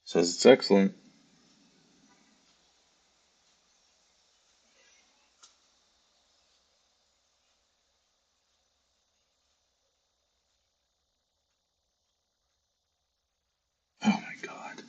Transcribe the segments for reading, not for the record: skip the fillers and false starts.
Says it's excellent. Oh my God.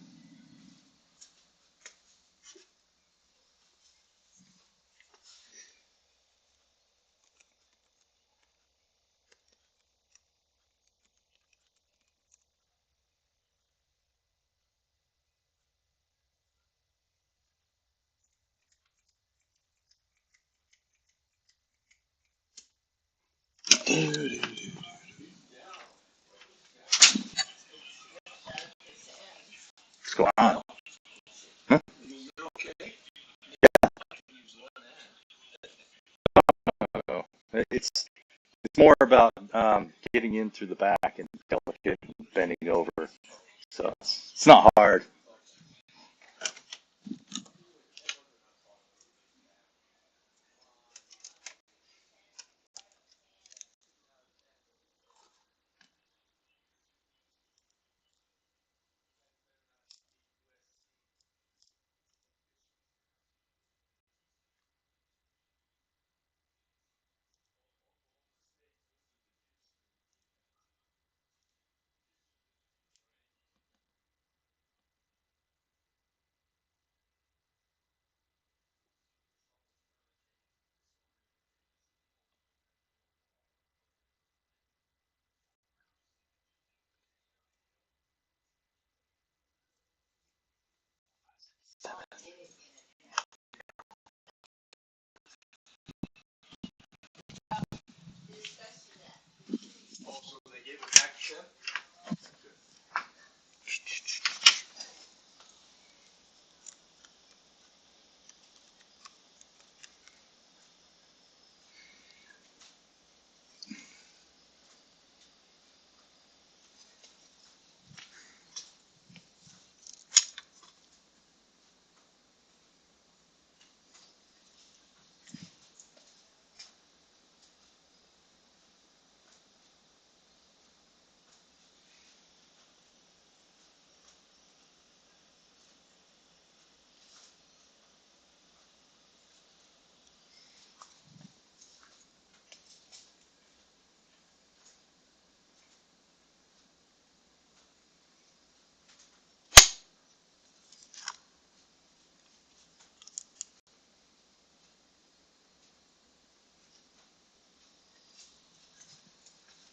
What's going on? Huh? Oh, it's more about getting in through the back and delicate and bending over. So it's not hard.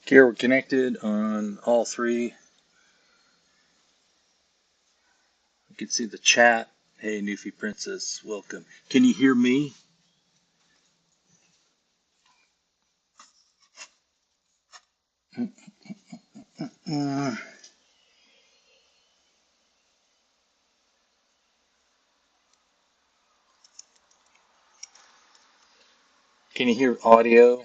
Here we're connected on all three. You can see the chat. Hey, Newfie Princess, welcome. Can you hear me? Uh, can you hear audio?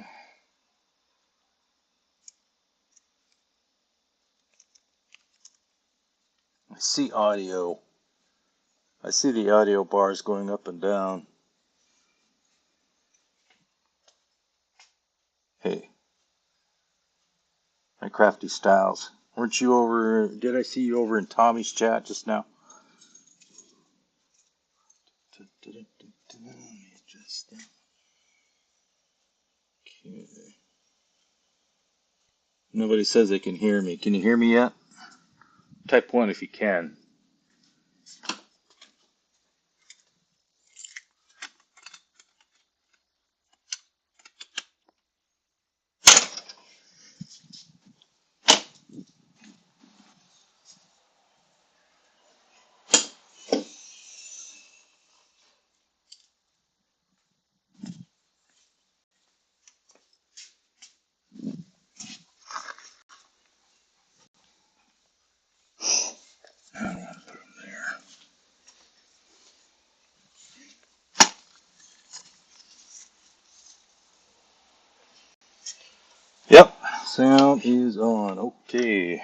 I see audio. I see the audio bars going up and down. Hey, my crafty styles. Weren't you over? Did I see you over in Tommy's chat just now? Just okay. Nobody says they can hear me. Can you hear me yet? Type 1 if you can. I don't want to put them there. Yep, sound is on. Okay.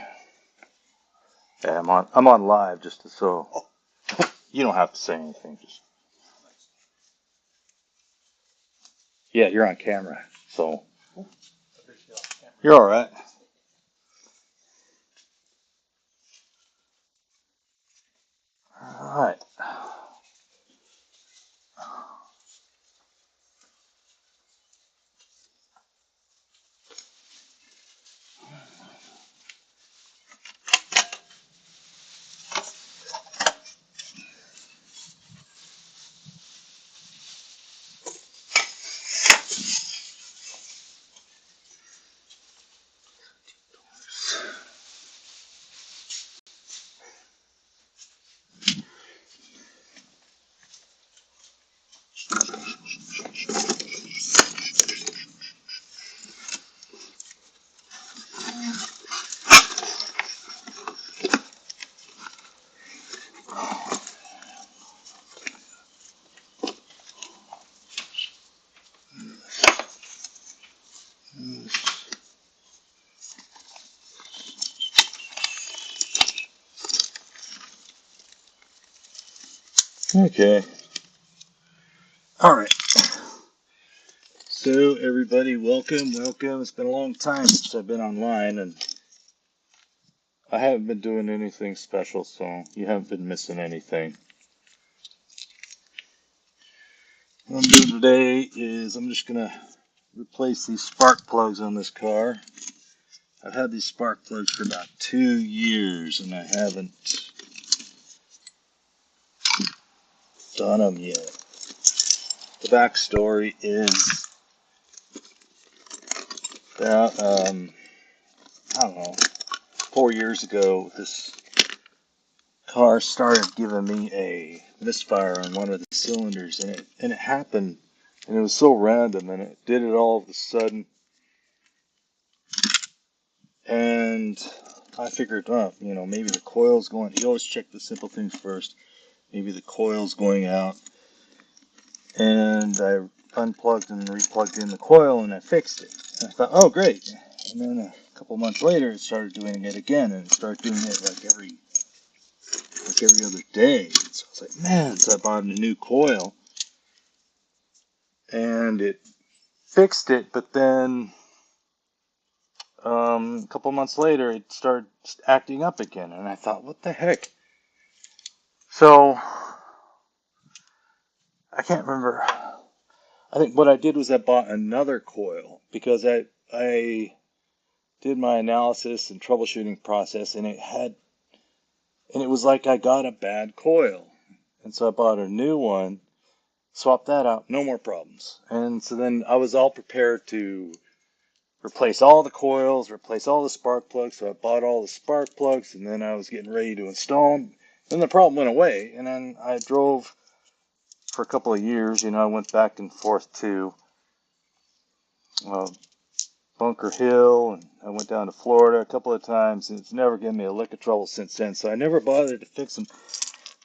Yeah, I'm on live just so you don't have to say anything. Just yeah, you're on camera, so you're all right. Alright. Okay. Alright. So, everybody, welcome. It's been a long time since I've been online, and I haven't been doing anything special, so you haven't been missing anything. What I'm doing today is I'm just going to replace these spark plugs on this car. I've had these spark plugs for about 2 years, and I haven't done them yet. The backstory is about, I don't know, 4 years ago, this car started giving me a misfire on one of the cylinders, and it happened, and it was so random, and it did it all of a sudden, and I figured, maybe the coil's going. You always check the simple things first. Maybe the coil's going out, and I unplugged and replugged in the coil, and I fixed it. And I thought, oh great, and then a couple months later, it started doing it again, and it started doing it like every other day. So I was like, man, so I bought a new coil, and it fixed it, but then a couple months later, it started acting up again, and I thought, what the heck? So I can't remember. I think what I did was I bought another coil because I did my analysis and troubleshooting process, and it was like I got a bad coil, and so I bought a new one, swapped that out, no more problems, and so then I was all prepared to replace all the coils, replace all the spark plugs. So I bought all the spark plugs, and then I was getting ready to install them. Then the problem went away, and then I drove for a couple of years. I went back and forth to uh, Bunker Hill, and I went down to Florida a couple of times, and it's never given me a lick of trouble since then. So I never bothered to fix them.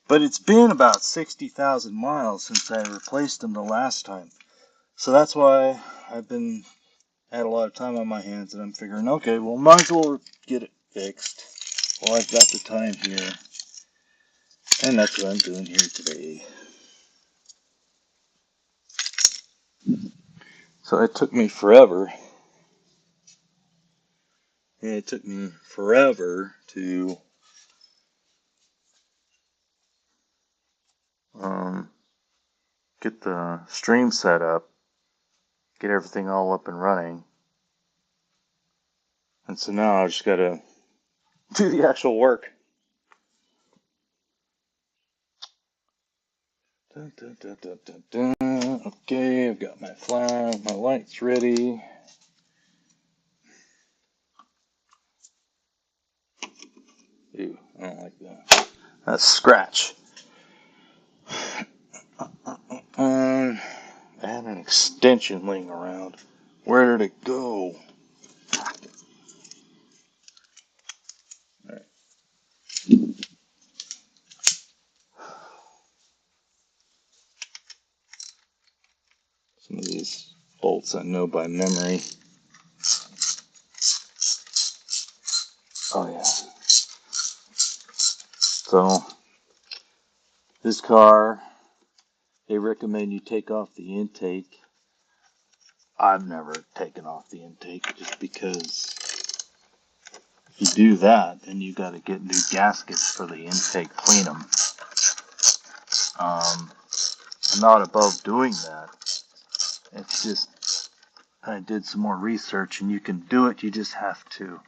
But it's been about 60,000 miles since I replaced them the last time. So that's why I've been had a lot of time on my hands, and I'm figuring, okay, well, might as well get it fixed while I've got the time here. And that's what I'm doing here today. So it took me forever. Yeah, it took me forever to get the stream set up, get everything all up and running. And so now I just gotta do the actual work. Dun, dun, dun, dun, dun, dun. Okay, I've got my flag, my lights ready. Ew, I don't like that. That's scratch. I had an extension laying around. Where did it go? Right. Some of these bolts I know by memory. Oh yeah. So this car, they recommend you take off the intake. I've never taken off the intake just because if you do that, then you got to get new gaskets for the intake, clean them. I'm not above doing that. It's just I did some more research, and you can do it. You just have to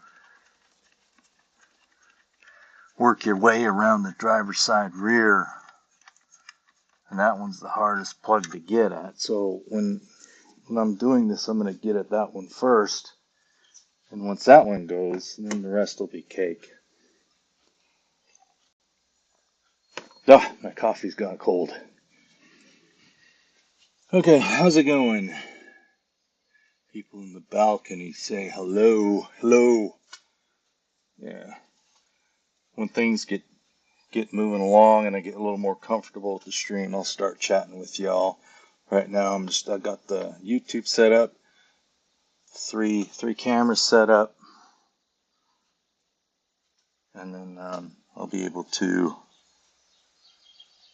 work your way around the driver's side rear, and that one's the hardest plug to get at. So when I'm doing this, I'm going to get at that one first, and once that one goes, then the rest will be cake. Ah, my coffee's gone cold. Okay, how's it going? People in the balcony say hello, hello. Yeah. When things get moving along and I get a little more comfortable with the stream, I'll start chatting with y'all. Right now I got the YouTube set up, three cameras set up, and then I'll be able to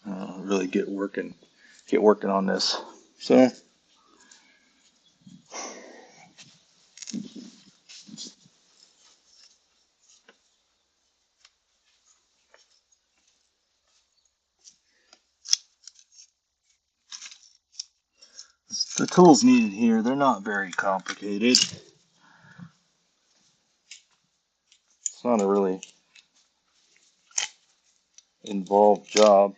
really get working on this. So the tools needed here, they're not very complicated. It's not a really involved job.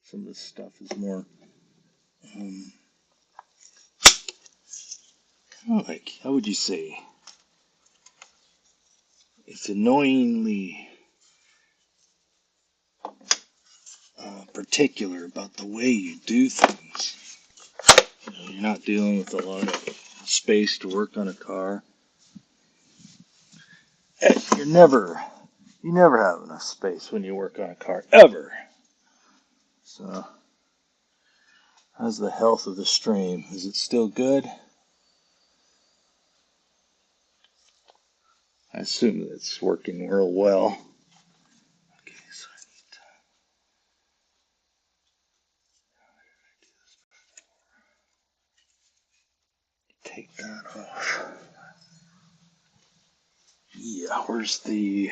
Some of this stuff is more like, how would you say? It's annoyingly particular about the way you do things. You're not dealing with a lot of space to work on a car. You never have enough space when you work on a car, ever. So, how's the health of the stream? Is it still good? I assume that it's working real well. Okay, so I need to take that off. Yeah, where's the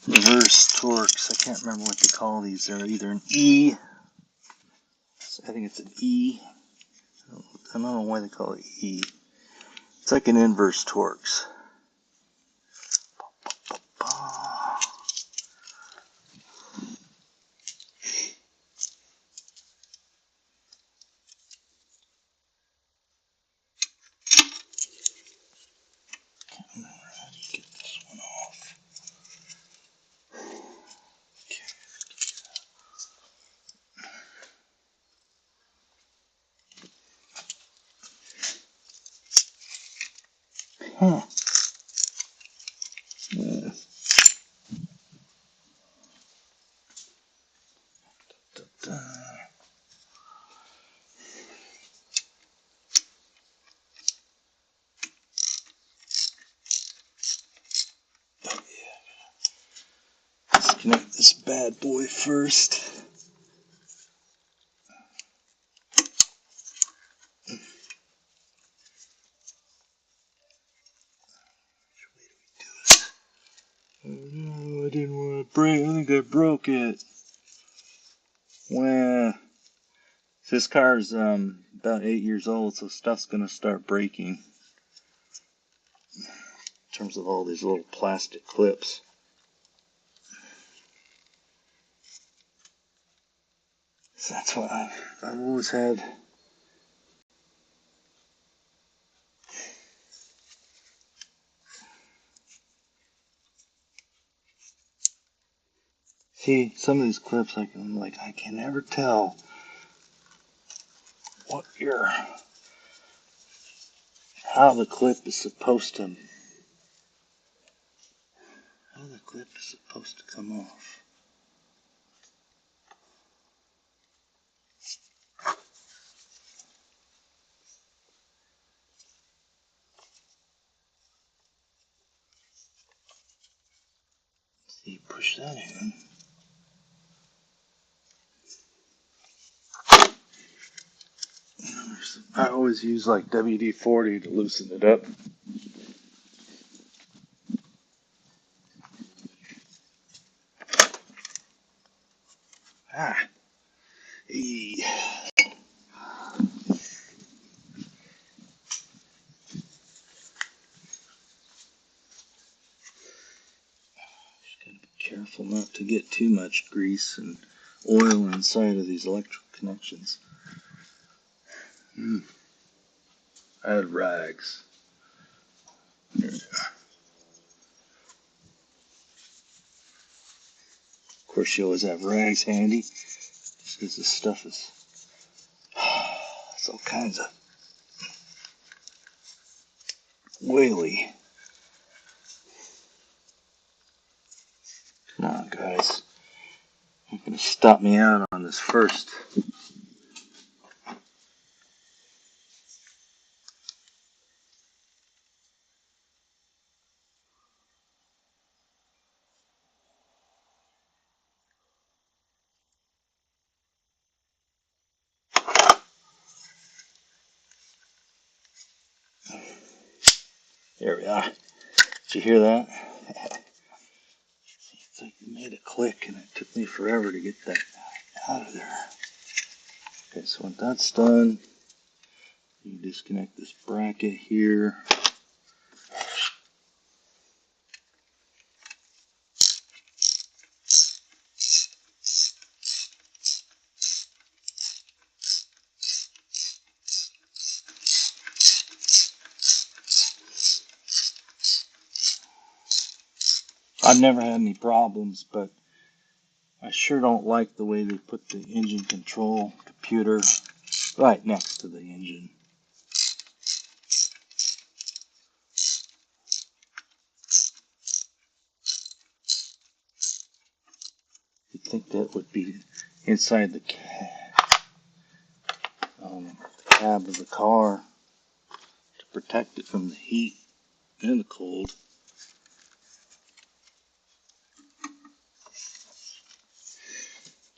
reverse Torx? I can't remember what they call these. They're either an E. I think it's an E. I don't know why they call it E. It's like an inverse Torx. Get this one off. Huh. Yeah. Da, da. Disconnect this bad boy first. Oh no, I didn't want to break. I think I broke it. Well, this car's about 8 years old, so stuff's gonna start breaking. In terms of all these little plastic clips. So that's why I've always had. See, some of these clips, I'm like, I can never tell what how the clip is supposed to come off. See, push that in. I always use like WD-40 to loosen it up. Ah, e. Gotta be careful not to get too much grease and oil inside of these electrical connections. I had rags. There we are. Of course, you always have rags handy, just because this stuff is it's all kinds of oily. Come on, guys. You're going to stop me out on this first. There we are. Did you hear that? It's like it made a click and it took me forever to get that out of there. Okay, so when that's done, you disconnect this bracket here. I've never had any problems, but I sure don't like the way they put the engine control computer right next to the engine. You'd think that would be inside the cab of the car to protect it from the heat and the cold.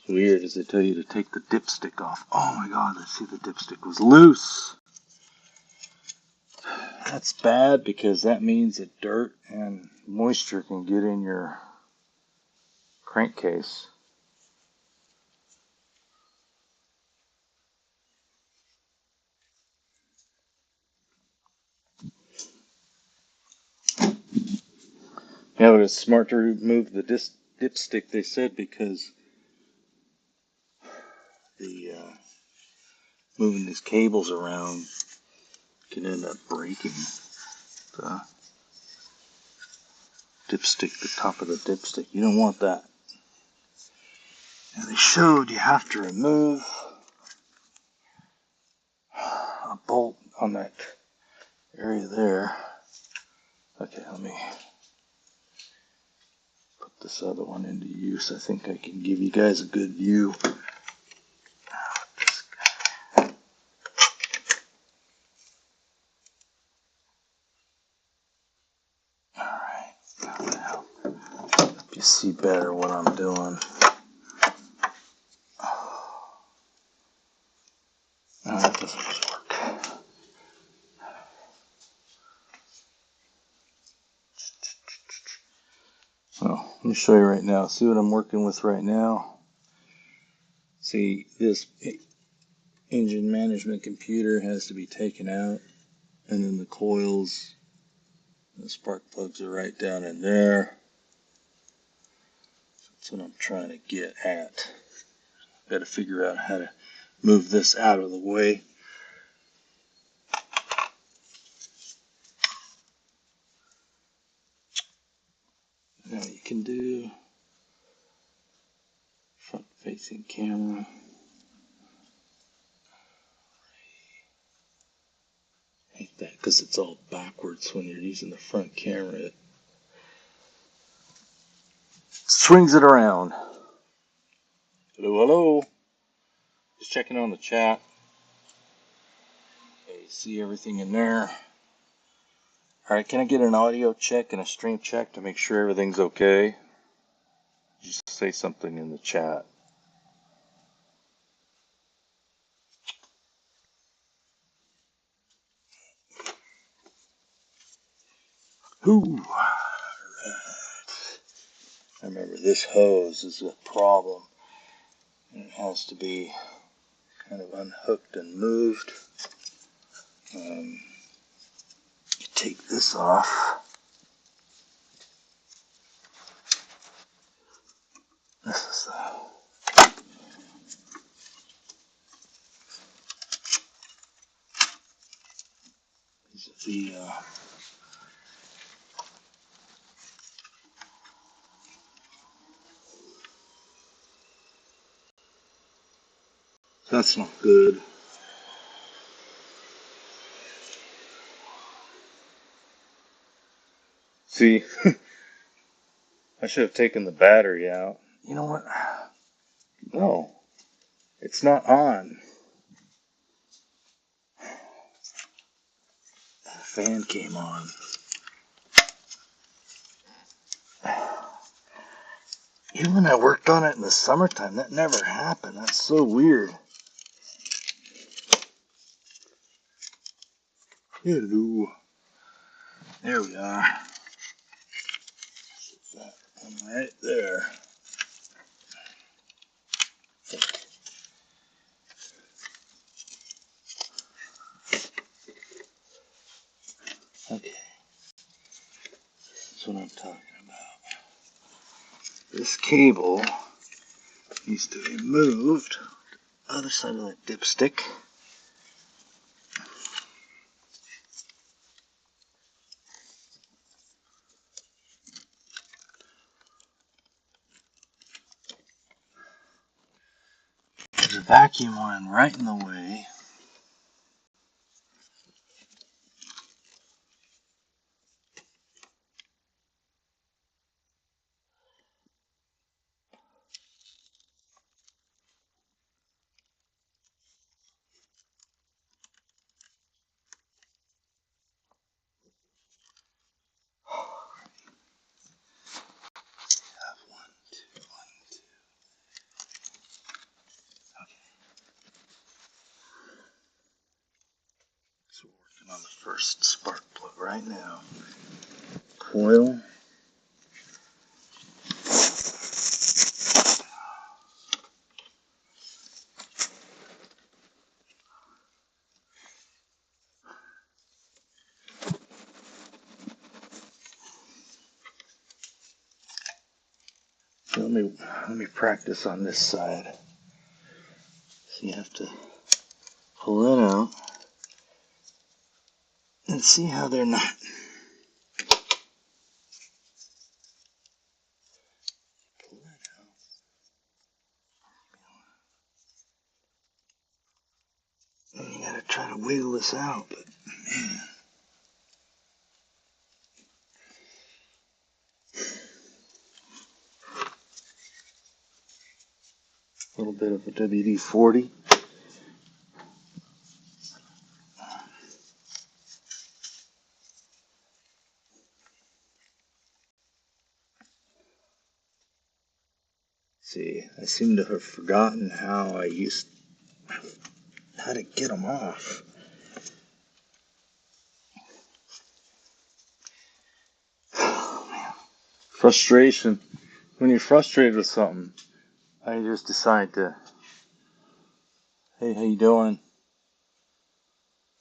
It's weird as they tell you to take the dipstick off. Oh my god, I see the dipstick was loose. That's bad because that means that dirt and moisture can get in your crankcase. Yeah, but it's smart to remove the dipstick, they said, because the moving these cables around can end up breaking the dipstick, the top of the dipstick. You don't want that. And they showed you have to remove a bolt on that area there. Okay, let me put this other one into use. I think I can give you guys a good view. Alright, now you see better what I'm doing. Oh, that doesn't work. Well, let me show you right now. See what I'm working with right now? See, this engine management computer has to be taken out, and then the coils, the spark plugs are right down in there. That's what I'm trying to get at. Got to figure out how to move this out of the way. Now you can do front facing camera. I hate that because it's all backwards when you're using the front camera. It swings it around. Hello, hello. Just checking on the chat. Okay, see everything in there. Alright, can I get an audio check and a stream check to make sure everything's okay? Just say something in the chat. Ooh. Alright. I remember this hose is a problem. It has to be kind of unhooked and moved. You take this off. This is the that's not good. See, I should have taken the battery out. You know what? No, it's not on. The fan came on. Even when I worked on it in the summertime, that never happened. That's so weird. Hello. There we are. That one right there. Okay. That's what I'm talking about. This cable needs to be moved. Other side of that dipstick. There's a vacuum line right in the way. So we're working on the first spark plug right now. Coil. So let me practice on this side. So you have to pull it out and see how they're not. Pull that out. And you gotta try to wiggle this out, but man. A little bit of a WD-40. See, I seem to have forgotten how to get them off. Oh, man. Frustration. When you're frustrated with something, I just decide to, hey, how you doing?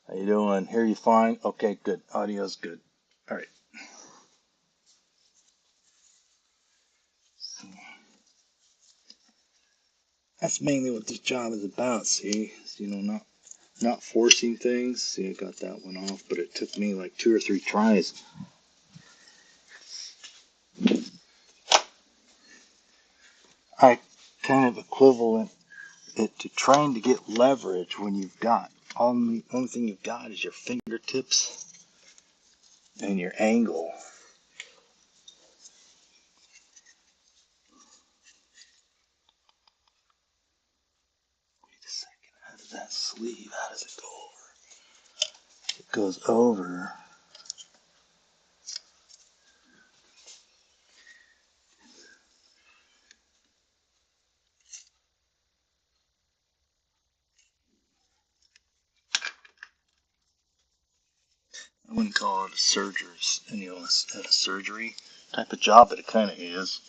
How you doing? Hear you fine? Okay, good. Audio's good. All right. So that's mainly what this job is about. See, so, not forcing things. See, I got that one off, but it took me like 2 or 3 tries. I kind of equivalent it to trying to get leverage when you've got only thing you've got is your fingertips and your angle. Wait a second. How does that sleeve? How does it go over? It goes over. I wouldn't call it a a surgery type of job, but it kind of is.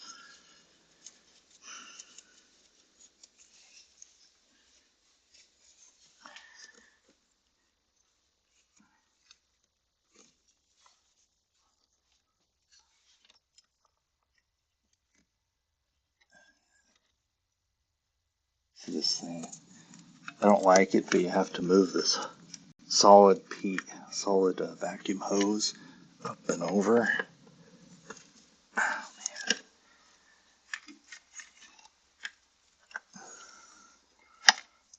to this thing. I don't like it, but you have to move this solid vacuum hose up and over.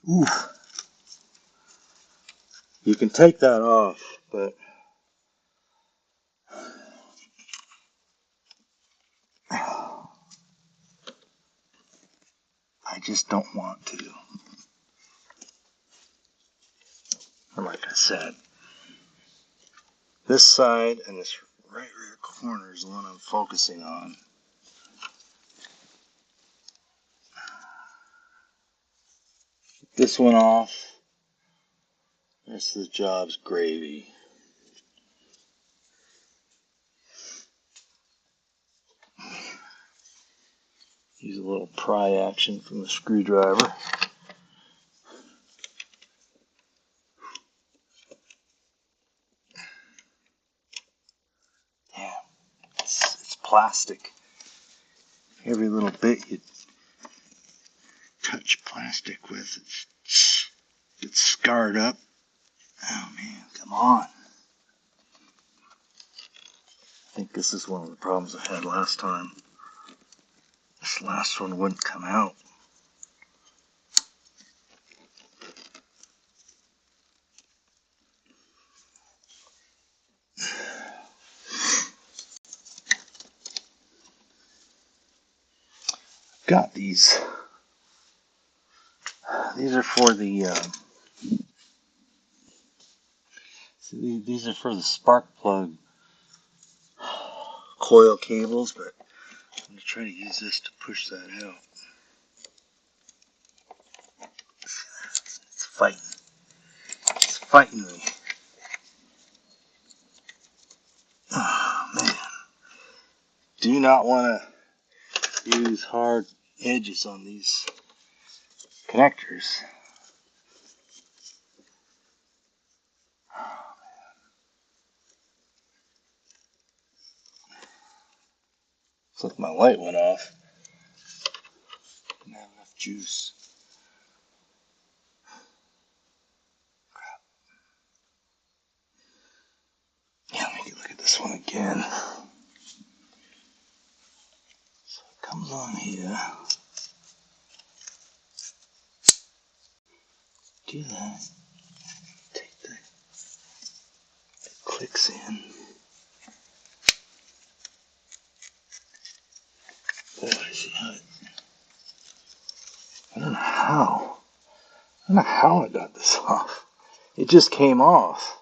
Ooh. You can take that off, but I just don't want to. And like I said, this side and this right rear corner is the one I'm focusing on. This one off. The rest of the job's gravy. Use a little pry action from the screwdriver. Yeah, it's plastic. Every little bit you touch plastic with, it's scarred up. Oh man, come on. I think this is one of the problems I had last time. This last one wouldn't come out. Got these. These are for the these are for the spark plug coil cables, but I'm gonna try to use this to push that out. It's fighting. It's fighting me. Oh man. Do not want to use hard edges on these connectors. Looks like my light went off. Didn't have enough juice. Yeah, let me look at this one again. So it comes on here. Do that. Take the clicks in. Boy, see how it, I don't know how. I don't know how I got this off. It just came off.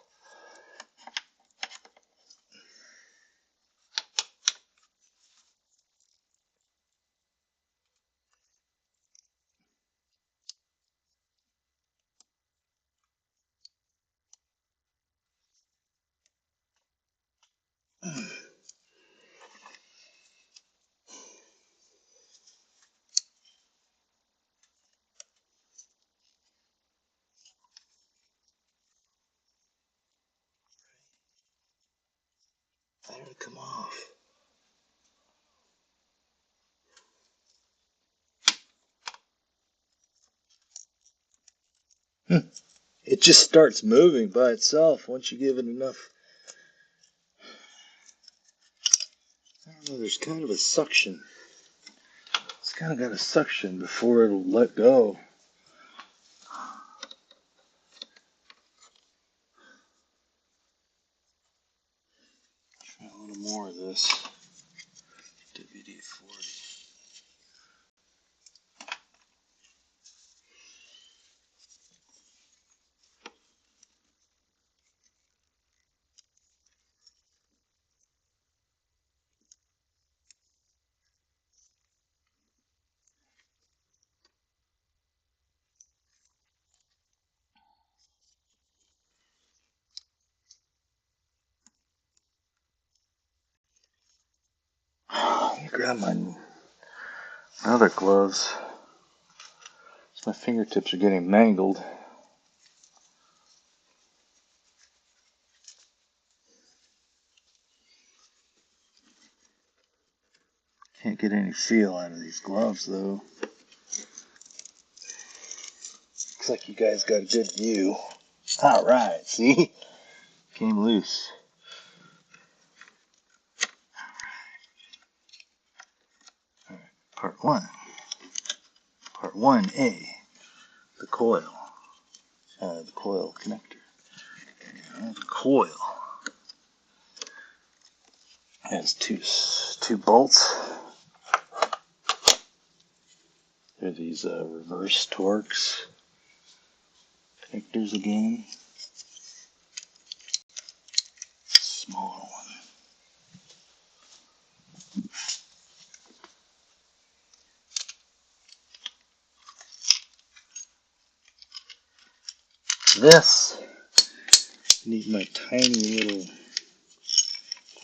How did it come off? It just starts moving by itself once you give it enough. I don't know, there's kind of a suction. It's kind of got a suction before it'll let go. Try a little more of this. WD-40. Let me grab my other gloves. My fingertips are getting mangled. Can't get any feel out of these gloves though. Looks like you guys got a good view. All right, see? Came loose. All right, part one. Part 1A, the coil connector. The coil has two bolts. There are these reverse Torx connectors again. Smaller one. This, I need my tiny little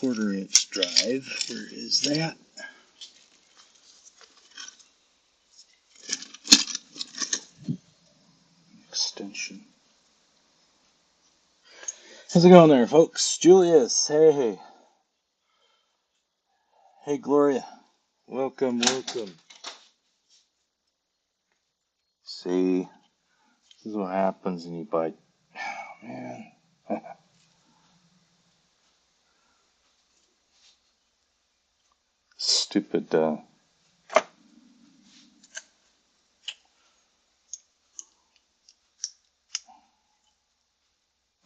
1/4-inch drive. Where is that? Extension. How's it going there, folks? Julius, hey. Hey, Gloria. Welcome. See, this is what happens when you buy. Oh, man. Stupid.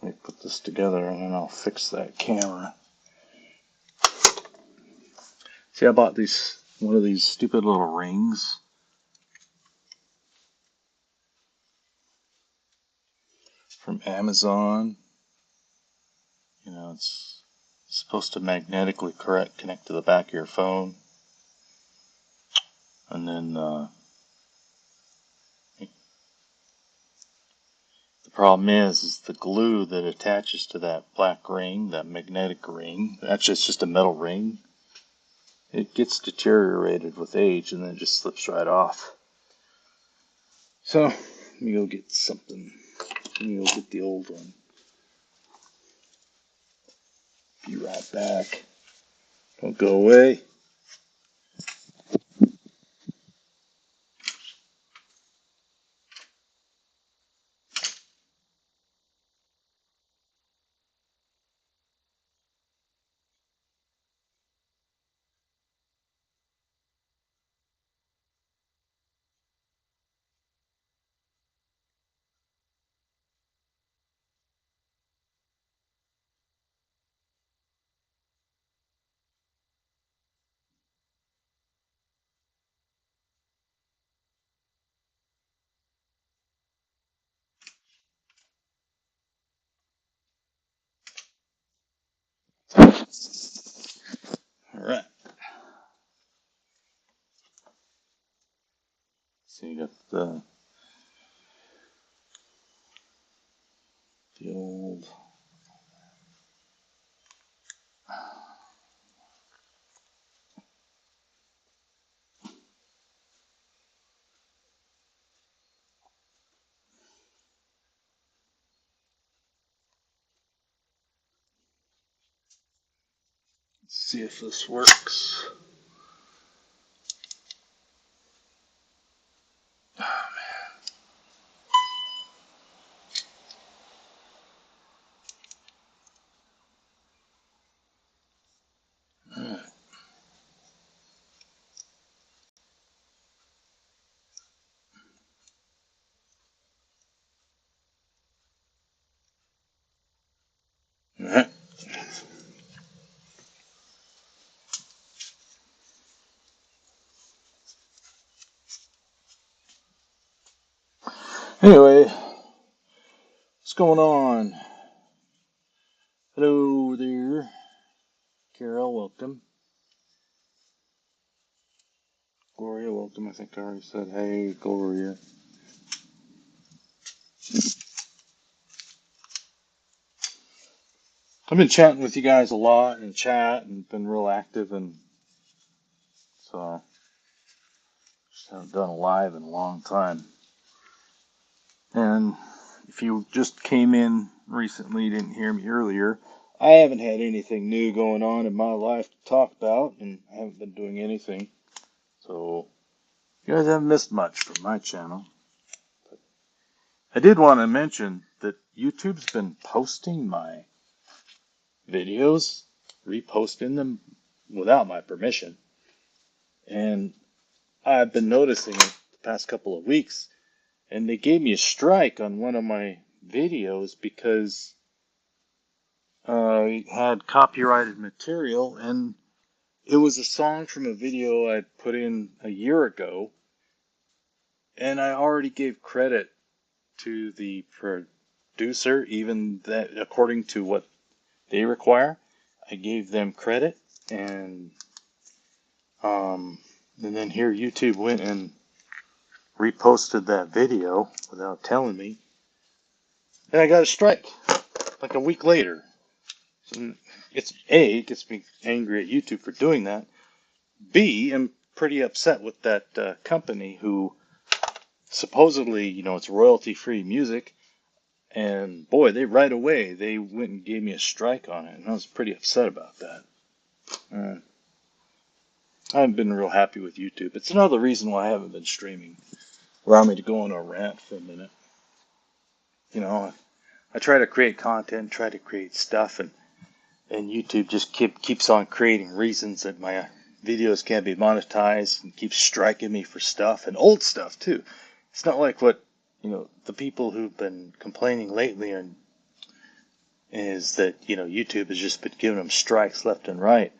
Let me put this together and then I'll fix that camera. See, I bought one of these stupid little rings from Amazon. You know, it's supposed to magnetically connect to the back of your phone. And then the problem is the glue that attaches to that black ring, that magnetic ring. Actually, it's just a metal ring. It gets deteriorated with age and then it just slips right off. So, let me go get something. Let me go get the old one. Be right back. Don't go away. Alright. So you got the old let's see if this works. Alright. Alright. Anyway, what's going on? Hello there. Carol, welcome. Gloria, welcome. I think I already said hey, Gloria. I've been chatting with you guys a lot in chat and been real active, and so just haven't done a live in a long time. And if you just came in recently, didn't hear me earlier, I haven't had anything new going on in my life to talk about, and I haven't been doing anything. So you guys haven't missed much from my channel. But I did want to mention that YouTube's been posting my videos, reposting them without my permission. And I've been noticing it the past couple of weeks, and they gave me a strike on one of my videos because I had copyrighted material, and it was a song from a video I put in a year ago, and I already gave credit to the producer, even that according to what they require. I gave them credit, and um, and then here YouTube went and reposted that video without telling me, and I got a strike like a week later. So it gets me angry at YouTube for doing that. B, I'm pretty upset with that company who supposedly, it's royalty-free music, and boy, right away they went and gave me a strike on it, and I was pretty upset about that. Uh, I haven't been real happy with YouTube. It's another reason why I haven't been streaming. Allow me to go on a rant for a minute. I try to create content, try to create stuff, and YouTube just keeps on creating reasons that my videos can't be monetized and keeps striking me for stuff, and old stuff too. It's not like what, the people who've been complaining lately is that, YouTube has just been giving them strikes left and right.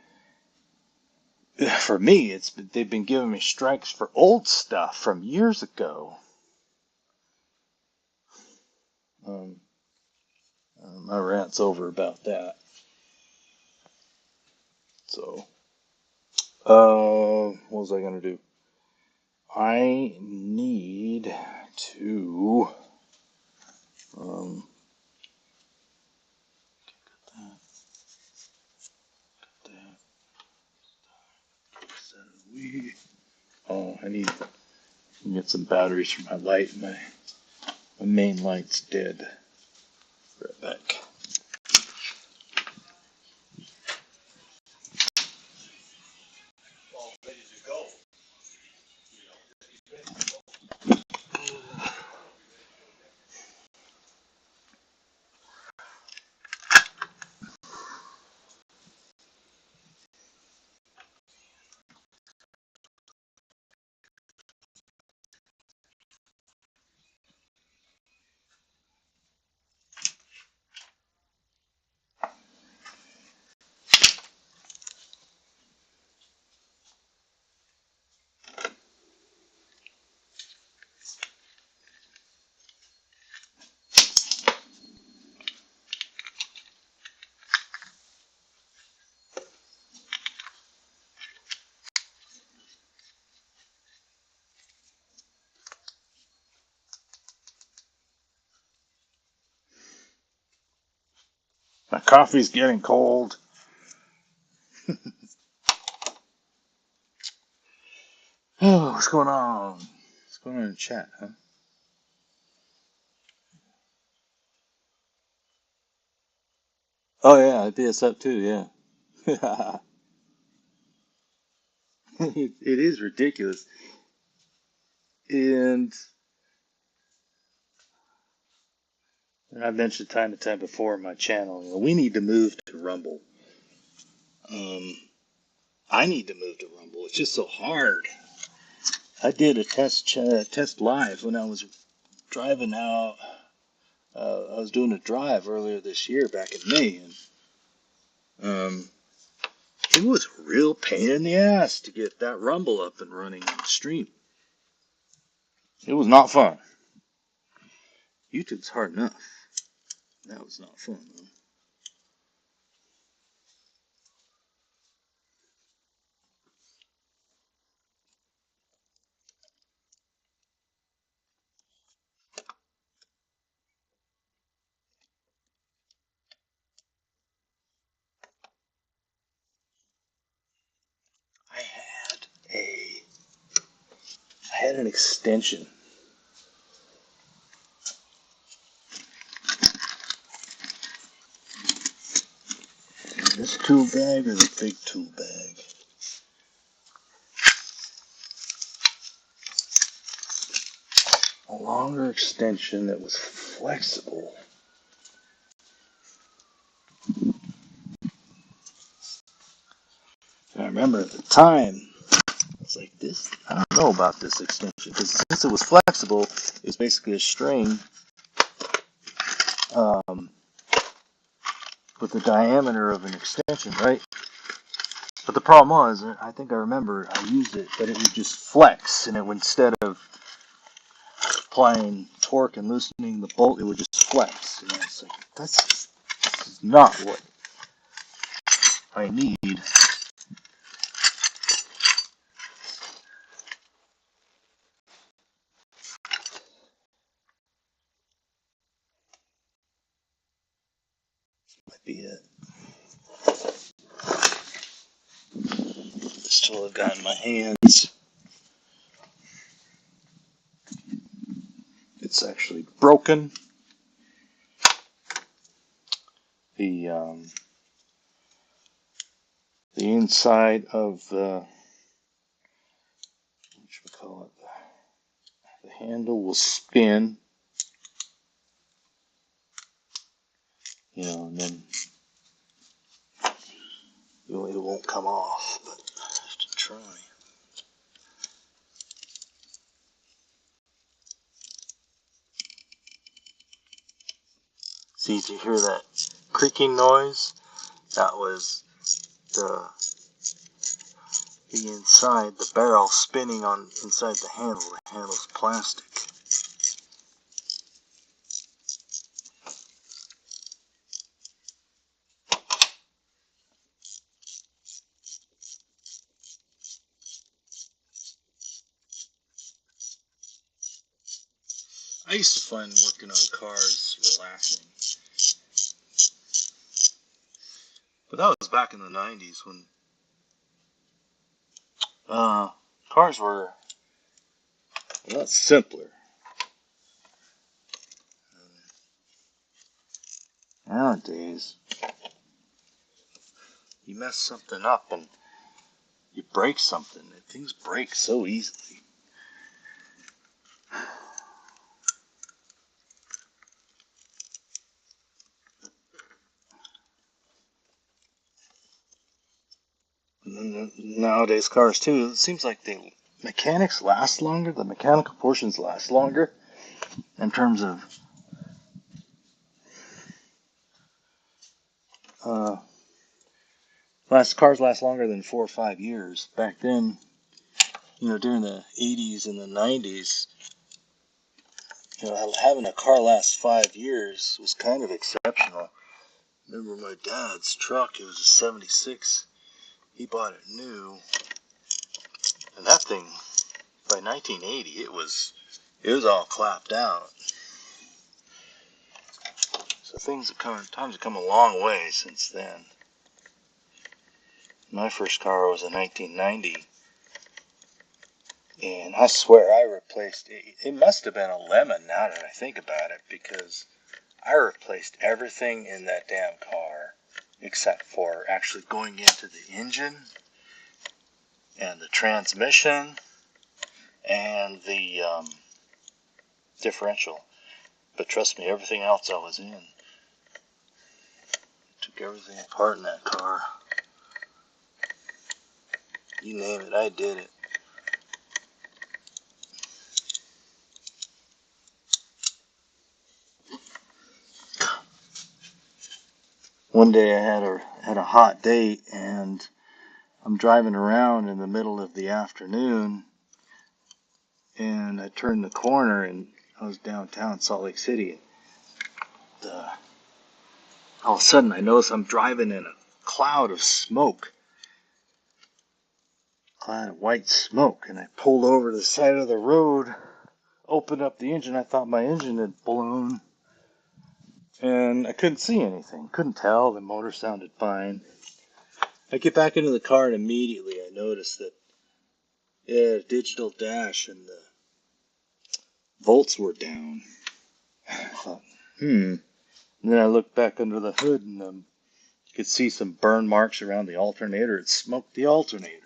For me, they've been giving me strikes for old stuff from years ago. Um, my rant's over about that. So, what was I gonna do? I need to um, I need to get some batteries for my light. My main light's dead. Right back. My coffee's getting cold. Oh, what's going on? What's going on in the chat, huh? Oh yeah, I it's up too. Yeah, it is ridiculous. And I've mentioned time and time before on my channel, we need to move to Rumble. Um, I need to move to Rumble. It's just so hard. I did a test live when I was driving out. I was doing a drive earlier this year, back in May, and um, it was a real pain in the ass to get that Rumble up and running on the stream. It was not fun. YouTube's hard enough. That was not fun, though. I had a I had an extension. This tool bag or the big tool bag? a longer extension that was flexible. And I remember at the time, it's like this. I don't know about this extension because since it was flexible, it's basically a string um, with the diameter of an extension, right? But the problem was, I think I remember I used it, but it would just flex, and it would, instead of applying torque and loosening the bolt, it would just flex. And it's like that's not what I need. Might be it. This tool I've got in my hands. It's actually broken. The the inside of the what should we call it? The handle will spin, and then it won't come off. But I have to try. See, you hear that creaking noise? That was the inside, the barrel spinning on inside the handle. The handle's plastic. I used to find working on cars relaxing. But that was back in the 90s when cars were a lot simpler. Nowadays, you mess something up and you break something. Things break so easily. And nowadays, cars too, it seems like the mechanics last longer. The mechanical portions last longer in terms of cars last longer than 4 or 5 years. Back then, during the 80s and the 90s, having a car last 5 years was kind of exceptional. I remember my dad's truck, it was a 76. He bought it new, and that thing, by 1980, it was all clapped out. So times have come a long way since then. My first car was a 1990, and I swear I replaced it. It must have been a lemon now that I think about it, because I replaced everything in that damn car except for actually going into the engine and the transmission and the differential. But trust me, everything else I was in. Took everything apart in that car. You name it, I did it. One day I had a hot date, and I'm driving around in the middle of the afternoon, and I turned the corner, and I was downtown Salt Lake City. And, all of a sudden, I notice I'm driving in a cloud of smoke, cloud of white smoke, and I pulled over to the side of the road, opened up the engine. I thought my engine had blown, and I couldn't see anything. Couldn't tell. The motor sounded fine. I get back into the car, and immediately I noticed that it had a digital dash, and the volts were down. I thought, And then I looked back under the hood, and you could see some burn marks around the alternator. It smoked the alternator.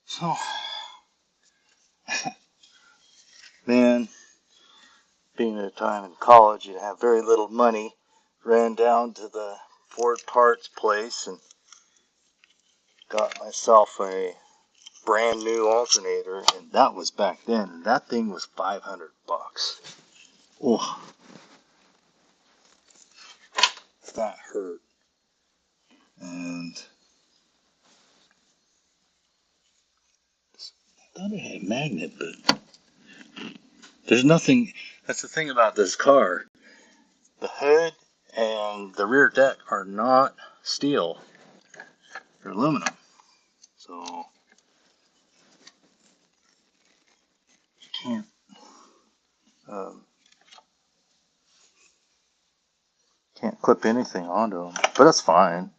So Man, being at a time in college and have very little money, ran down to the Ford parts place and got myself a brand new alternator, and that was back then, and that thing was $500. Oh, that hurt. And I thought it had a magnet, but there's nothing. That's the thing about this car. The hood and the rear deck are not steel. They're aluminum. So you um, can't clip anything onto them. But that's fine.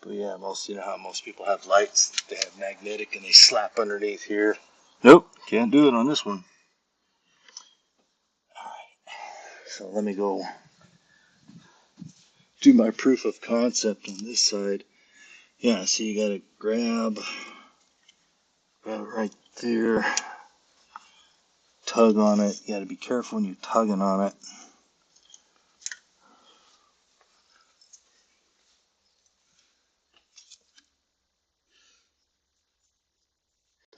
But yeah, you know how most people have lights, they have magnetic and they slap underneath here. Nope, can't do it on this one. Alright, so let me go do my proof of concept on this side. Yeah, so you gotta grab it right there, tug on it. You gotta be careful when you're tugging on it.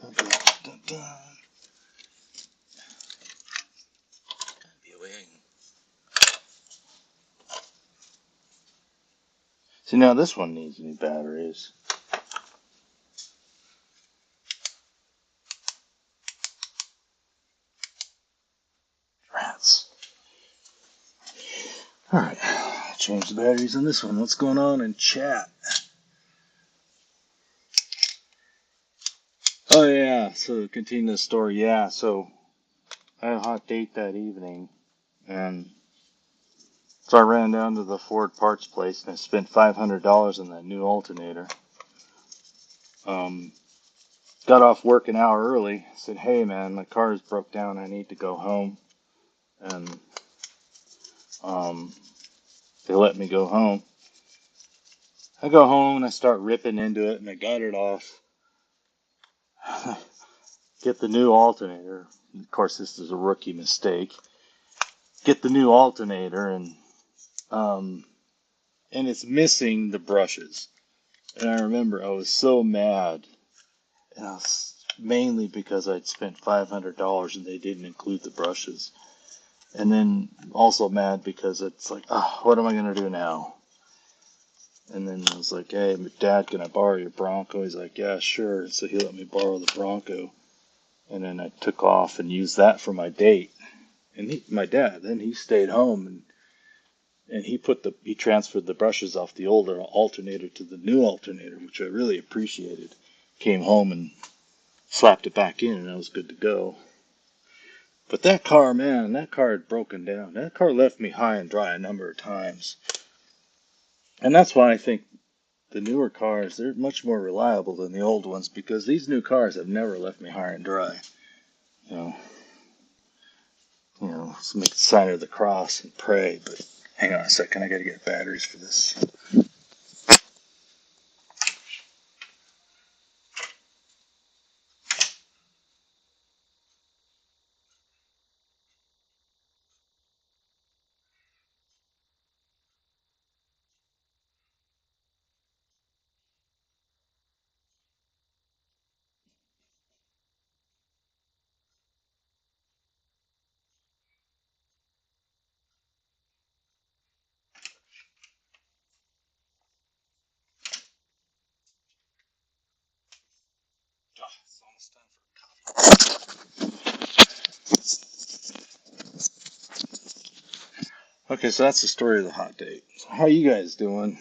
Dun, dun, dun, dun. Be away. See, now this one needs new batteries. Rats. Alright, change the batteries on this one. What's going on in chat? Oh yeah, so continue the story. Yeah, so I had a hot date that evening, and so I ran down to the Ford parts place and I spent $500 on that new alternator. Got off work an hour early. Said, "Hey man, my car's broke down. I need to go home." And they let me go home. I go home and I start ripping into it, and I got it off. Get the new alternator. Of course, this is a rookie mistake. Get the new alternator, um, and it's missing the brushes. And I remember I was so mad, and I was mainly because I'd spent $500 and they didn't include the brushes. And then also mad because it's like, oh, what am I gonna do now? And then I was like, hey, Dad, can I borrow your Bronco? He's like, yeah, sure. So he let me borrow the Bronco. And then I took off and used that for my date. And my dad, then he stayed home and he transferred the brushes off the older alternator to the new alternator, which I really appreciated. Came home and slapped it back in, and I was good to go. But that car, man, that car had broken down. That car left me high and dry a number of times. And that's why I think the newer cars, they're much more reliable than the old ones, because these new cars have never left me high and dry. You know, let's make the sign of the cross and pray. But hang on a second, I gotta get batteries for this. Oh, it's almost time for Okay, so that's the story of the hot date. So how you guys doing?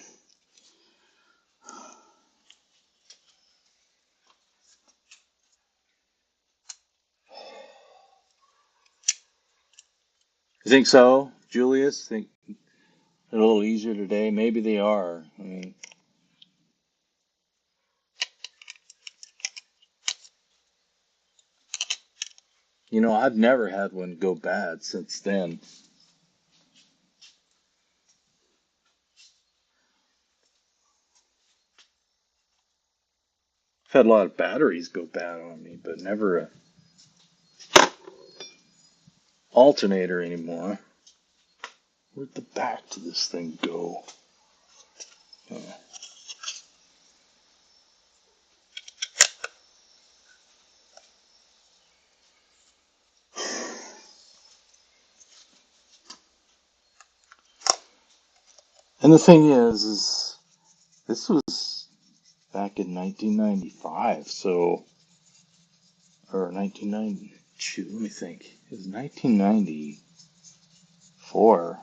You think so, Julius? Think they're a little easier today? Maybe they are. I mean, I've never had one go bad since then. I've had a lot of batteries go bad on me, but never a alternator anymore. Where'd the back to this thing go? Oh. And the thing is this was back in 1995, so, or 1992, let me think. It was 1994,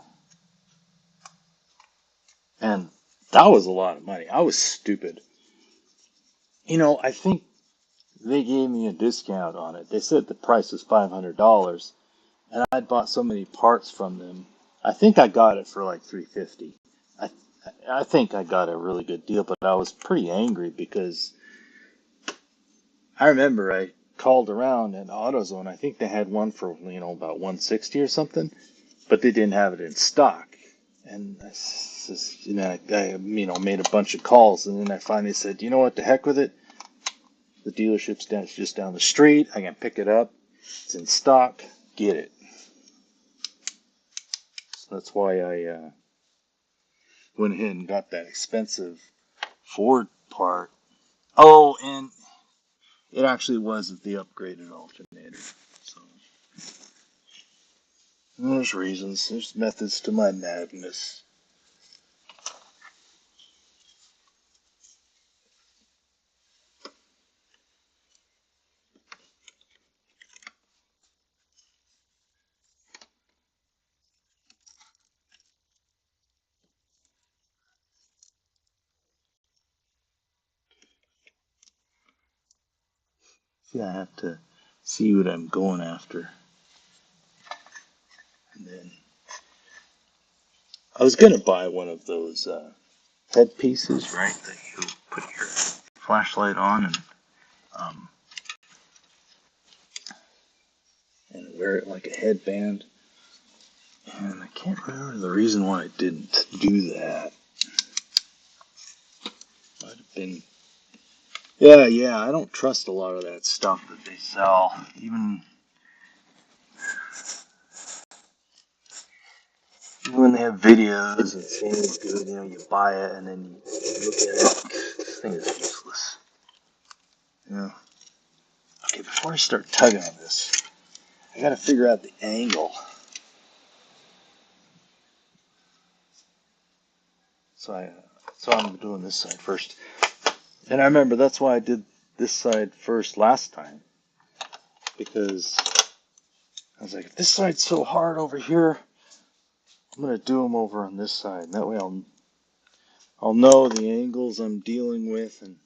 and that was a lot of money. I was stupid. You know, I think they gave me a discount on it. They said the price was $500, and I'd bought so many parts from them. I think I got it for like $350. I I think I got a really good deal, but I was pretty angry because I remember I called around at AutoZone. I think they had one for, about 160 or something, but they didn't have it in stock. And I made a bunch of calls, and then I finally said, you know what, the heck with it. The dealership's just down the street. I can pick it up. It's in stock. Get it. So that's why I went ahead and got that expensive Ford part. Oh, and it actually was the upgraded alternator. So there's reasons. There's methods to my madness. See, I have to see what I'm going after. And then I was gonna buy one of those headpieces, right? That you put your flashlight on um, and wear it like a headband. And I can't remember the reason why I didn't do that. Might have been. Yeah, I don't trust a lot of that stuff that they sell. Even when they have videos and seems good, you buy it and then you look at it. This thing is useless. Yeah. Okay, before I start tugging on this, I gotta figure out the angle. So I'm doing this side first. And I remember that's why I did this side first last time. Because I was like, if this side's so hard over here, I'm gonna do them over on this side. And that way I'll know the angles I'm dealing with, and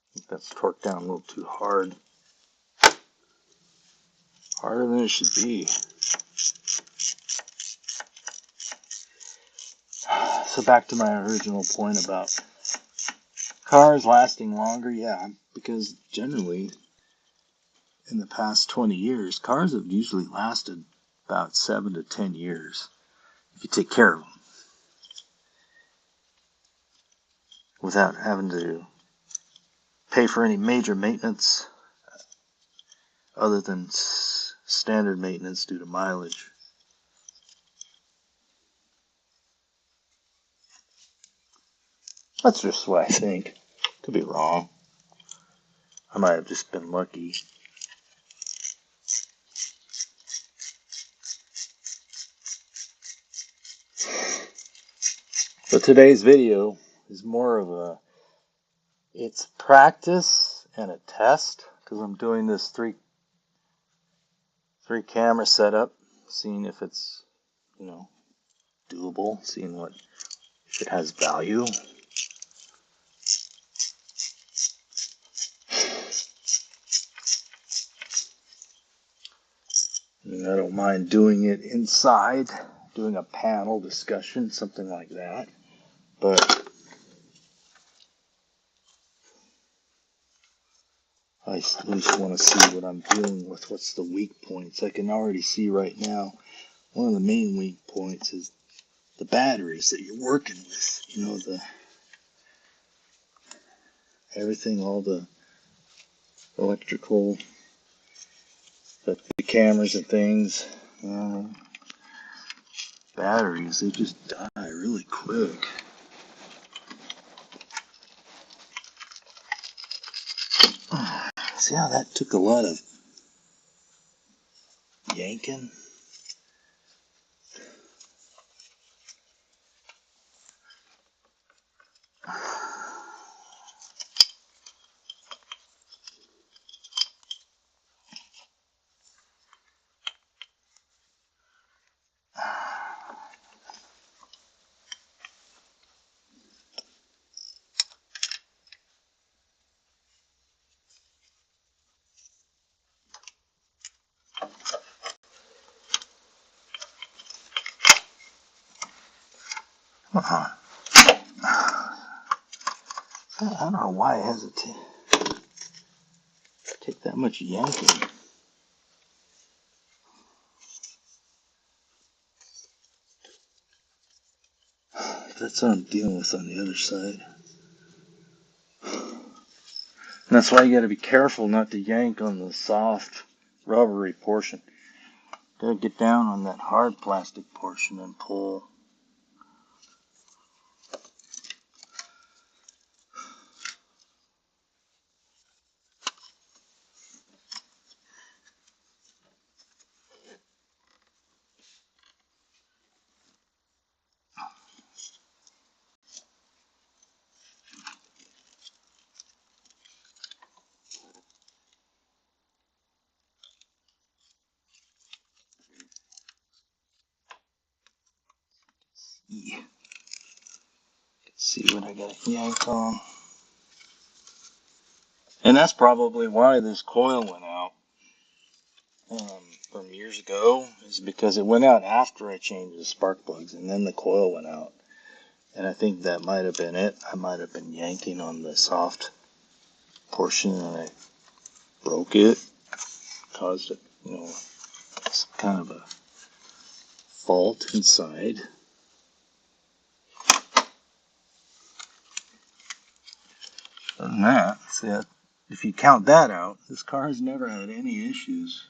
I think that's torqued down a little too hard. Harder than it should be. So back to my original point about cars lasting longer. Yeah, because generally in the past 20 years, cars have usually lasted about 7 to 10 years if you take care of them without having to pay for any major maintenance other than standard maintenance due to mileage. That's just what I think. Could be wrong. I might have just been lucky. But today's video is more of it's practice and a test, because I'm doing this three camera setup, seeing if it's, doable, seeing if it has value. And I don't mind doing it inside, doing a panel discussion, something like that. But I at least want to see what I'm dealing with. What's the weak points? I can already see right now one of the main weak points is the batteries that you're working with. You know, the everything, all the electrical, the cameras and things. Batteries, they just die really quick. See how that took a lot of yanking? Uh-huh. I don't know why it has to take that much yanking. That's what I'm dealing with on the other side. And that's why you got to be careful not to yank on the soft, rubbery portion. Got to get down on that hard plastic portion and pull. Yeah. Let's see what I got to yank on. And that's probably why this coil went out from years ago, is because it went out after I changed the spark plugs, and then the coil went out. And I think that might have been it. I might have been yanking on the soft portion and I broke it, caused it, some kind of a fault inside. Other than that, see, if you count that out, this car has never had any issues.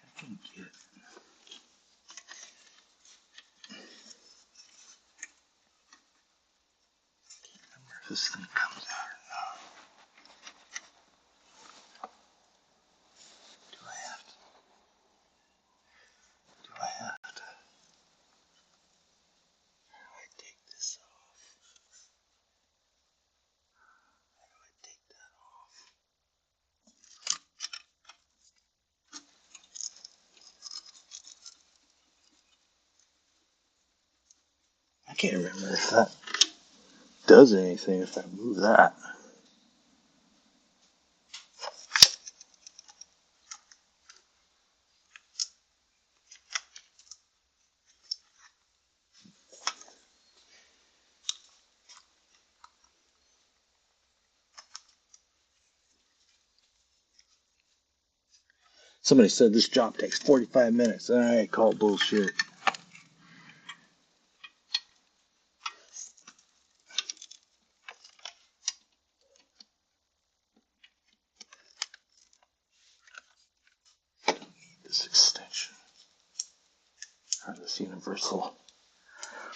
I can get if this thing comes out or not. Do I have to? Do I have to? How do I take this off? How do I take that off? I can't remember if that does anything if I move that. Somebody said this job takes 45 minutes. I call bullshit. This extension. Or this universal.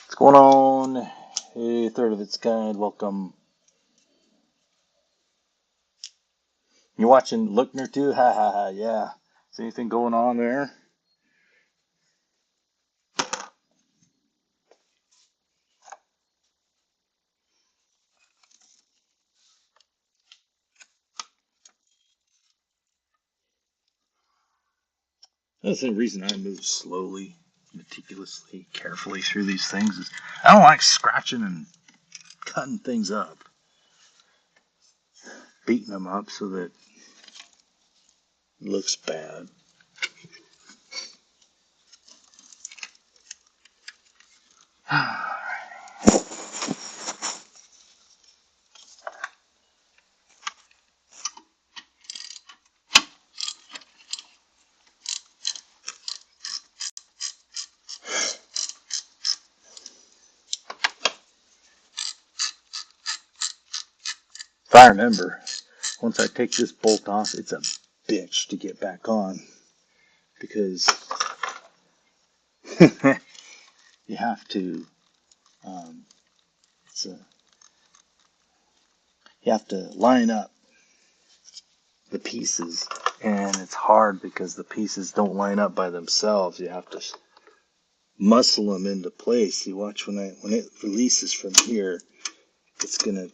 What's going on? Hey, third of its kind. Welcome. You watching Lookner too? Ha ha ha. Yeah. Is anything going on there? That's the reason I move slowly, meticulously, carefully through these things. Is I don't like scratching and cutting things up, beating them up so that it looks bad. I remember, once I take this bolt off, it's a bitch to get back on because you have to it's a, you have to line up the pieces, and it's hard because the pieces don't line up by themselves. You have to muscle them into place. You watch when it releases from here, it's gonna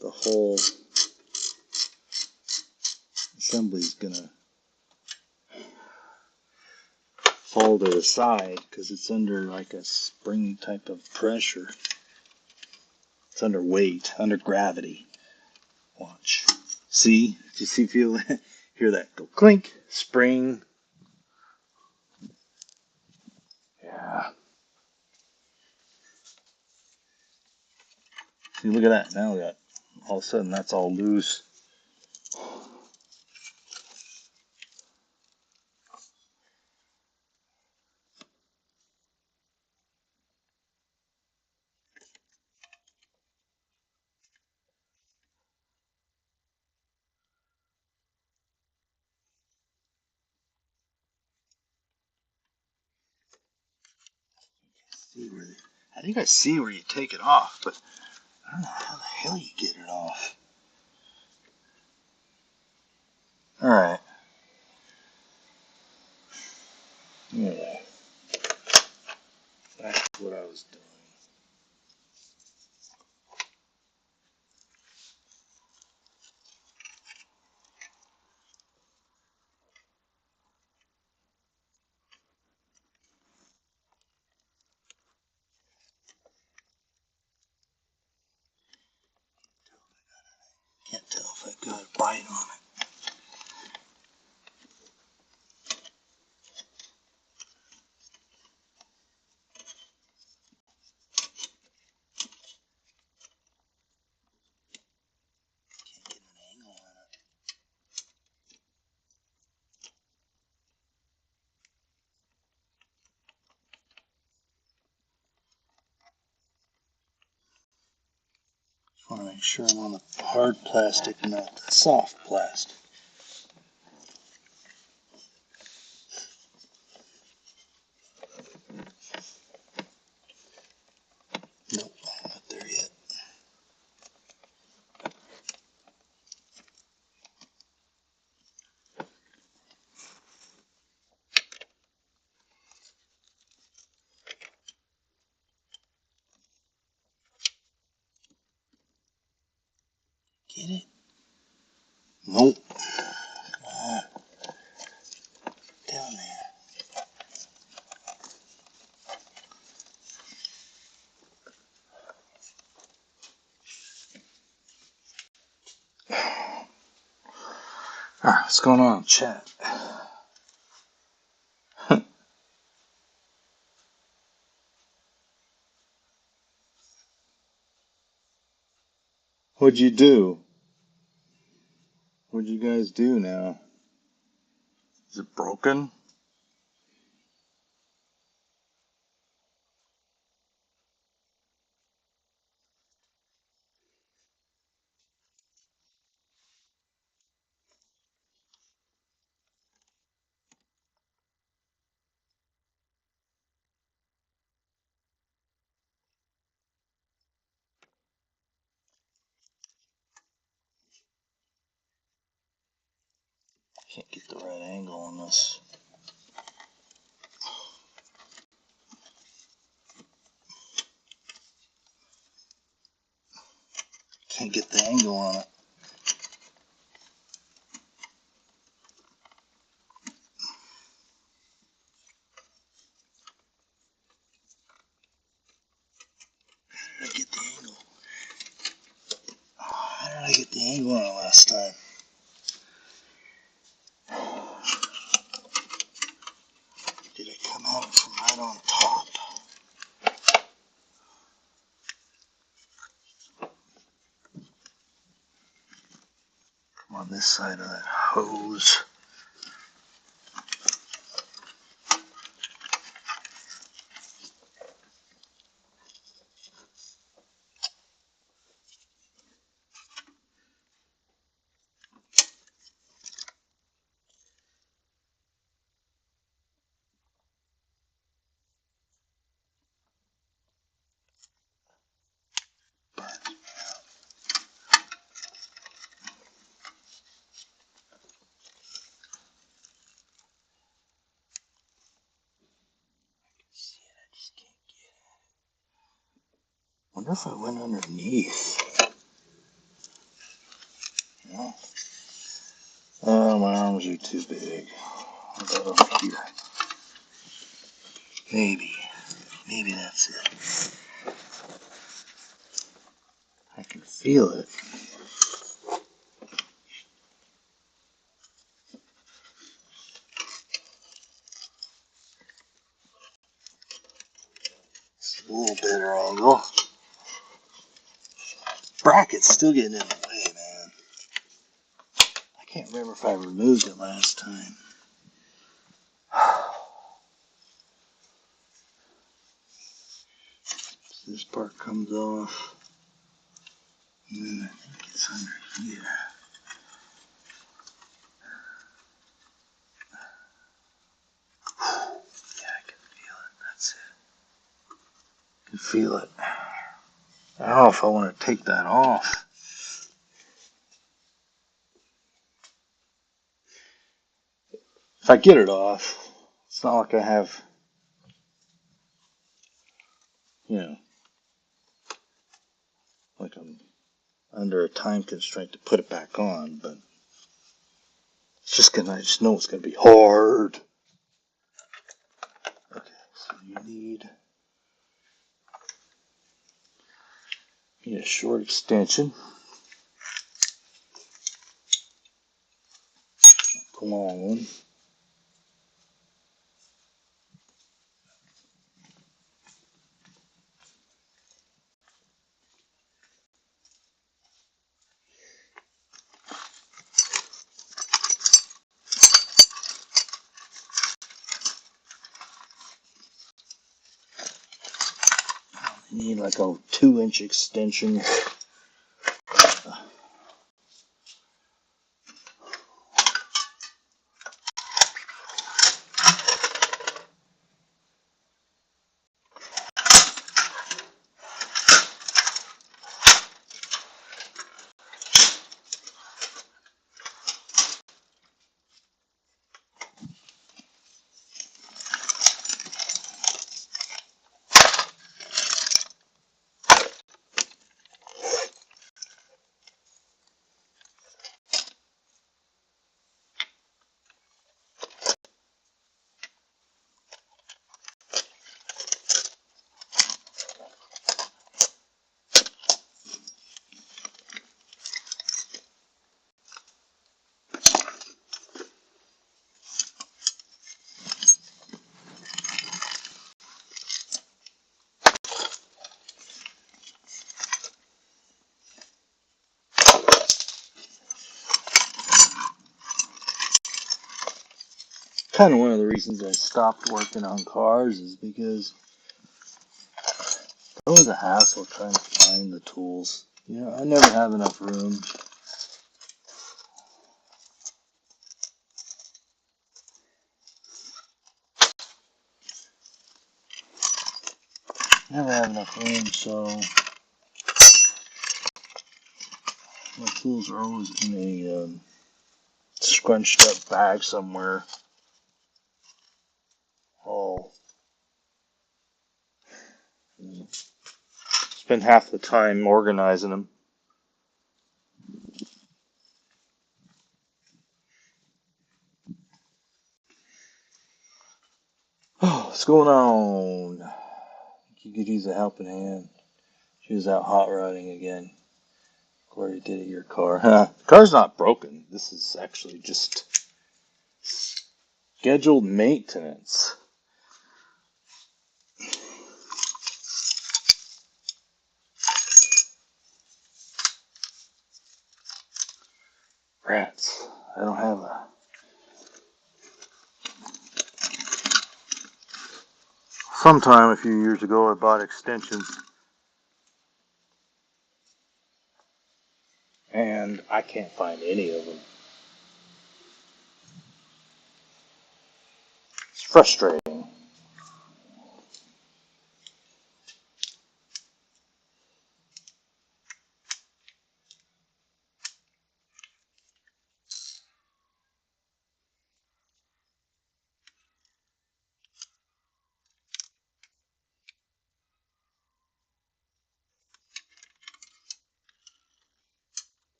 the whole assembly's gonna fall to the side because it's under like a spring type of pressure. It's under weight, under gravity. Watch. See? Do you see? Feel hear that go clink? Spring. Yeah. See, look at that. Now we got all of a sudden that's all loose. See where I think I see where you take it off, but I don't know how the hell you get it off. All right. Yeah. That's what I was doing. Can't tell if I got a bite on it. Can't get an angle on it. Just want to make sure I'm on the hard plastic and not the soft plastic. Nope, not there yet. Get it? Nope. Down there. Alright, what's going on, chat? What'd you do? What'd you guys do now? Is it broken? Can't get the right angle on this. Can't get the angle on it. How did I get the angle? How did I get the angle on it last time? Did it come out from right on top? Come on this side of that hose. What if I went underneath? No. Oh, my arms are too big. How about over here? Maybe that's it. I can feel it. It's a little better angle. Bracket's still getting in the way, man. I can't remember if I removed it last time. This part comes off. And then I think it's under here. Yeah, I can feel it. That's it. I can feel it. I don't know if I want to take that off. If I get it off, it's not like I have, you know, like I'm under a time constraint to put it back on, but it's just gonna, I just know it's gonna be hard. Okay, so you need a short extension, a long one. You need like a 2-inch extension. Kind of one of the reasons I stopped working on cars is because it was a hassle trying to find the tools. You know, I never have enough room. Never have enough room, so my tools are always in a scrunched up bag somewhere. I'll spend half the time organizing them. Oh, what's going on? You could use a helping hand. She was out hot rodding again. Glory did it your car. The car's not broken. This is actually just scheduled maintenance. Rats. I don't have a... Sometime a few years ago I bought extensions. And I can't find any of them. It's frustrating.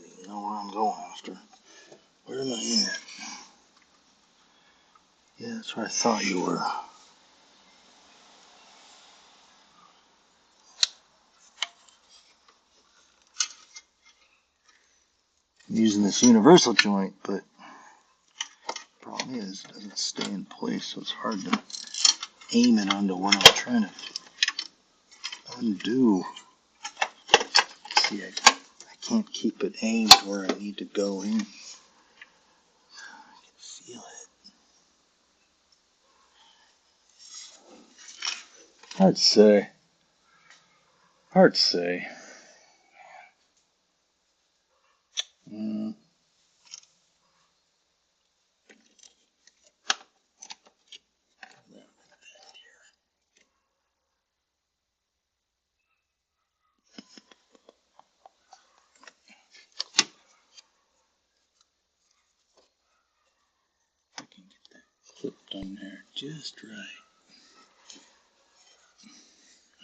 don't even know where I'm going after. Where am I at? Yeah, that's where I thought you were. I'm using this universal joint, but the problem is it doesn't stay in place, so it's hard to aim it onto what I'm trying to undo. See, I can't keep it aimed where I need to go in. I can feel it. Hard to say. Hard to say. Mm. I can get that clipped on there just right.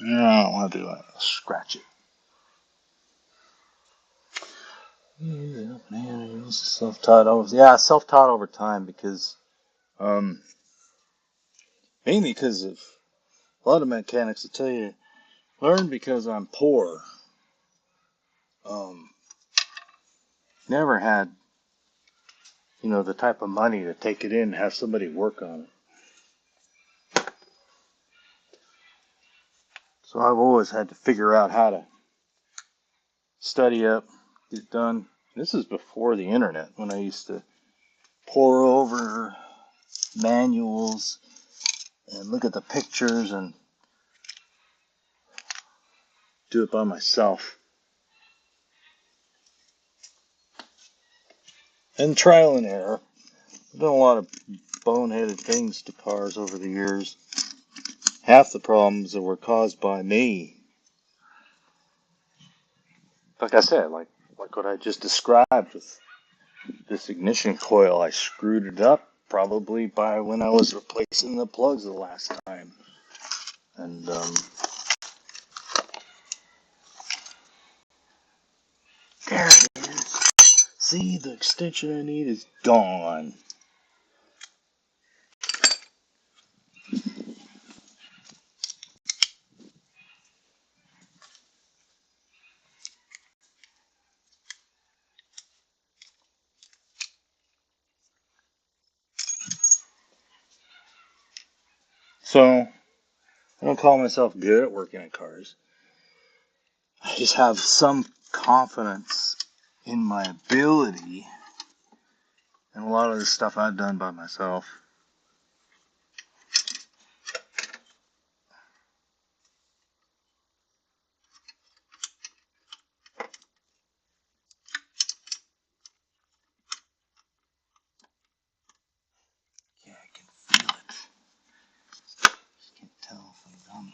No, I don't want to do that. I'll scratch it. Yeah, man, it's self-taught over. Yeah, self-taught over time because, um, mainly because of a lot of mechanics will tell you, learn because I'm poor. Um, never had, the type of money to take it in and have somebody work on it. So I've always had to figure out how to study up, get it done. This is before the internet, when I used to pour over manuals and look at the pictures and do it by myself. And trial and error. I've done a lot of boneheaded things to cars over the years. Half the problems that were caused by me. Like I said, like what I just described with this ignition coil. I screwed it up probably by when I was replacing the plugs the last time. And there it is. See, the extension I need is gone. So, I don't call myself good at working on cars. I just have some confidence in my ability and a lot of the stuff I've done by myself. Yeah, I can feel it. Just can't tell if I'm done.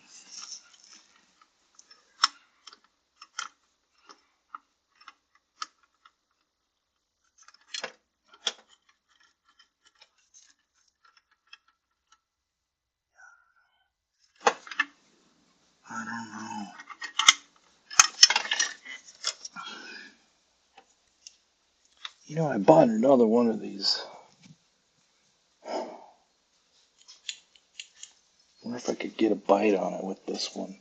I don't know. I bought another one of these. I wonder if I could get a bite on it with this one.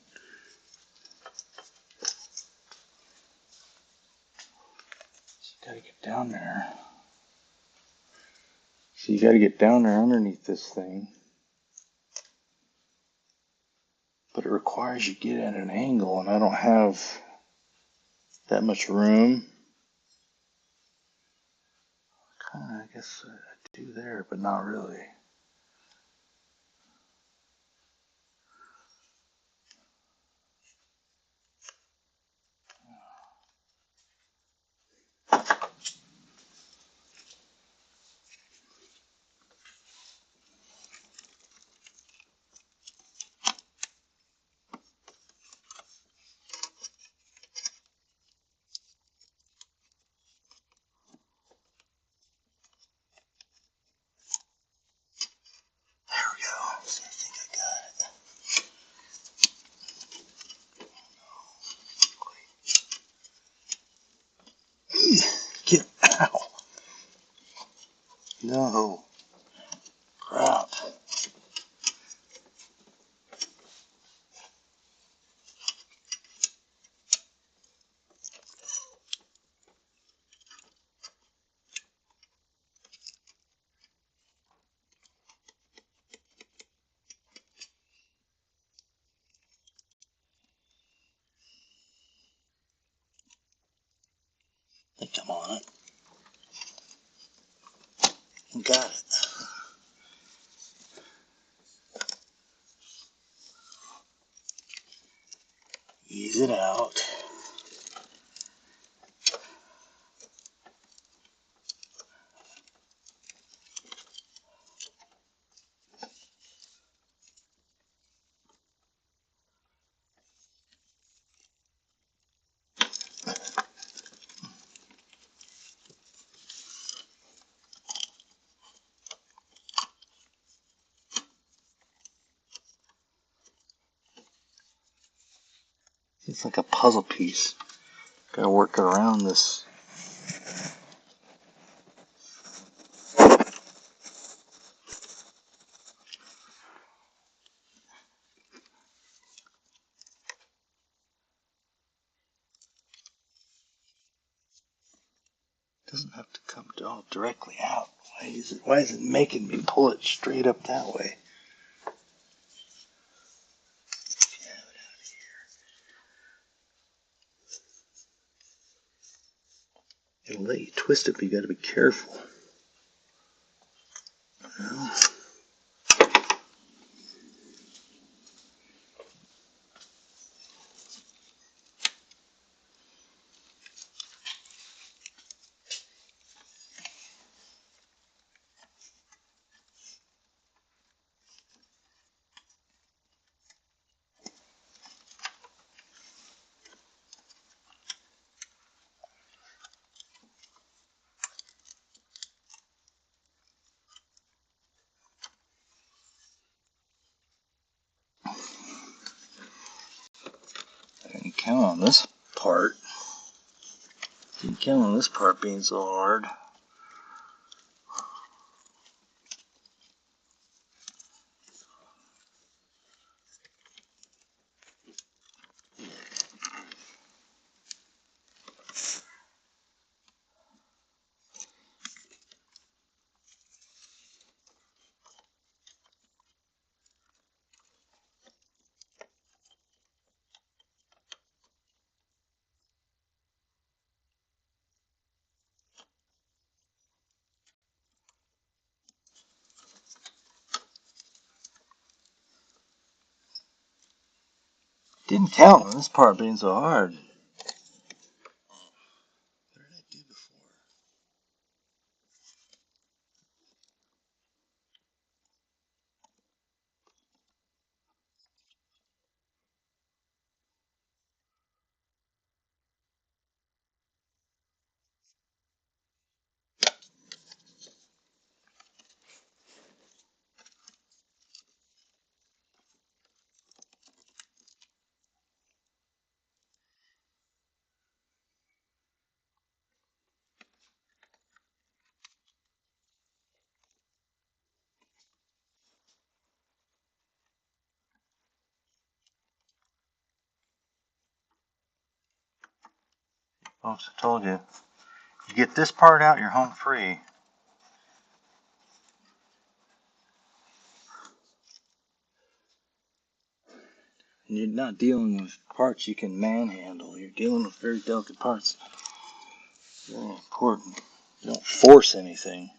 So you gotta get down there. So you gotta get down there underneath this thing. But it requires you get at an angle, and I don't have that much room. Kinda, I guess I do there, but not really. no. Crap. I think I'm on it. Got it. Ease it out. It's like a puzzle piece. Gotta work around this. Doesn't have to come all directly out. Why is it making me pull it straight up that way? It'll let you twist it, but you gotta be careful. Well, I didn't count on this part. Didn't count on this part being so hard. Didn't count on this part being so hard. What did I do before? Folks, I told you. You get this part out, you're home free. And you're not dealing with parts you can manhandle. You're dealing with very delicate parts. Very important. You don't force anything.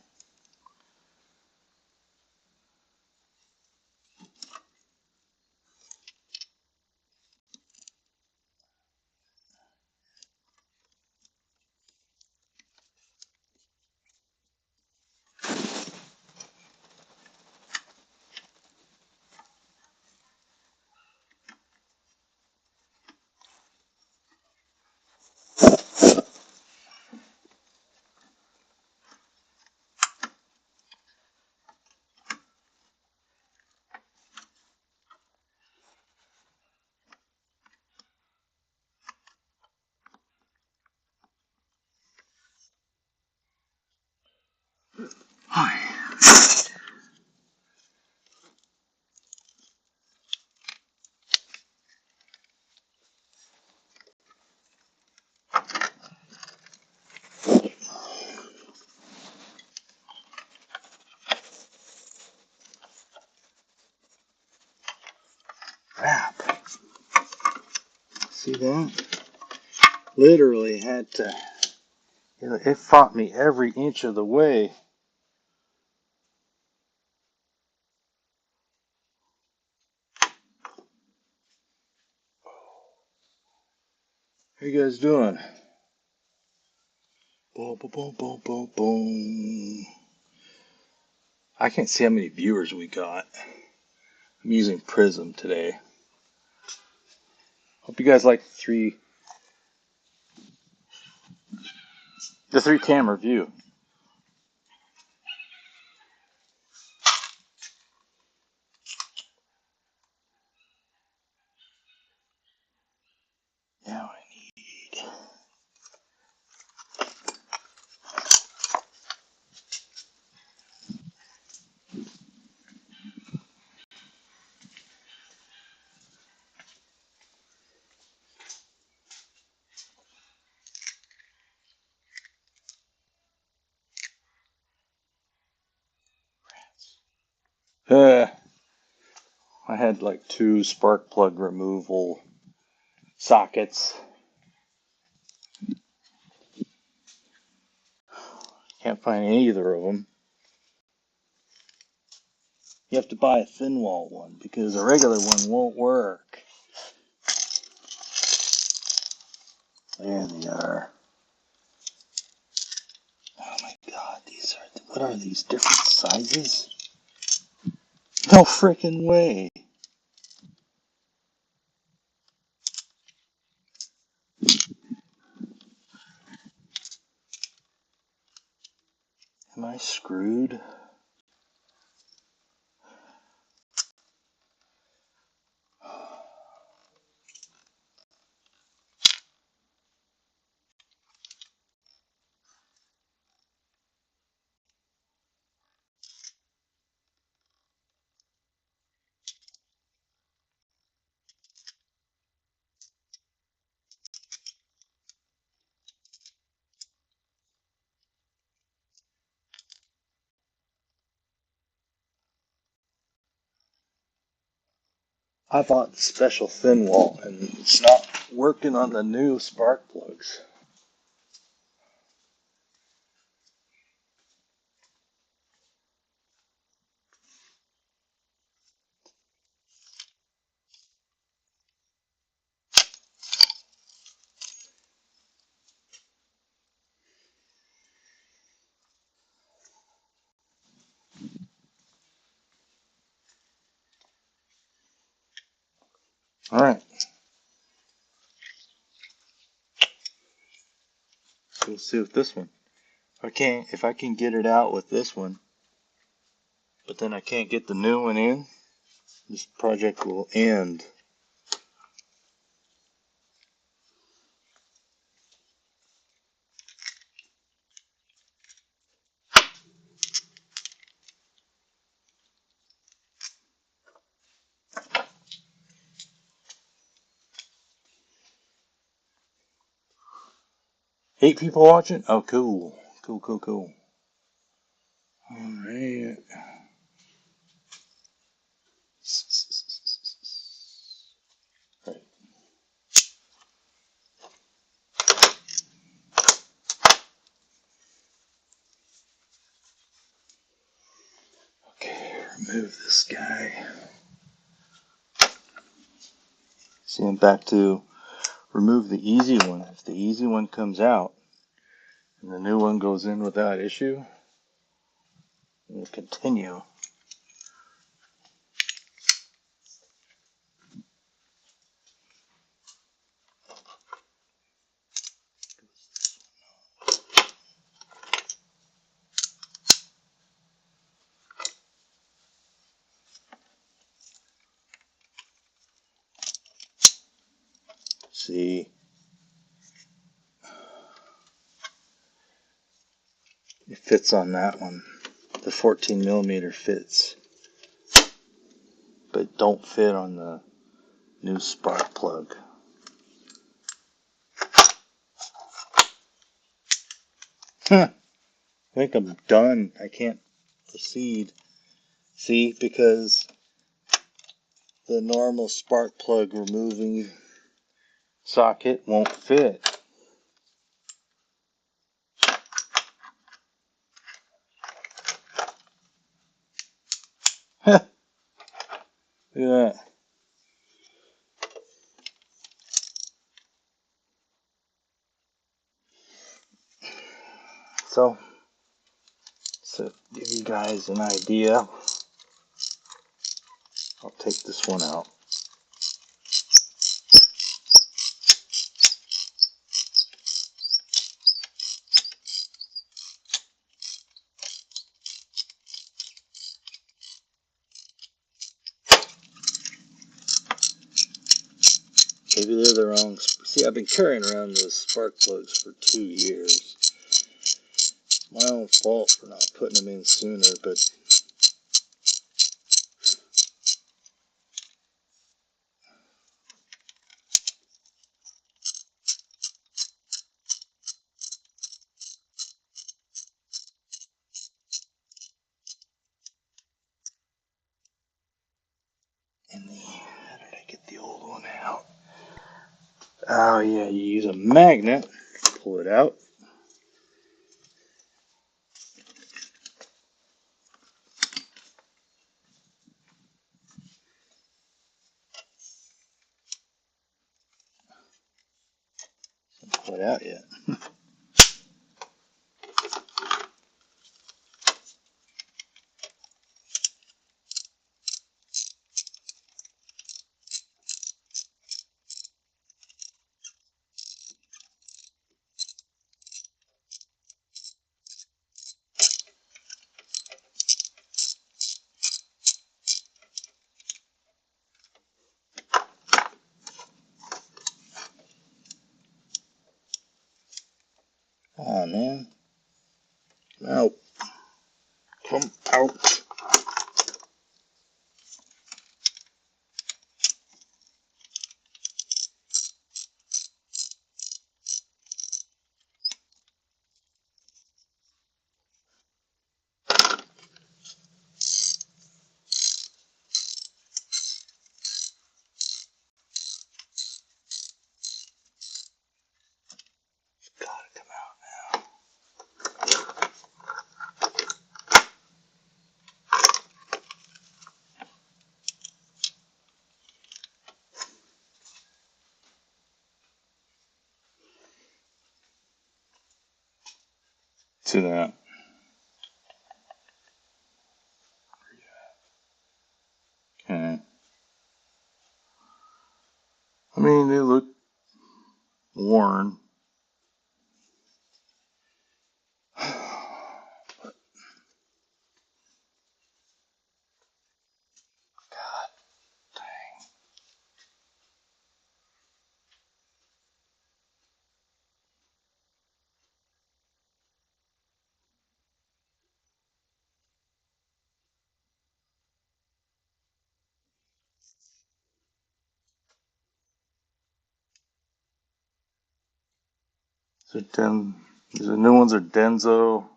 Crap. See that? Literally had to, it fought me every inch of the way. How you guys doing? Boom, boom, boom, boom, boom, boom. I can't see how many viewers we got. I'm using Prism today. Hope you guys like the three camera view. Now I need. I had like 2 spark plug removal sockets. Can't find either of them. You have to buy a thin wall one because a regular one won't work. There they are. Oh my god, what are these, different sizes? No freaking way. Am I screwed? I bought special thin wall and it's not working on the new spark plugs. Alright. We'll see with this one. If I can get it out with this one, but then I can't get the new one in, this project will end. Eight people watching? Oh, cool. Cool, cool, cool. Alright. Right. Okay, remove this guy. See, I'm back to remove the easy one. If the easy one comes out and the new one goes in without issue, we'll continue. See, it fits on that one. The 14 millimeter fits, but don't fit on the new spark plug. Huh. I think I'm done. I can't proceed. See, because the normal spark plug removing socket won't fit. Look at that. So give you guys an idea, I'll take this one out. Maybe they're the wrong. See, I've been carrying around those spark plugs for 2 years. My own fault for not putting them in sooner, but how did I get the old one out? Oh yeah, you use a magnet, pull it out. Pull it out yet. Oh man. Out. Come out. Gotta come out now. To that. Okay. I mean, they look worn. But God dang. The new ones are Denso.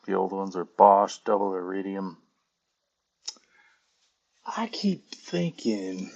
The old ones are Bosch, double iridium. I keep thinking,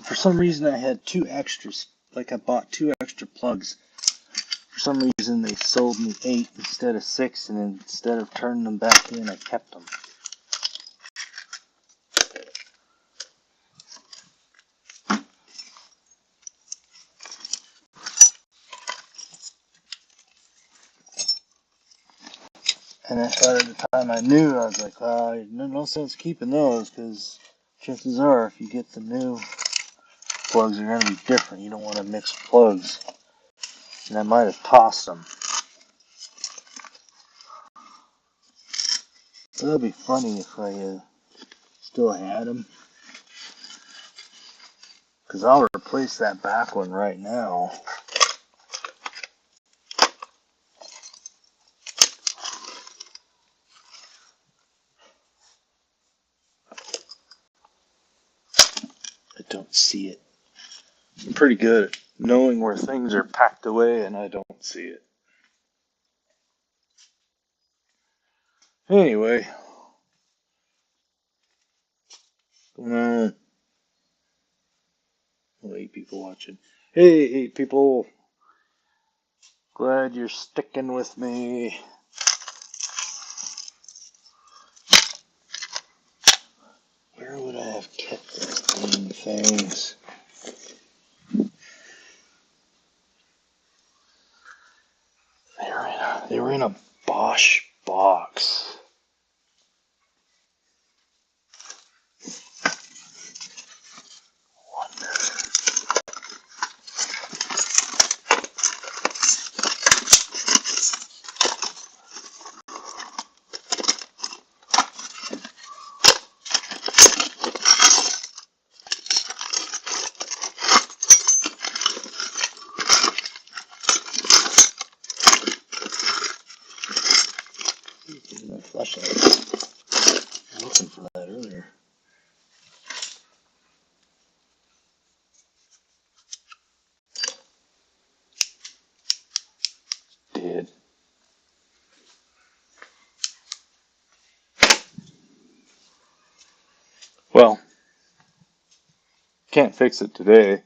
for some reason I had 2 extras. Like I bought 2 extra plugs. For some reason they sold me 8 instead of 6, and instead of turning them back in, I kept them. And I thought at the time I knew, I was like, no sense keeping those, because chances are if you get the new plugs, they're going to be different. You don't want to mix plugs. And I might have tossed them. So that'd be funny if I still had them. Because I'll replace that back one right now. I don't see it. I'm pretty good at knowing where things are packed away, and I don't see it. Anyway, come on. Oh, 8 people watching. Hey, 8 people. Glad you're sticking with me. Where would I have kept those damn things? They were in a Bosch box. Wonder. My flashlight. I was looking for that earlier. Did. Well, can't fix it today.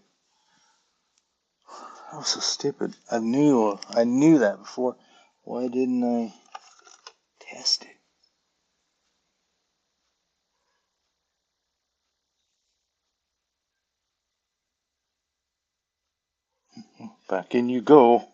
I was so stupid. I knew that before. Why didn't I test it? Back in you go.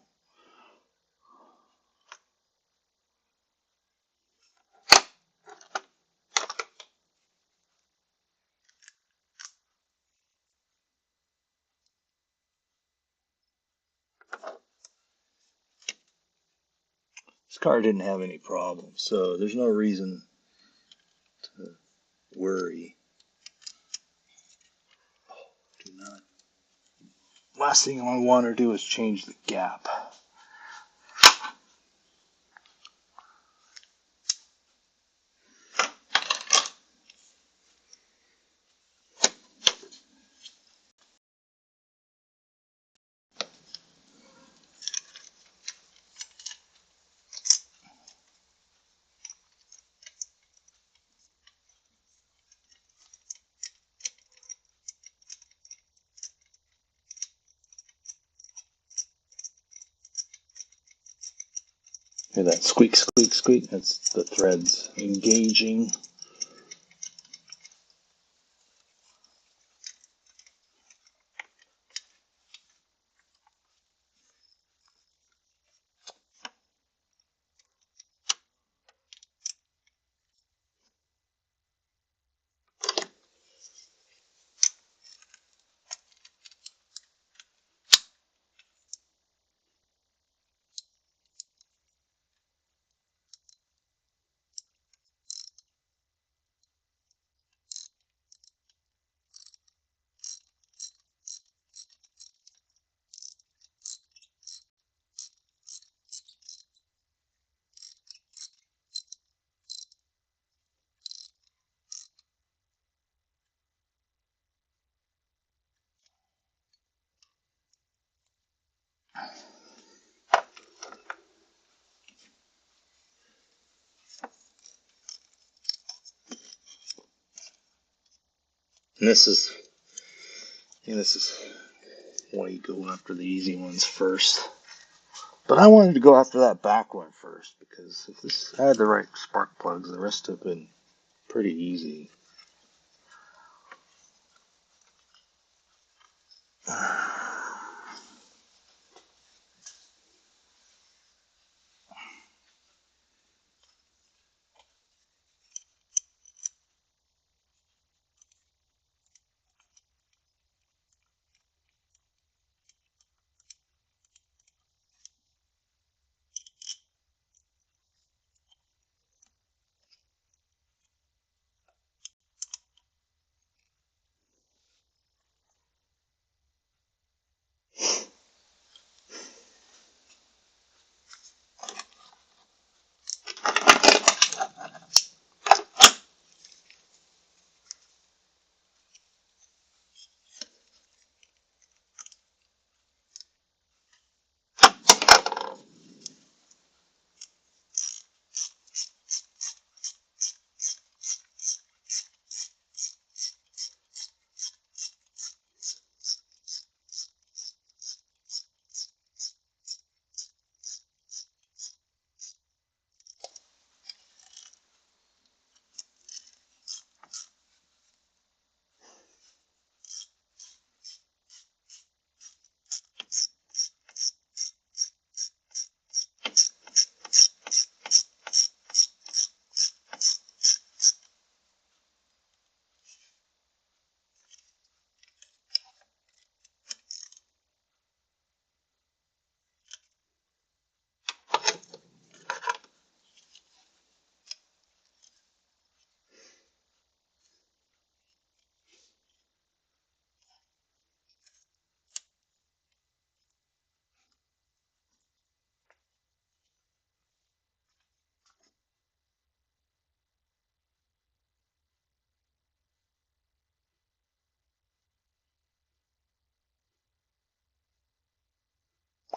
This car didn't have any problems, so there's no reason to worry. Do not. Last thing I want to do is change the gap. Hear that squeak, squeak, squeak? That's the threads engaging. And this is why you go after the easy ones first. But I wanted to go after that back one first because if this had the right spark plugs, the rest have been pretty easy.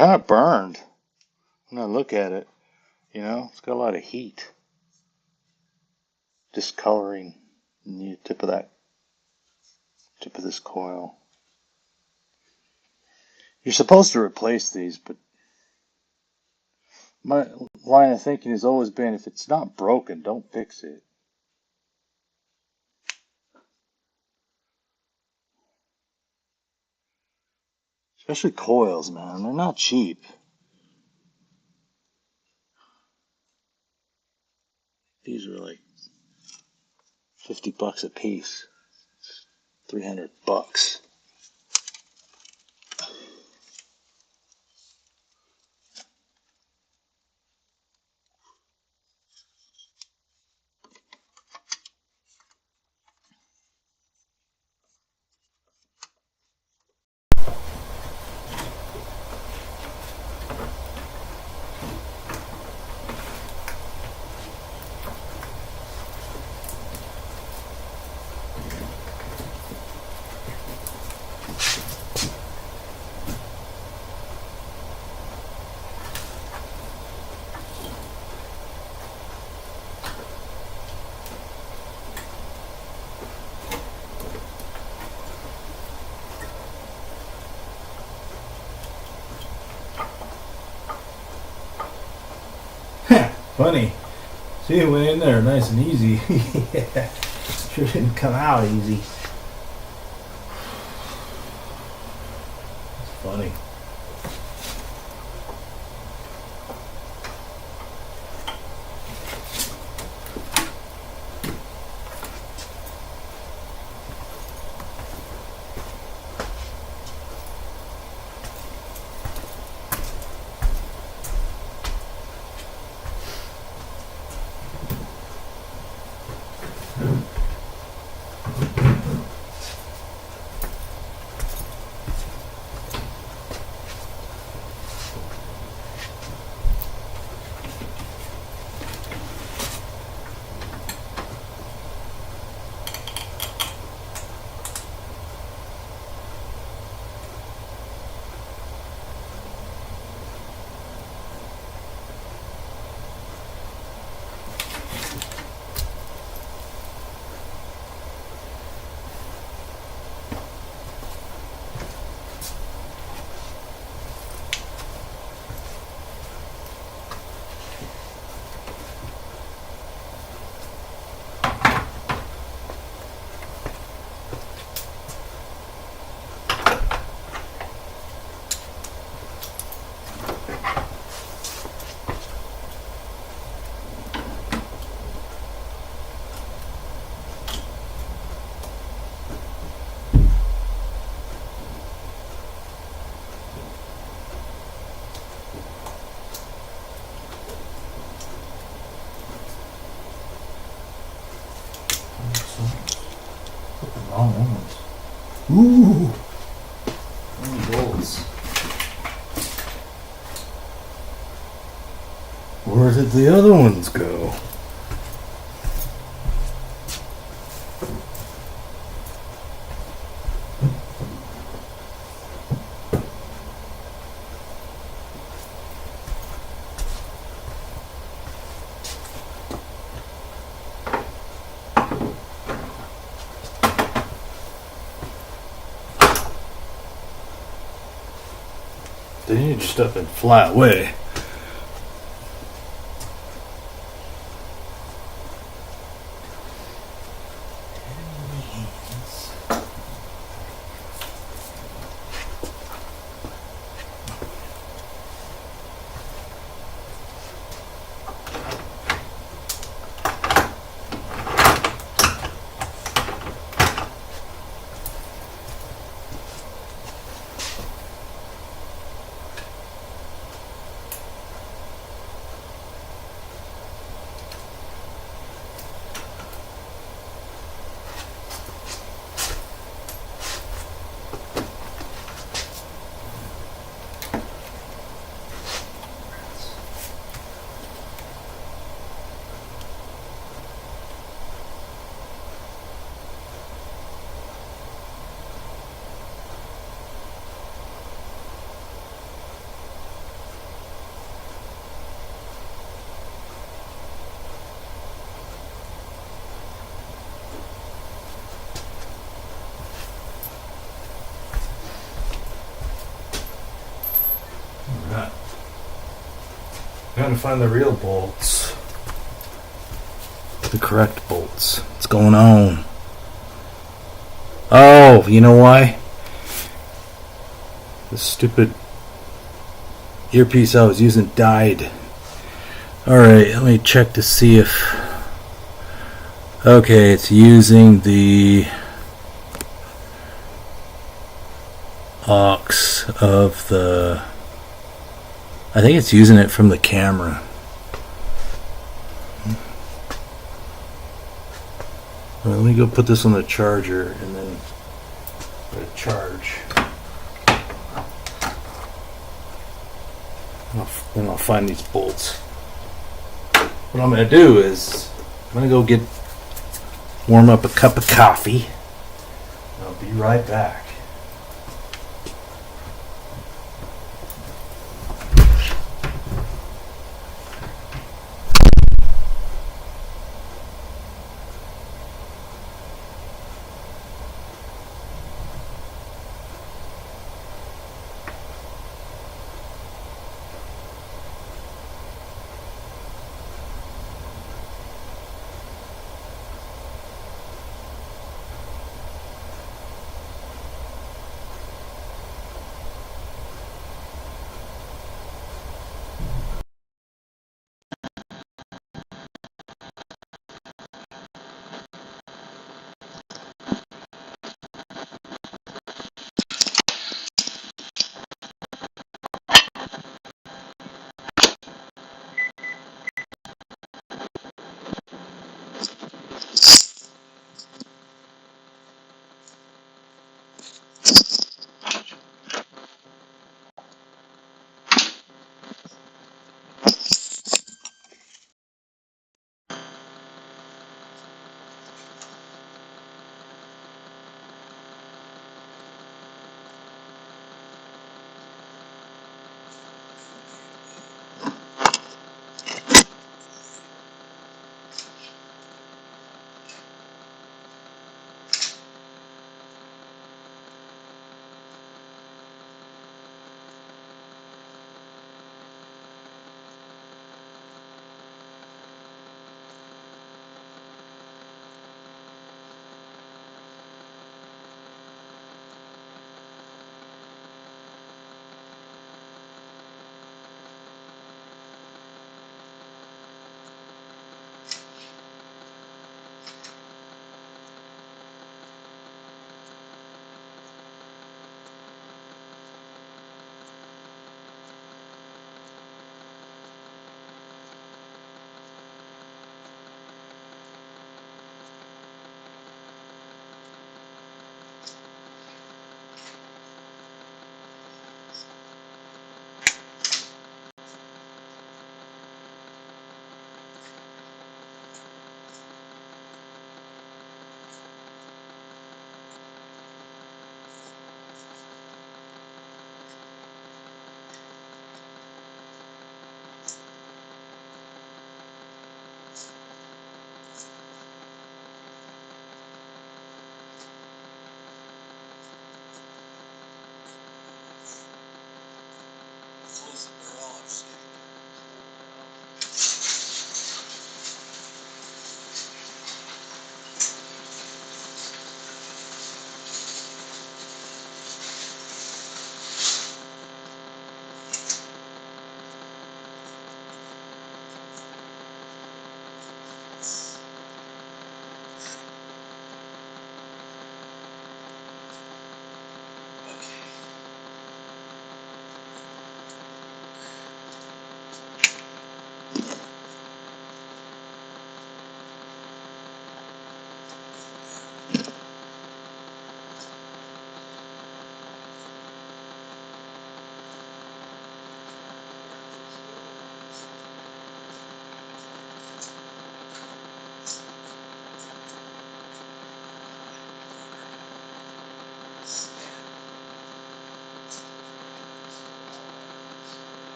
kind of burned when I look at it. You know, it's got a lot of heat. Discoloring the tip of this coil. You're supposed to replace these, but my line of thinking has always been, if it's not broken, don't fix it. Especially coils, man. They're not cheap. These are like $50 a piece. 300 bucks. Funny. See, it went in there nice and easy. Yeah. Sure didn't come out easy. It's funny. Wrong ones. Ooh! Only bolts. Where did the other ones go? They need stuff in flat way. Not. Trying to find the real bolts. The correct bolts. What's going on? Oh, you know why? The stupid earpiece I was using died. Alright, let me check to see if... Okay, it's using the aux of the... I think it's using it from the camera. Well, let me go put this on the charger and then let it charge. Then I'll find these bolts. What I'm going to do is I'm going to go warm up a cup of coffee. I'll be right back.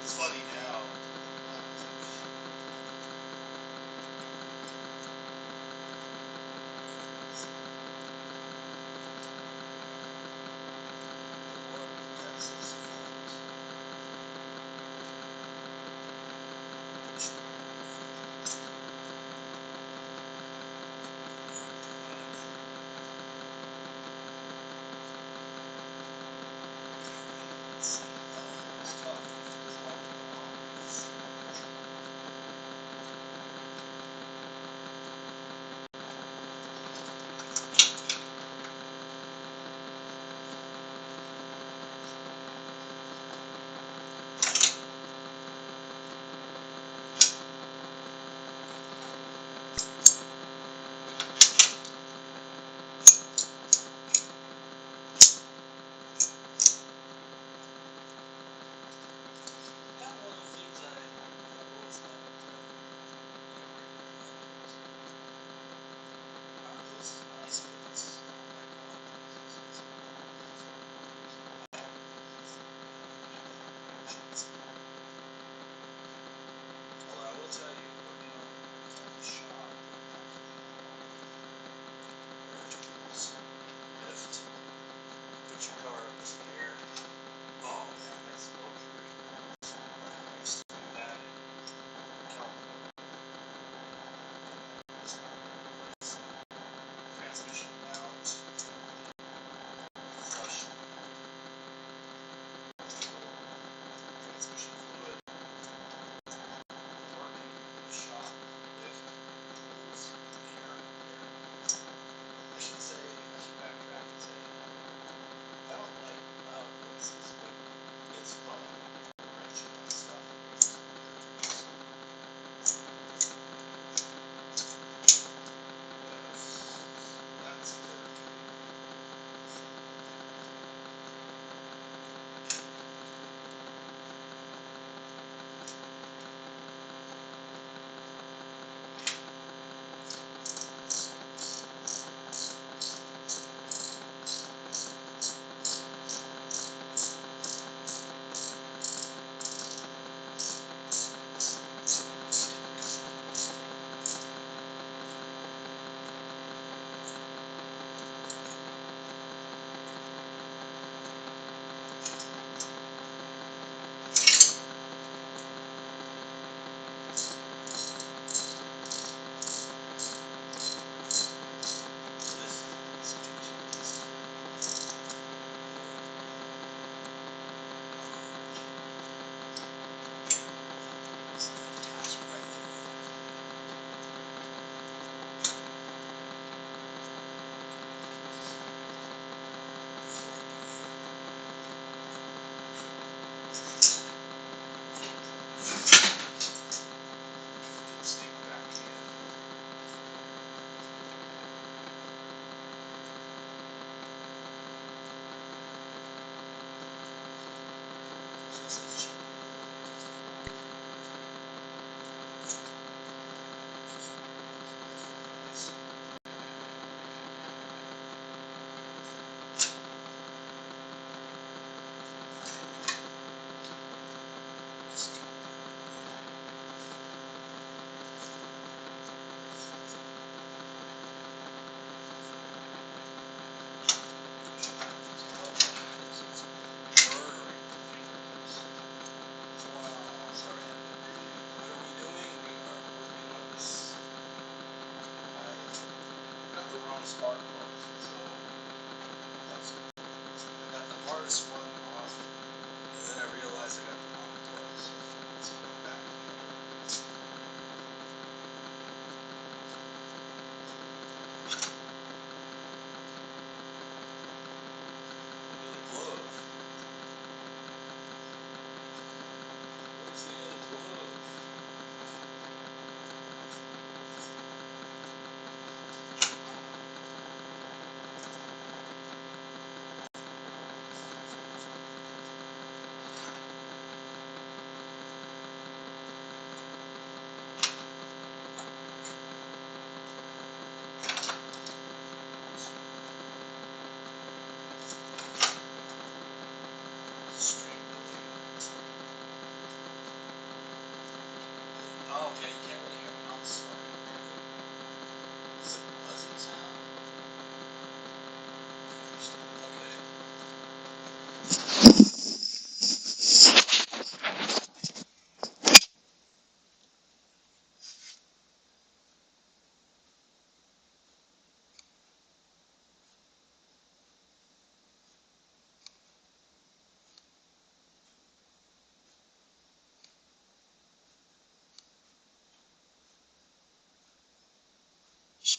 It's funny now.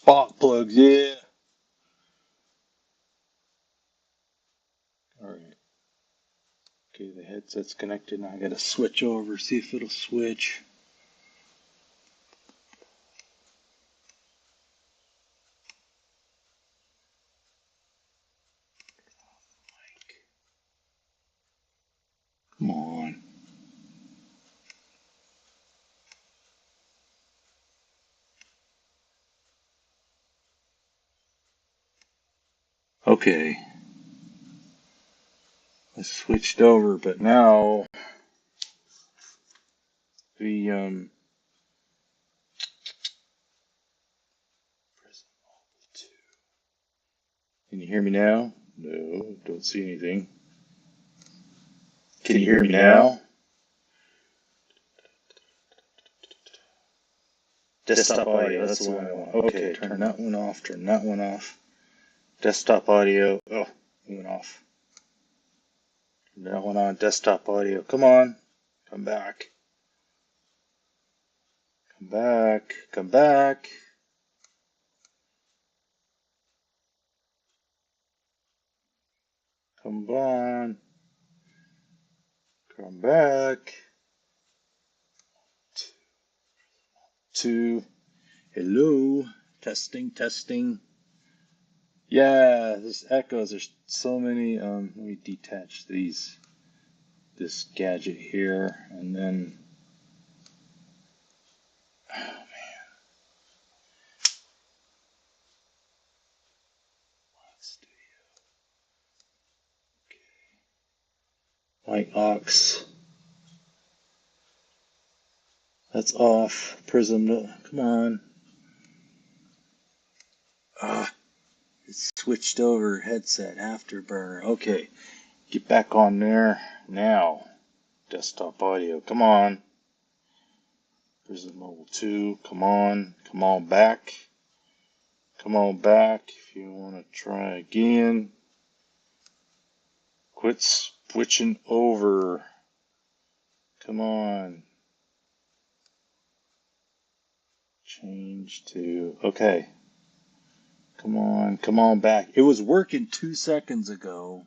Spark plugs, yeah. All right. Okay, the headset's connected. Now I gotta switch over, see if it'll switch. Come on. Okay. I switched over, but now the can you hear me now? No, don't see anything. Can you hear me now? Desktop audio, that's the one I want. Okay, turn that one off, turn that one off. Desktop audio, oh, it went off. Turn that one on, desktop audio, come on, come back. Come back, come back. Come on. Come back. Two. Hello. Testing, testing. Yeah, this echoes. There's so many. Let me detach this gadget here, and then. Oh man. Light aux. That's off. Prism. Come on. Ah, it's switched over. Headset afterburner. Okay, get back on there now. Desktop audio. Come on. Prism Mobile 2. Come on. Come on back. Come on back. If you want to try again. Quit switching over. Come on. Change to. Okay. Come on. Come on back. It was working 2 seconds ago.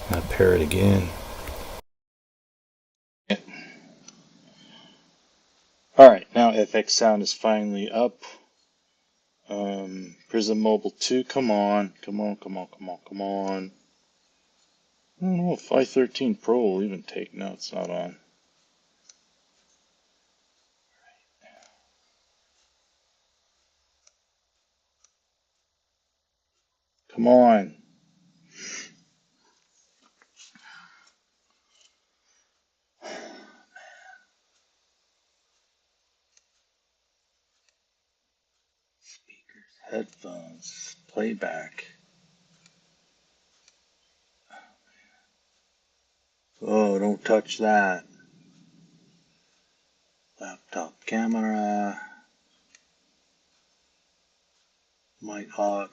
I pair it again. Alright, now FX sound is finally up. Prism Mobile 2, come on. Come on, come on, come on, come on. I don't know if i13 Pro will even take. No, it's not on. Come on. Speakers, headphones, playback. Oh, don't touch that. Laptop camera. Mic aux.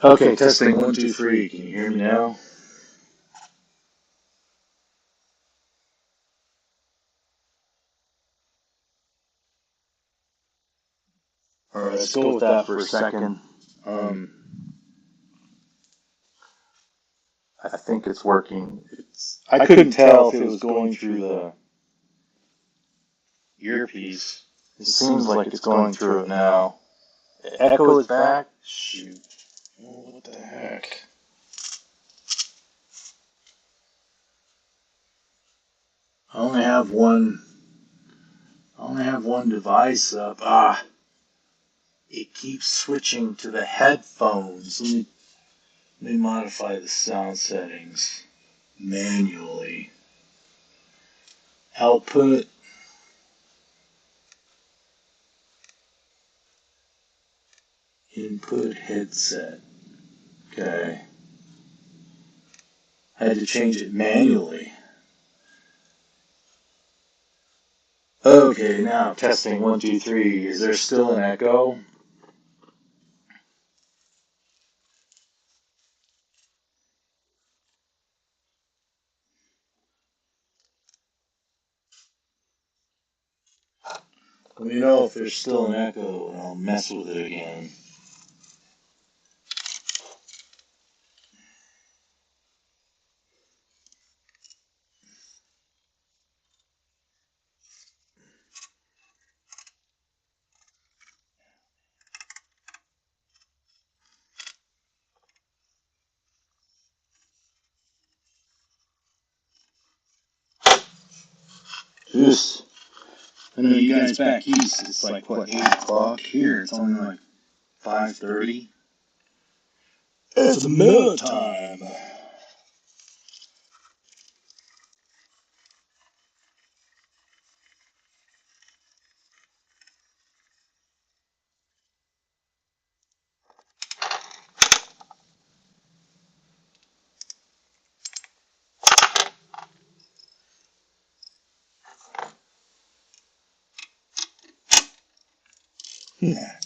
Okay, testing 1, 2, 3. Can you hear me now? Alright, let's go with that for a second. I think it's working. I couldn't tell if it was going through the earpiece. It seems like it's going through it now. Echo is back. Shoot. Oh, what the heck? I only have one device up. Ah, it keeps switching to the headphones. Let me modify the sound settings manually. Output. Input headset. Okay. I had to change it manually. Okay, now testing 1, 2, 3. Is there still an echo? Let me know if there's still an echo, and I'll mess with it again. Just, I know you guys back east, it's like, what, 8 o'clock? Here, it's only like 5:30. It's Miller time. Yeah.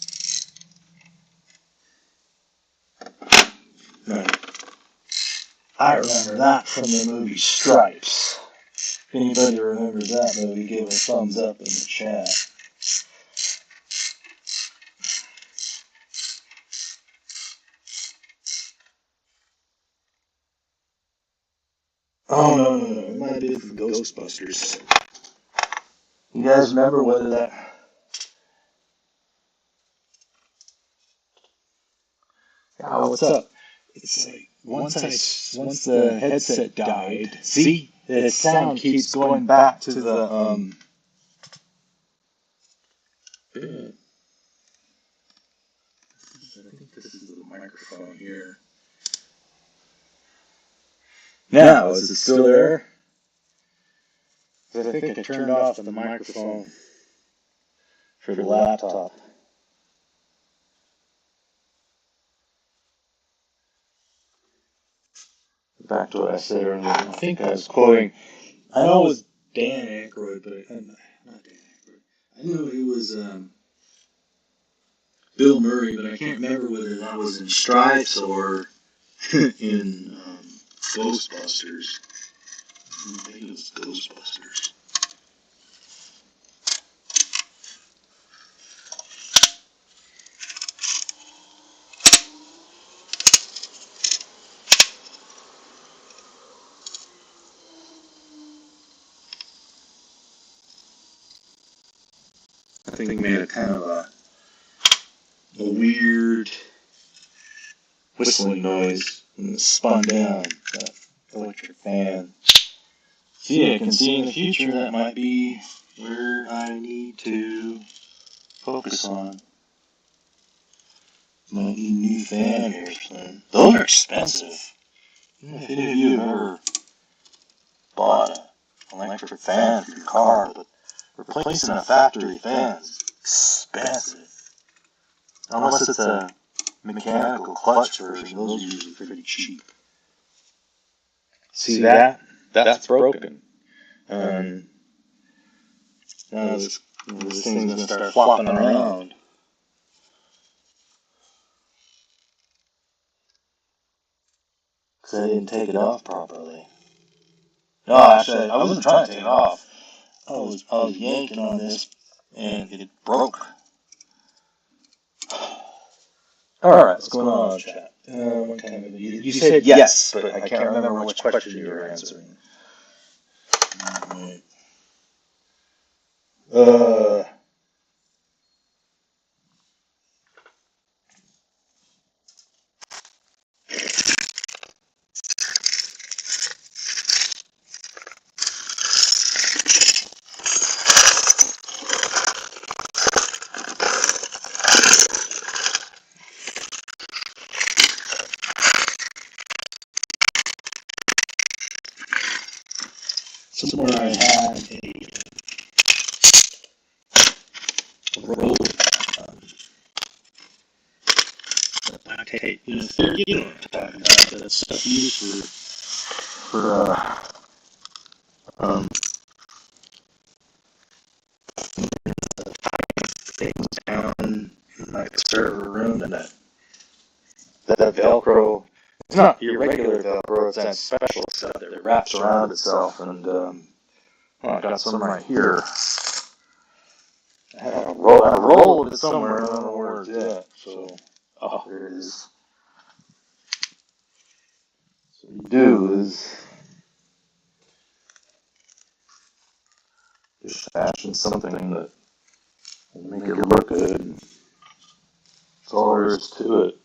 I remember that from the movie Stripes. If anybody remembers that movie, give a thumbs up in the chat. Oh, no. It might have been from Ghostbusters. You guys remember whether that... Oh, what's up? It's like, once the headset died, see? The sound keeps going back to the, I think this is the microphone here. Now, is it still there? I think I turned off the microphone for the laptop. Back to what I said earlier. I think I was quoting. I know it was Dan Aykroyd, but not Dan Aykroyd. I knew it was Bill Murray, but I can't remember whether that was in Stripes or in Ghostbusters. I think it was Ghostbusters. I think it made a kind of a weird whistling noise and it spun down that electric fan. So yeah, I can see in the future that might be where I need to focus on. Might need a new fan here soon. Those are expensive. I don't know if any of you have ever bought an electric fan for your car, but replacing a factory fan is expensive. Unless it's a mechanical clutch version, those are usually pretty cheap. See that? That's broken. Now this thing's going to start flopping around. Because I didn't take it off properly. No, actually, I wasn't trying to take it off. I was yanking on this, and it broke. Alright, what's going on, chat? What kind of you said yes, but I can't remember which question you were answering. Somewhere I had a roll of black tape. You know what I'm talking about. That stuff used for things down in like the server room and that Velcro. It's not your regular Velcro, it's that special stuff that wraps around itself. And I got some right here. I had roll of it somewhere. I don't know where it's at. So, oh, there it is. So what you do is just fashion something that will make it look good. That's all there is to it.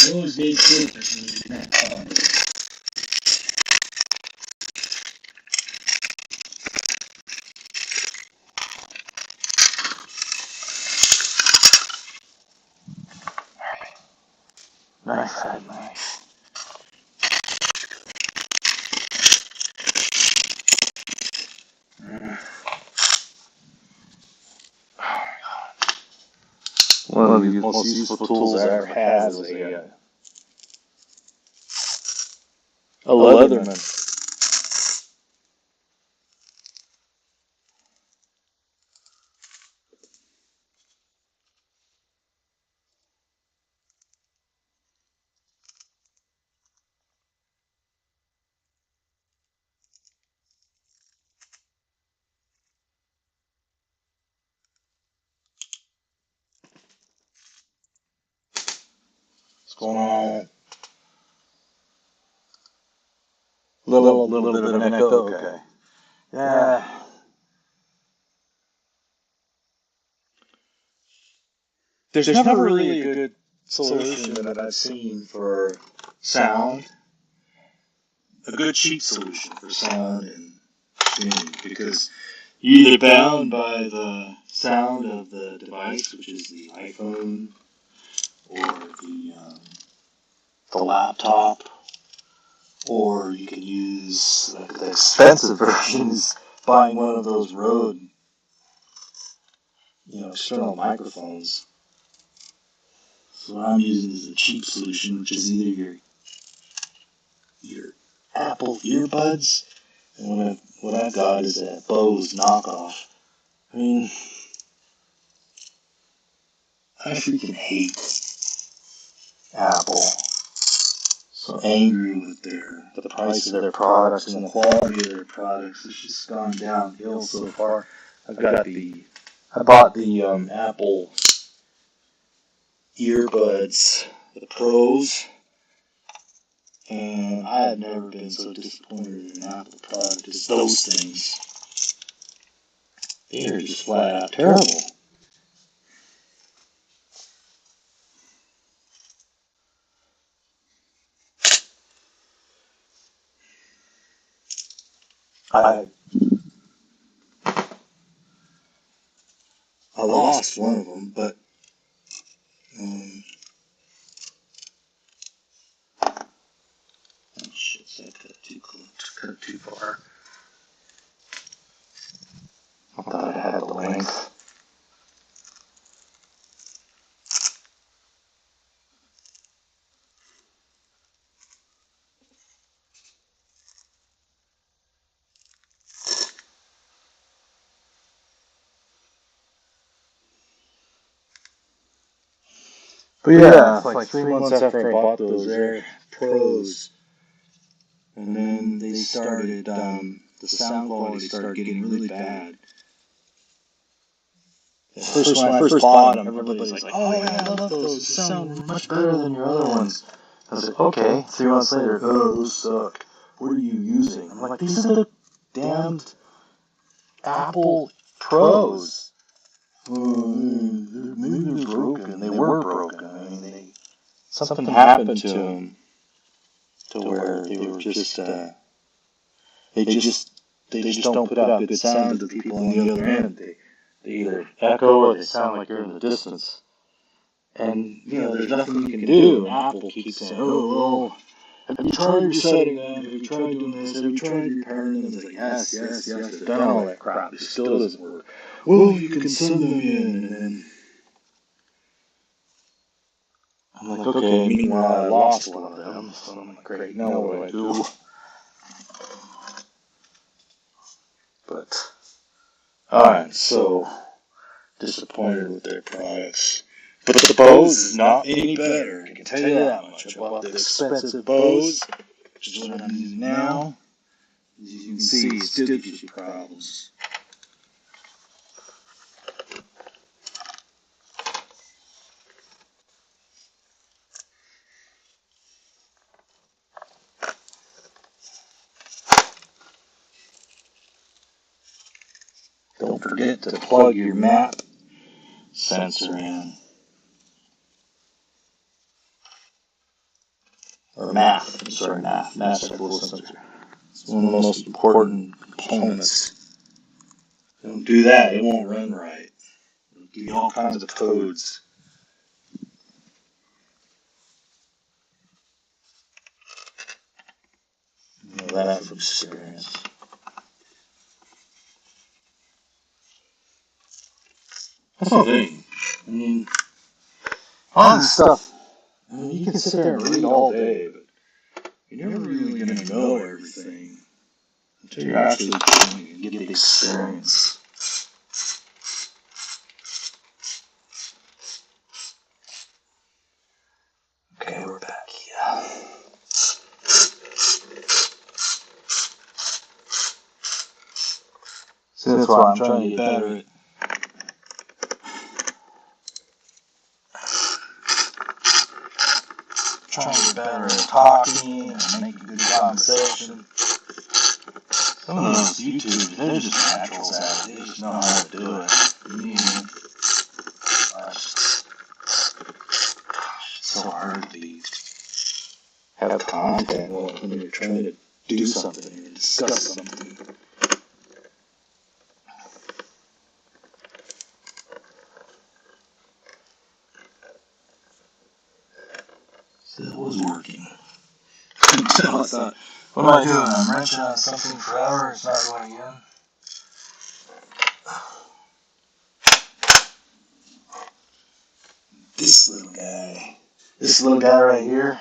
Those big filters are fun. Nice, nice. One of the most useful tools I ever had was a Leatherman. What's going on? Little bit of an echo. Okay. Yeah. There's never really a good solution that I've seen for sound. A good cheap solution for sound and tuning, because you're either bound by the sound of the device, which is the iPhone or the laptop, or you can use like the expensive versions, buying one of those Rode, external microphones. So what I'm using is a cheap solution, which is either your Apple earbuds, and what I've got is a Bose knockoff. I mean, I freaking hate Apple. So angry with the price of their products and the quality of their products. It's just gone downhill so far. I bought the Apple earbuds, the Pros, and I have never been so disappointed in an Apple product as those things. They are just flat out terrible. I lost one of them, but oh shit, I cut too far. I thought I had the length. But yeah, like 3 months after I bought those Air Pros, and then they started, the sound quality started getting really bad. At first, when I first bought them, everybody was like, oh yeah, I love those, they sound much better than your other ones. I was like, okay, 3 months later, oh, those suck. What are you using? I'm like, these are the damned Apple Pros. Maybe they're broken. They were broken. I mean, something happened to them to where they were just, they just don't put out good sound to the people on the other end. They either echo or they sound like you're in the distance. And, there's nothing you can do. And Apple keeps saying, oh, well, have you tried resetting them? Have you tried doing this? Have you tried repairing them? It's like, yes. I've done all that crap. It still doesn't work. Well, you can send them in. And then I'm like, okay, meanwhile, I lost one of them. So I'm like, great, now what do I do? But I'm so disappointed with their products. But the Bose is not any better. I can tell you that much. I bought the expensive Bose, which is what I'm using now. As you can see, it still gives you problems. Don't forget to plug your map sensor in. Or MAF, I'm sorry, MAF, master flow sensor. It's one of the most important components. Don't do that, it won't run right. It'll give you all kinds of codes. You know that from experience. That's the thing. I mean, all this stuff, I mean, you can sit there and read all day, but you're never really going to know everything until you're actually doing it and get the experience. Okay, we're back. Yeah. So that's why I'm trying to get better at talking and making good conversation. Some of those YouTubers, they're just naturals at it. They just know how to do it. Me, it's so hard to have content when you're trying to do something or discuss something. So it was working. Until I thought, what am I doing? I'm wrenching on something forever, it's not going again. This little guy right here,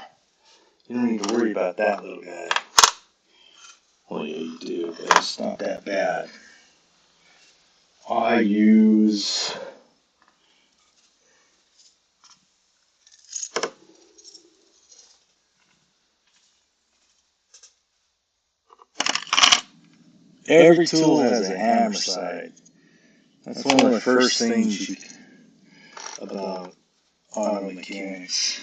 you don't need to worry about that little guy. Well, yeah, you do, but it's not that bad. I use every tool has a hammer side. That's one of the first things about auto mechanics.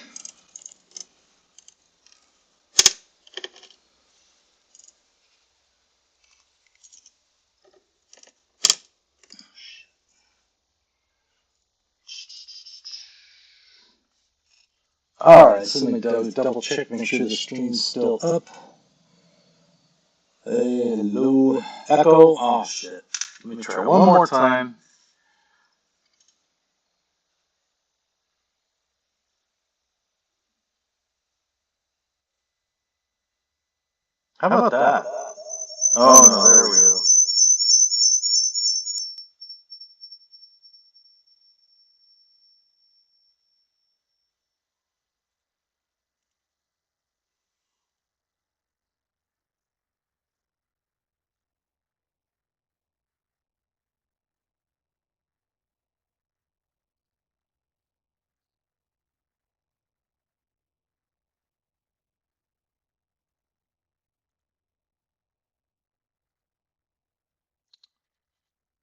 Alright, so let me double check, make sure the stream's still up. Hey, hello, echo. Oh shit. Let me try one more time. How about that? Oh no, there we go.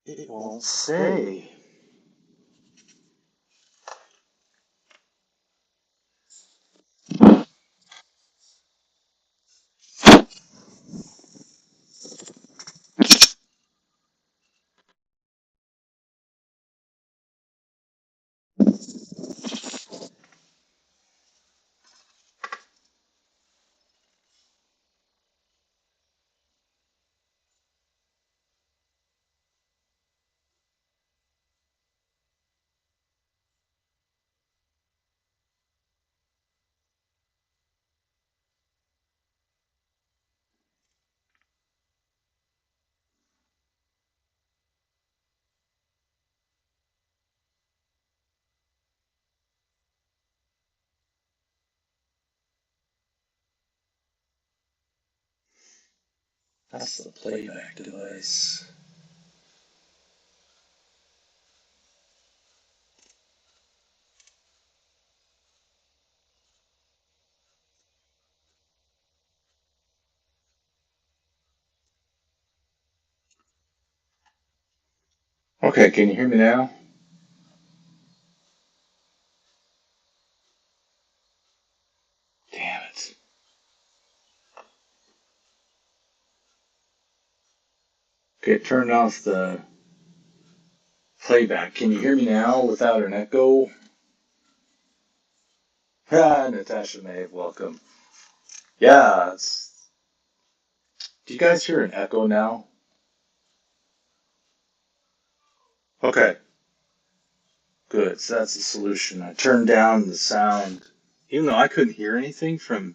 It won't say. That's the playback device. Okay, can you hear me now? Damn it. Okay, turn off the playback. Can you hear me now without an echo? Ah, Natasha May, welcome. Yeah, do you guys hear an echo now? Okay, good. So that's the solution. I turned down the sound. Even though I couldn't hear anything from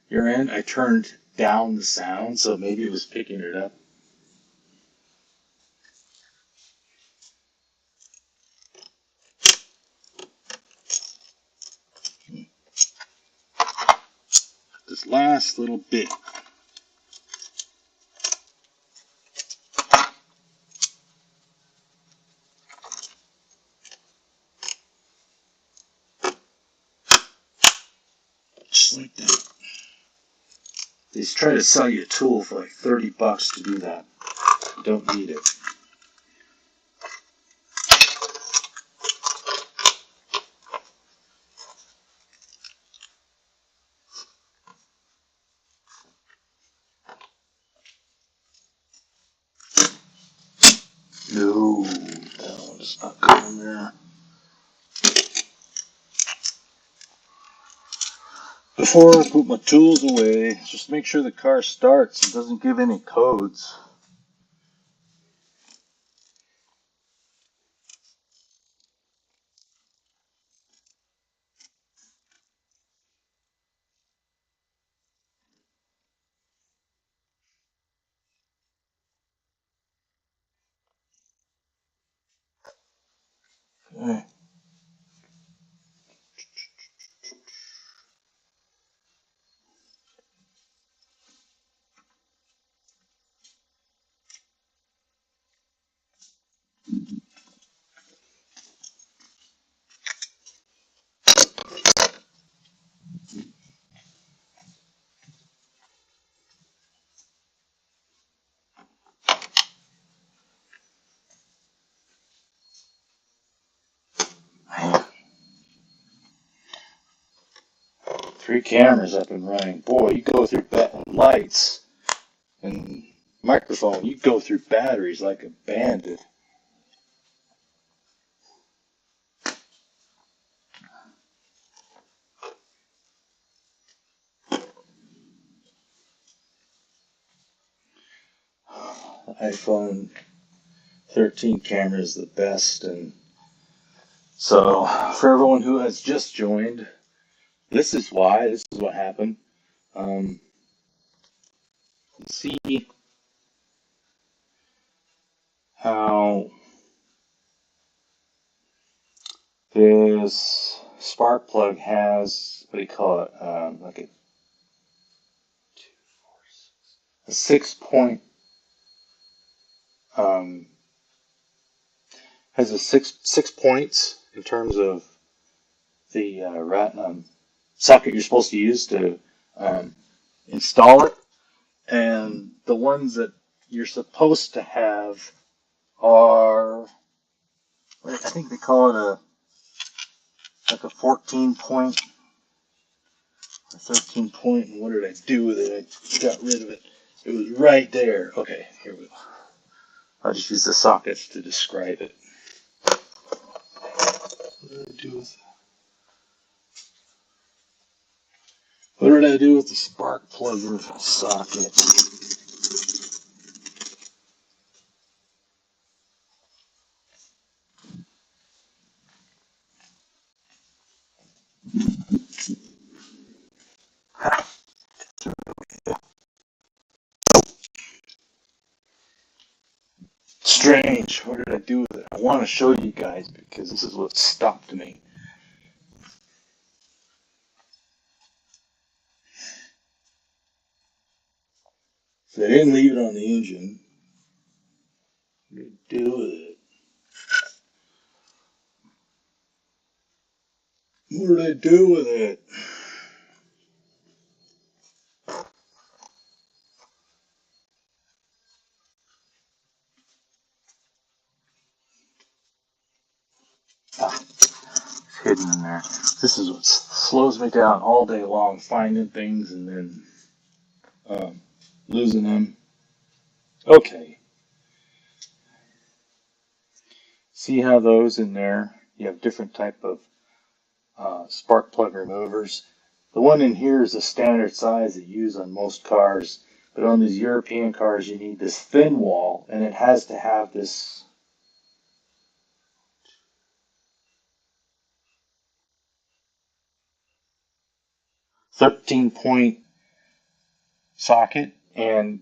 your end, I turned down the sound, so maybe it was picking it up. This last little bit. Just like that. They try to sell you a tool for like $30 to do that. You don't need it. No, that one's not going there. Before I put my tools away, just make sure the car starts and doesn't give any codes. Okay. 3 cameras up and running. Boy, you go through lights and microphone. You go through batteries like a bandit. iPhone 13 camera is the best, and so for everyone who has just joined, this is why. This is what happened. Um, see how this spark plug has, what do you call it? Like a 6 point, um, has a six points in terms of the socket you're supposed to use to um, install it, and the ones that you're supposed to have are, I think they call it a 14 point, a 13 point. And what did I do with it? I got rid of it. It was right there. Okay, here we go. I'll just use the sockets to describe it. What did I do with What did I do with the spark plug socket? Strange. What did I do with it? I want to show you guys because this is what stopped me. So I didn't leave it on the engine. What did I do with it? What did I do with it? hidden in there. This is what slows me down all day long, finding things and then losing them. Okay. See how those in there, you have different type of spark plug removers. The one in here is the standard size that you use on most cars, but on these European cars you need this thin wall, and it has to have this 13-point socket, and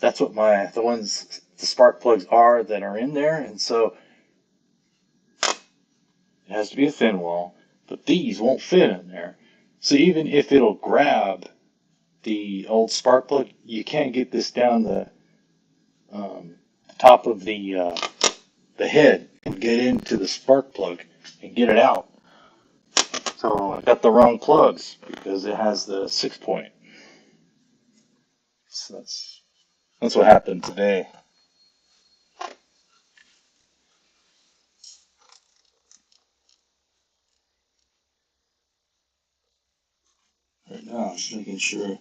that's what the spark plugs are that are in there, and so it has to be a thin wall, but these won't fit in there. So even if it'll grab the old spark plug, you can't get this down the top of the head and get into the spark plug and get it out. So I got the wrong plugs because it has the 6-point. So that's what happened today. Right now, I'm just making sure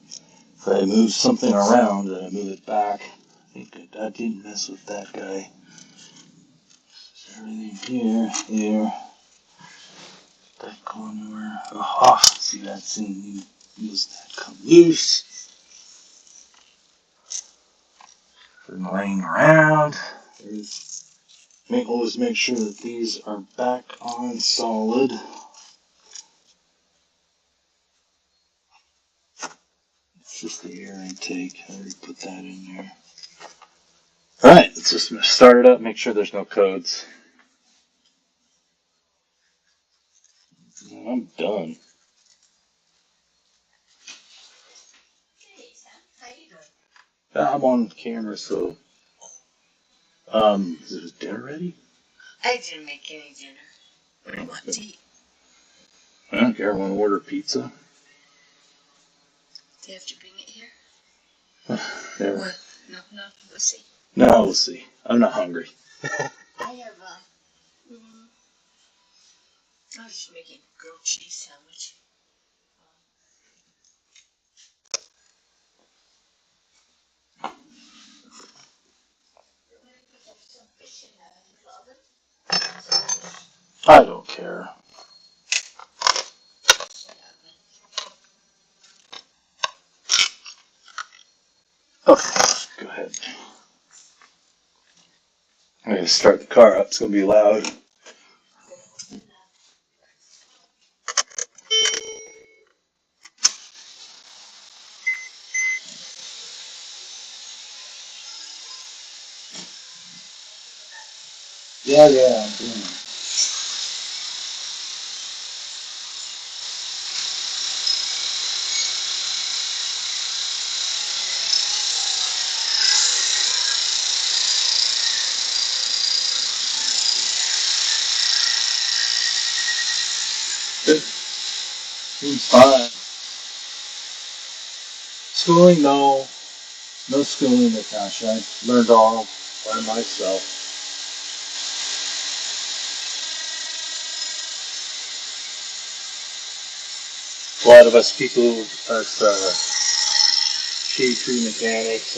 if I move something around, that I move it back. I think I didn't mess with that guy. Everything here, that corner. Aha! See that thing? Does that come loose? And laying around. Always make sure that these are back on solid. It's just the air intake. I already put that in there. Alright, let's just start it up, make sure there's no codes. I'm done. I'm on camera, so is it dinner ready? I didn't make any dinner. What do you want to eat? I don't care. I want to order pizza. Do you have to bring it here? Never. What? No, we'll see. No, we'll see. I'm not hungry. I have I was just making a grilled cheese sandwich. I don't care. Okay, go ahead. I'm going to start the car up. It's going to be loud. Yeah, I'm doing it. Good. Seems fine. Schooling, no. No schooling, Natasha. I learned all by myself. A lot of us people, shade tree mechanics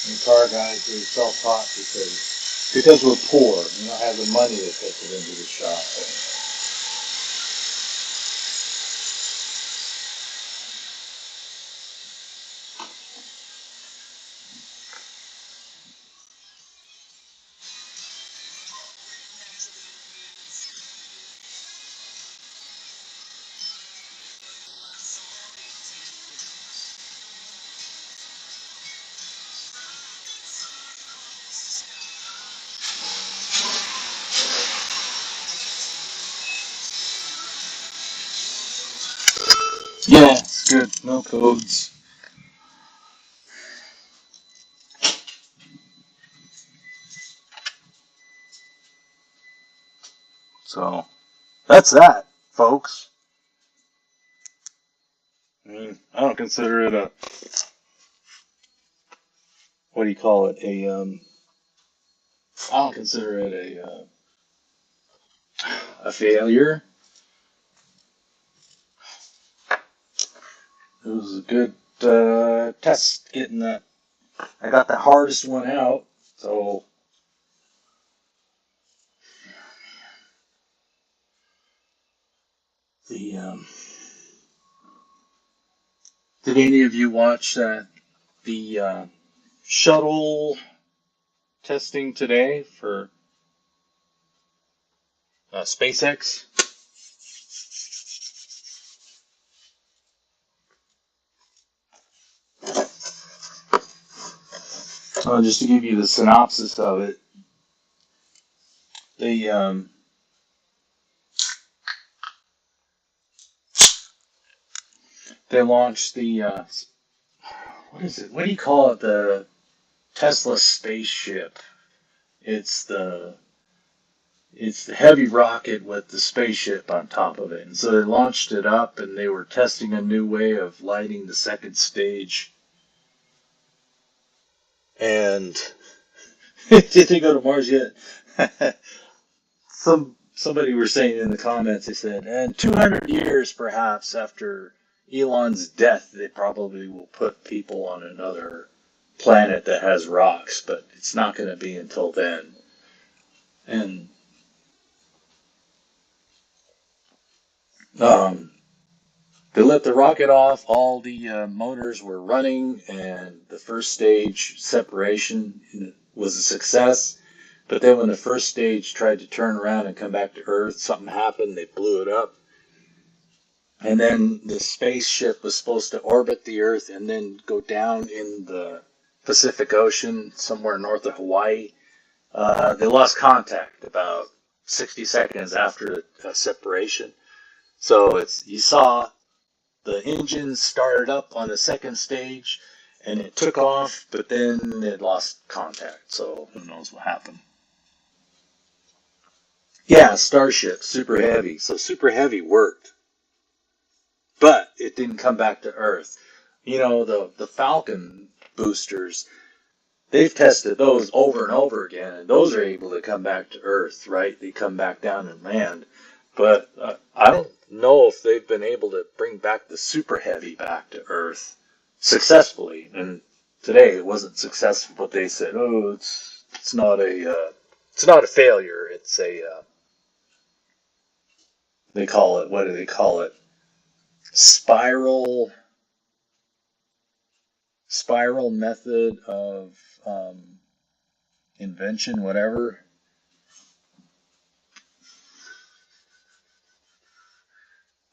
and car guys are self-taught because we're poor and don't have the money to take it into the shop. Yeah, it's good. No codes. So that's that, folks. I mean, I don't consider it a, what do you call it? I don't consider it a failure. It was a good test getting that. I got the hardest one out, so the did any of you watch the shuttle testing today for SpaceX? Just to give you the synopsis of it, they they launched the what is it? What do you call it? The Tesla spaceship. It's the it's the heavy rocket with the spaceship on top of it. And so they launched it up, and they were testing a new way of lighting the second stage. And did they go to Mars yet? Somebody were saying in the comments, they said, and 200 years perhaps after Elon's death, they probably will put people on another planet that has rocks, but it's not going to be until then. And they let the rocket off, all the motors were running, and the first stage separation was a success. But then when the first stage tried to turn around and come back to Earth, something happened, they blew it up. And then the spaceship was supposed to orbit the Earth and then go down in the Pacific Ocean, somewhere north of Hawaii. They lost contact about 60 seconds after separation. So you saw the engine started up on the second stage and it took off, but then it lost contact. So who knows what happened. Yeah, Starship, super heavy. So super heavy worked, but it didn't come back to Earth. You know, the Falcon boosters, they've tested those over and over again, and those are able to come back to Earth, right? They come back down and land. But I don't know if they've been able to bring back the Super Heavy back to Earth successfully. And today it wasn't successful, but they said, oh, it's not a failure. It's a they call it, what do they call it? Spiral method of invention, whatever.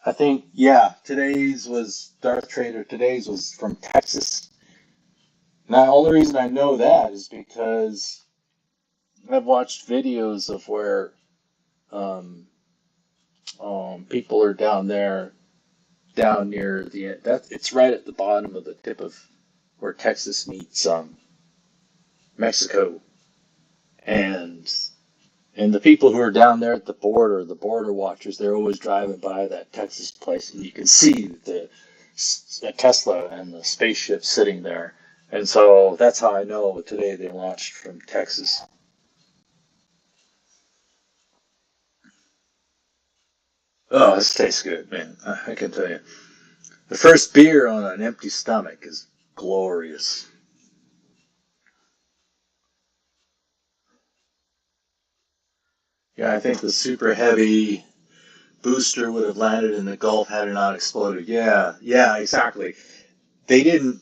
I think, yeah, today's was Darth Trader. Today's was from Texas. Now, the only reason I know that is because I've watched videos of where people are down there, down near it's right at the bottom of the tip of where Texas meets Mexico, and the people who are down there at the border watchers, they're always driving by that Texas place, and you can see the Tesla and the spaceship sitting there. And so that's how I know today they launched from Texas. Oh, this tastes good, man. I can tell you. The first beer on an empty stomach is glorious. Yeah, I think the super heavy booster would have landed in the Gulf had it not exploded. Yeah, exactly. They didn't.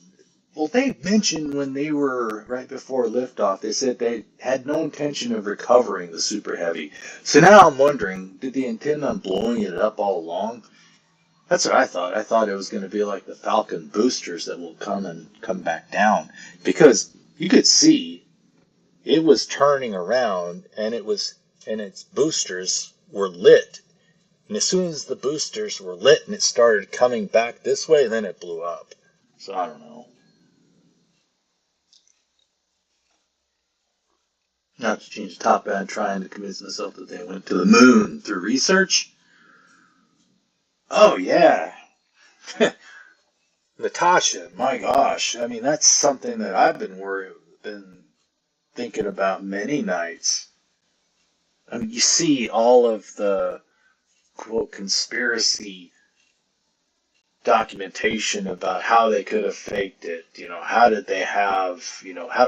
Well, they mentioned when they were right before liftoff, they said they had no intention of recovering the Super Heavy. So now I'm wondering, did they intend on blowing it up all along? That's what I thought. I thought it was going to be like the Falcon boosters that will come back down, because you could see it was turning around, and its boosters were lit. And as soon as the boosters were lit and it started coming back this way, then it blew up. So I don't know. Not to change the topic, I'm trying to convince myself that they went to the moon through research. Oh, yeah. Natasha, my gosh. I mean, that's something that I've been thinking about many nights. I mean, you see all of the quote conspiracy documentation about how they could have faked it. How did they have,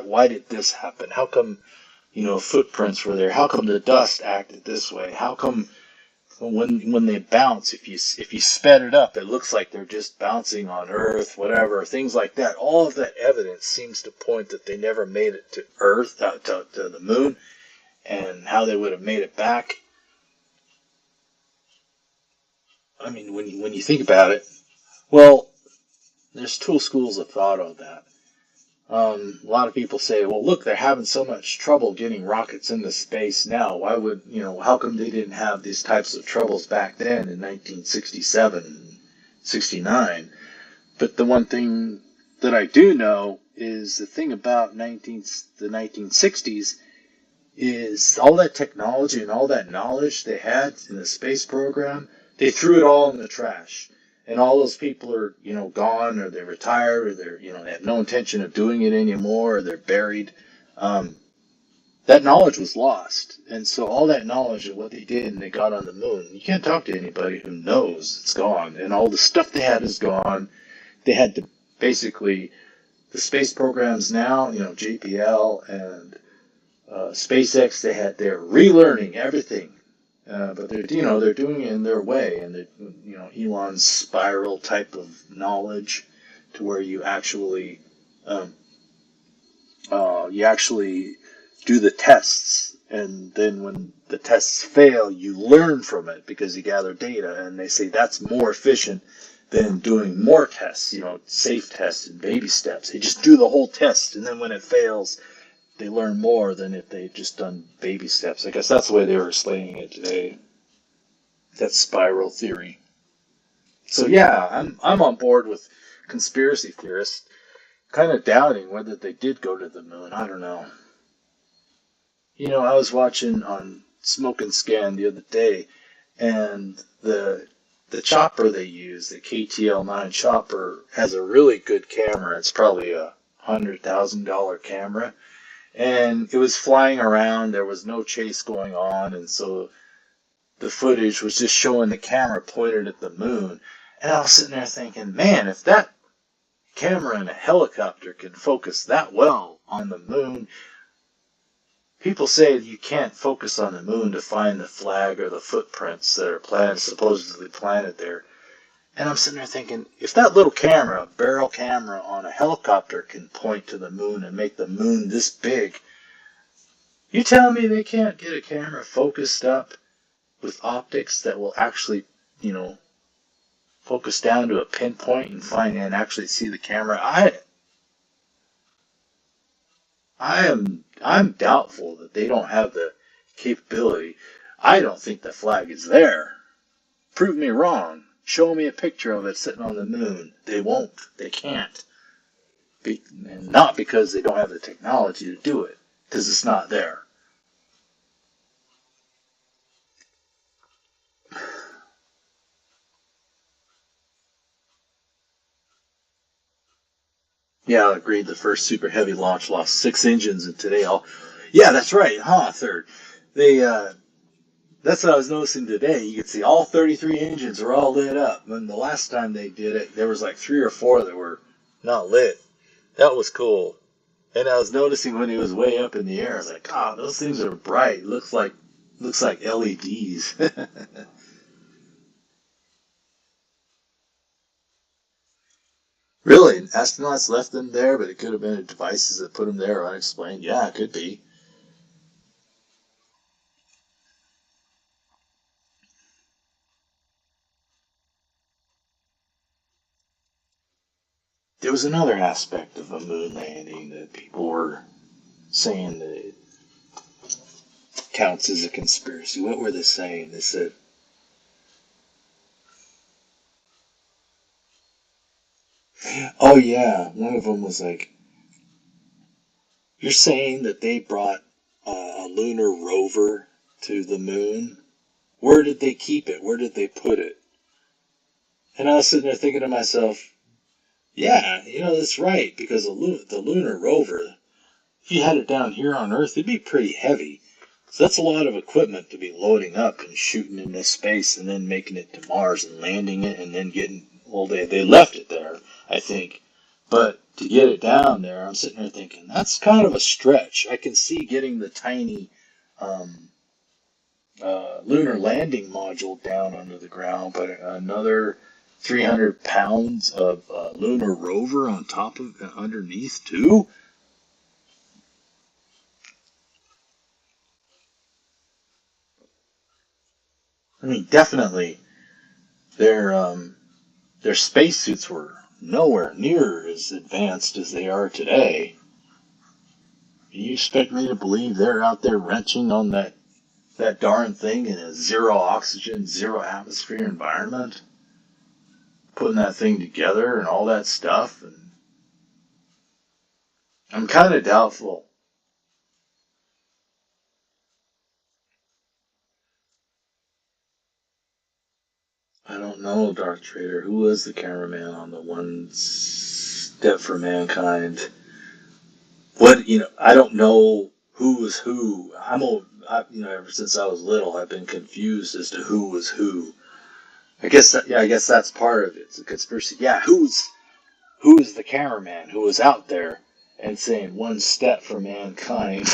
why did this happen? How come, footprints were there? How come the dust acted this way? How come when they bounce, if you sped it up, it looks like they're just bouncing on Earth, whatever, things like that. All of that evidence seems to point that they never made it to Earth, to the moon, and how they would have made it back. I mean, when you think about it, well, there's two schools of thought on that. A lot of people say, well, look, they're having so much trouble getting rockets into space now. Why would, how come they didn't have these types of troubles back then in 1967, 69? But the one thing that I do know is the thing about the 1960s is all that technology and all that knowledge they had in the space program, they threw it all in the trash. And all those people are, gone, or they're retired, or they have no intention of doing it anymore, or they're buried. That knowledge was lost. And so all that knowledge of what they did and they got on the moon, you can't talk to anybody who knows it's gone. And all the stuff they had is gone. They had to basically, the space programs now, JPL and SpaceX, they're relearning everything. But they're doing it in their way, and Elon's spiral type of knowledge, to where you actually do the tests, and then when the tests fail, you learn from it because you gather data, and they say that's more efficient than doing more tests, safe tests and baby steps. They just do the whole test, and then when it fails, they learn more than if they just done baby steps. I guess that's the way they were explaining it today. That spiral theory. So yeah, I'm on board with conspiracy theorists, kind of doubting whether they did go to the moon. I don't know. I was watching on Smoke and Scan the other day, and the chopper they use, the KTL-9 chopper, has a really good camera. It's probably a $100,000 camera. And it was flying around, there was no chase going on, and so the footage was just showing the camera pointed at the moon. And I was sitting there thinking, man, if that camera in a helicopter can focus that well on the moon, people say you can't focus on the moon to find the flag or the footprints that are supposedly planted there. And I'm sitting there thinking, if that little camera, a barrel camera on a helicopter, can point to the moon and make the moon this big, you telling me they can't get a camera focused up with optics that will actually, focus down to a pinpoint and find and actually see the camera? I'm doubtful that they don't have the capability. I don't think the flag is there. Prove me wrong. Show me a picture of it sitting on the moon. They won't. They can't. And not because they don't have the technology to do it, because it's not there. Yeah, I agreed. The first Super Heavy launch lost 6 engines, and today yeah, that's right. Third. That's what I was noticing today. You could see all 33 engines are all lit up. And the last time they did it, there was like 3 or 4 that were not lit. That was cool. And I was noticing when he was way up in the air, I was like, oh, those things are bright. Looks like LEDs. Really? Astronauts left them there, but it could have been devices that put them there unexplained? Yeah, it could be. There was another aspect of a moon landing that people were saying that it counts as a conspiracy. What were they saying? They said, oh yeah, one of them was like, you're saying that they brought a lunar rover to the moon? Where did they keep it? Where did they put it? And I was sitting there thinking to myself, yeah, that's right, because the lunar rover, if you had it down here on Earth, it'd be pretty heavy. So that's a lot of equipment to be loading up and shooting in this space and then making it to Mars and landing it and then getting, well, they left it there, I think. But to get it down there, I'm sitting there thinking, that's kind of a stretch. I can see getting the tiny lunar landing module down under the ground, but another 300 pounds of lunar rover on top of underneath too. I mean, definitely their spacesuits were nowhere near as advanced as they are today. You expect me to believe they're out there wrenching on that darn thing in a zero oxygen, zero atmosphere environment, putting that thing together and all that stuff? And I'm kind of doubtful. I don't know, Darth Trader. Who was the cameraman on the One Step for Mankind? I don't know who was who. Ever since I was little, I've been confused as to who was who. I guess that's part of it. It's a conspiracy. Yeah, who is the cameraman who was out there and saying one step for mankind?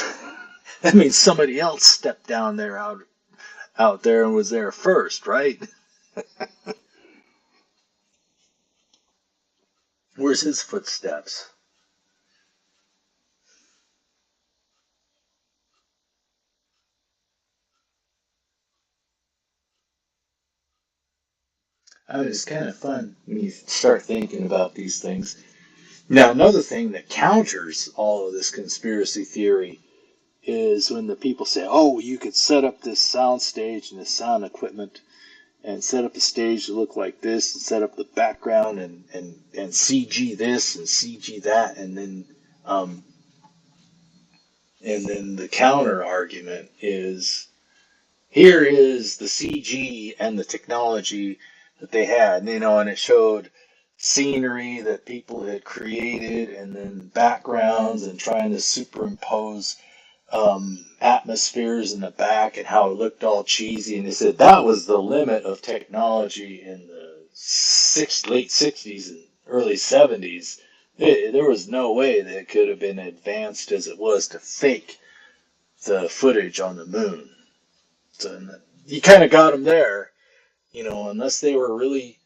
That means somebody else stepped down there out there and was there first, right? Where's his footsteps? I mean, it's kind of fun when you start thinking about these things. Now, another thing that counters all of this conspiracy theory is when the people say, oh, you could set up this sound stage and this sound equipment and set up a stage to look like this and set up the background and CG this and CG that, and then the counter argument is, here is the CG and the technology that they had, and it showed scenery that people had created and then backgrounds and trying to superimpose atmospheres in the back and how it looked all cheesy. And they said that was the limit of technology in the late 60s and early 70s. There was no way that it could have been advanced as it was to fake the footage on the moon. So you kind of got them there, unless they were really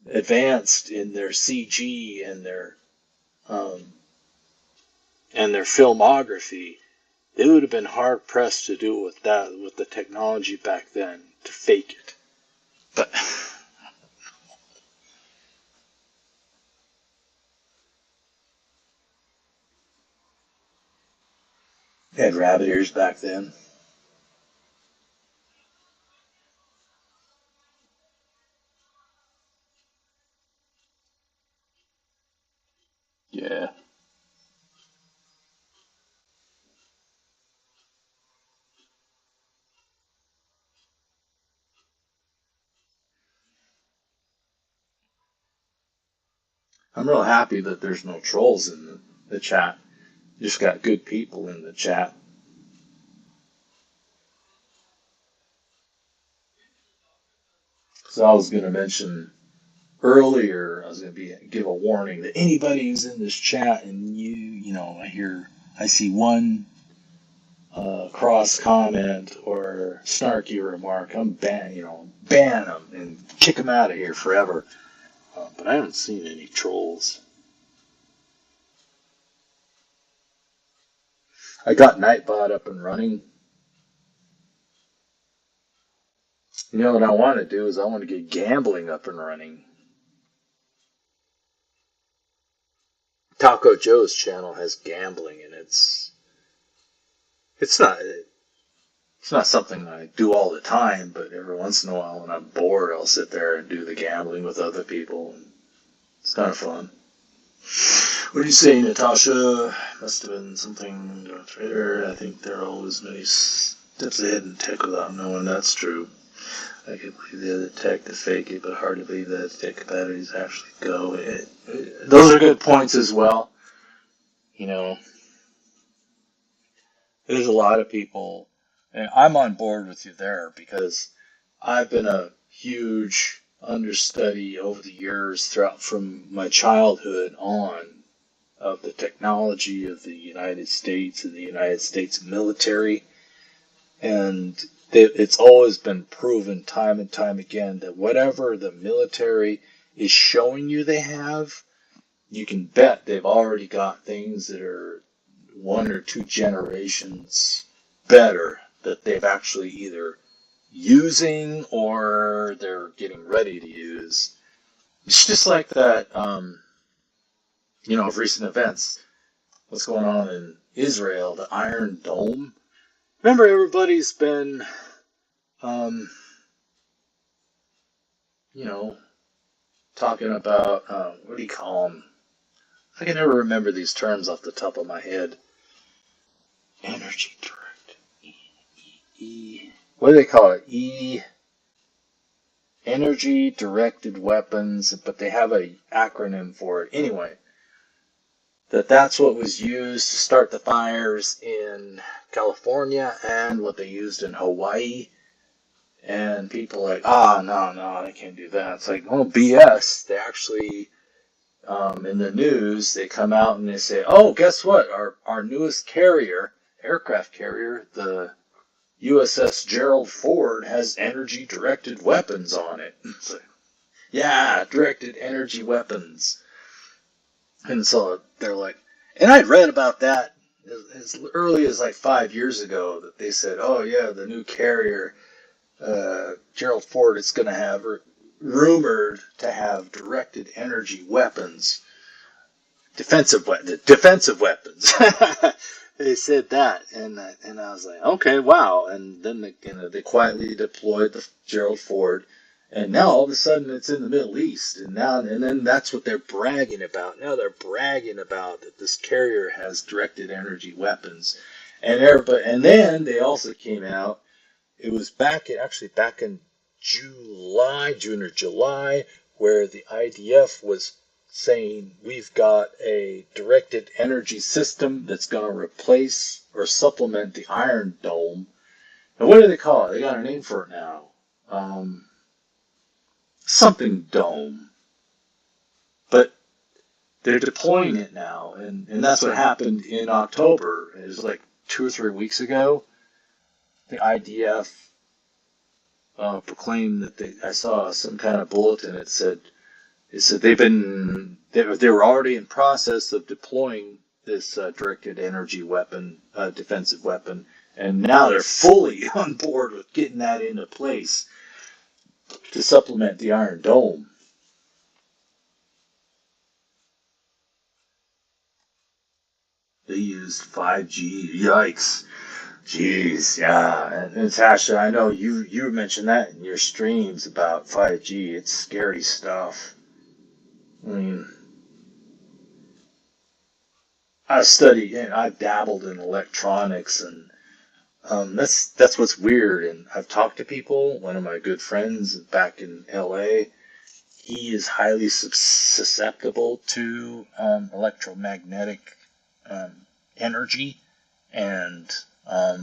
advanced in their CG um, and their filmography. They would have been hard pressed to do it with the technology back then to fake it. But they had rabbit ears back then. Yeah. I'm real happy that there's no trolls in the chat. You just got good people in the chat. So I was going to mention earlier, I was going to give a warning that anybody who's in this chat and I see one cross comment or snarky remark, I'm ban them and kick them out of here forever. But I haven't seen any trolls. I got Nightbot up and running. What I want to do is I want to get gambling up and running. Taco Joe's channel has gambling, and it's not something I do all the time, but every once in a while when I'm bored, I'll sit there and do the gambling with other people. And it's kind of fun. What do you say, Natasha? Must have been something on Twitter. I think there are always many steps ahead in tech without knowing that's true. I can believe the other tech to fake it, but hard to believe that tech batteries actually go. Those are good points as well. you know, there's a lot of people, and I'm on board with you there because I've been a huge understudy over the years throughout from my childhood on of the technology of the United States and the United States military. And it's always been proven time and time again that whatever the military is showing you they have, you can bet they've already got things that are one or two generations better that they've actually either using or they're getting ready to use. It's just like that, of recent events. What's going on in Israel, the Iron Dome. Remember, everybody's been, um, you know, talking about, what do you call them? I can never remember these terms off the top of my head. Energy direct. What do they call it? Energy directed weapons, but they have a acronym for it. Anyway, that's what was used to start the fires in California and what they used in Hawaii. And people are like, no, they can't do that. It's like, oh, BS. They actually, in the news, they come out and they say, oh, guess what? Our newest aircraft carrier, the USS Gerald Ford, has energy-directed weapons on it. It's like, yeah, directed energy weapons. And so they're like, and I'd read about that as early as like 5 years ago that they said, oh, yeah, the new carrier, Gerald Ford, is going to have rumored to have directed energy weapons, defensive weapons. They said that, and I was like, okay, wow. And then they quietly deployed the Gerald Ford, and now all of a sudden it's in the Middle East, and then that's what they're bragging about. Now they're bragging about that this carrier has directed energy weapons, and then they also came out. It was back in June or July, where the IDF was saying we've got a directed energy system that's going to replace or supplement the Iron Dome. And what do they call it? They got a name for it now. Something Dome. But they're deploying it now, and that's what happened in October. It was like 2 or 3 weeks ago. The IDF proclaimed that I saw some kind of bulletin. It said they were already in process of deploying this directed energy weapon, defensive weapon, and now they're fully on board with getting that into place to supplement the Iron Dome. They used 5G. Yikes. Jeez, yeah. And Tasha, I know you mentioned that in your streams about 5G. It's scary stuff. I mean, I've dabbled in electronics, and that's what's weird. And I've talked to people. One of my good friends back in LA, he is highly susceptible to electromagnetic energy, and a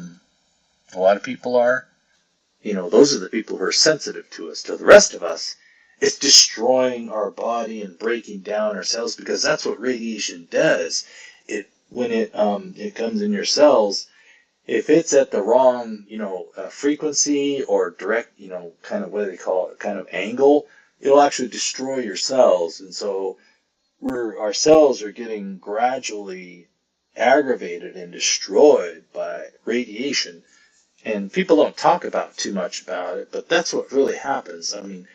lot of people are. Those are the people who are sensitive to us. To the rest of us, it's destroying our body and breaking down our cells, because that's what radiation does. When it comes in your cells, if it's at the wrong frequency or direct kind of, what do they call it, kind of angle, it'll actually destroy your cells. And so our cells are getting gradually aggravated and destroyed by radiation. And people don't talk too much about it, but that's what really happens. I mean,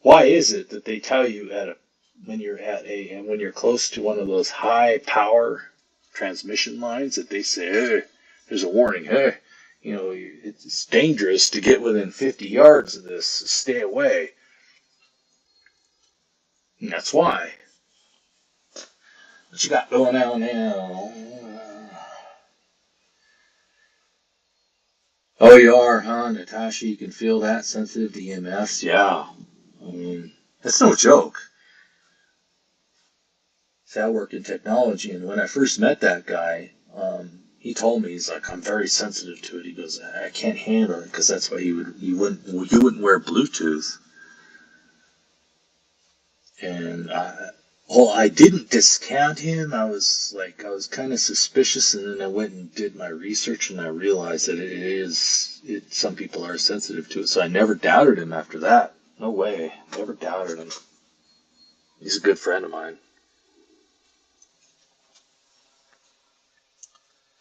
why is it that they tell you when you're close to one of those high power transmission lines, that they say, hey, there's a warning, hey, it's dangerous to get within 50 yards of this, stay away. And that's why. What you got going on now? Oh, you are, huh, Natasha? You can feel that sensitive to EMFs? Yeah. I mean, that's no joke. See, I work in technology, and when I first met that guy, he told me, he's like, I'm very sensitive to it. He goes, I can't handle it, because that's why he wouldn't wear Bluetooth. And I didn't discount him. I was kind of suspicious, and then I went and did my research, and I realized that some people are sensitive to it. So I never doubted him after that. No way, never doubted him. He's a good friend of mine.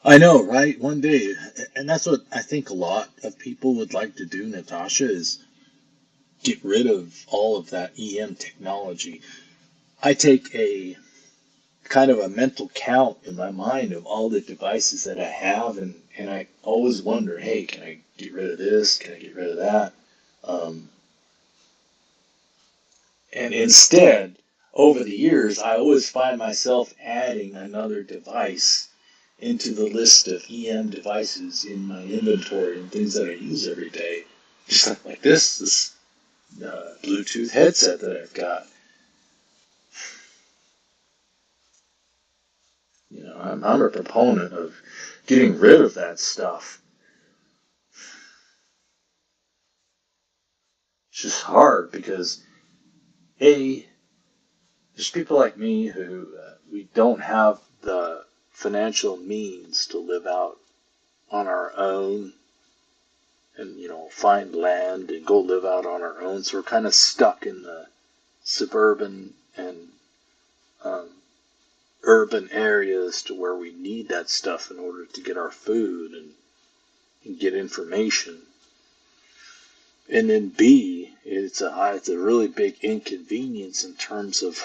I know, right? One day, and that's what I think a lot of people would like to do, Natasha, is get rid of all of that EM technology. I take a kind of a mental count in my mind of all the devices that I have, and I always wonder, hey, can I get rid of this? Can I get rid of that? Um, and instead, over the years, I always find myself adding another device into the list of EM devices in my inventory and things that I use every day. Just like this Bluetooth headset that I've got. I'm a proponent of getting rid of that stuff. It's just hard because, A, there's people like me who we don't have the financial means to live out on our own and, find land and go live out on our own. So we're kind of stuck in the suburban and um, urban areas to where we need that stuff in order to get our food and get information. And then B, it's a really big inconvenience in terms of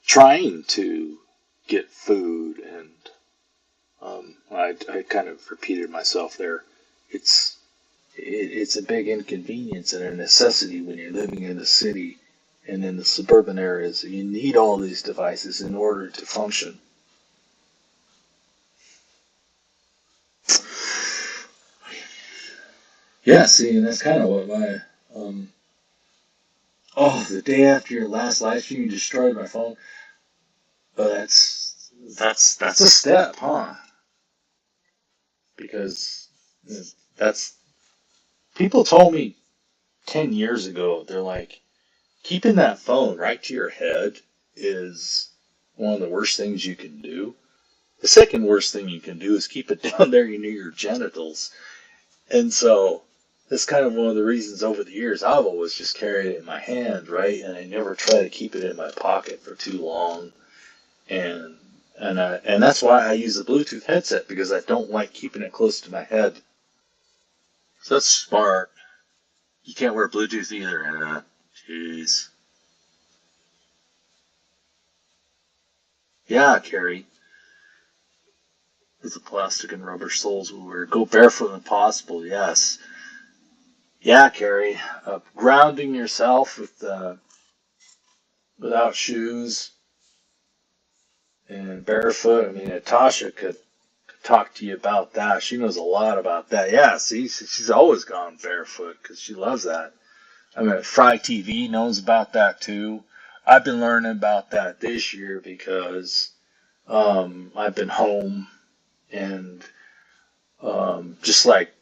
trying to get food, and I kind of repeated myself there. It's a big inconvenience and a necessity when you're living in the city and in the suburban areas. You need all these devices in order to function. Yeah, see, and that's kind of what my the day after your last live stream, you destroyed my phone. But that's a step, huh? Because that's people told me 10 years ago. They're like, keeping that phone right to your head is one of the worst things you can do. The second worst thing you can do is keep it down there near your genitals. And so that's kind of one of the reasons over the years I've always just carried it in my hand, right? And I never try to keep it in my pocket for too long. And that's why I use the Bluetooth headset, because I don't like keeping it close to my head. So that's smart. You can't wear Bluetooth either, Anna. Jeez. Yeah, Carrie. With the plastic and rubber soles we wear. Go barefoot when possible, yes. Yeah, Carrie. Grounding yourself without shoes and barefoot. I mean, Natasha could talk to you about that. She knows a lot about that. Yeah, see, she's always gone barefoot because she loves that. I mean, Fry TV knows about that too. I've been learning about that this year because I've been home, and just like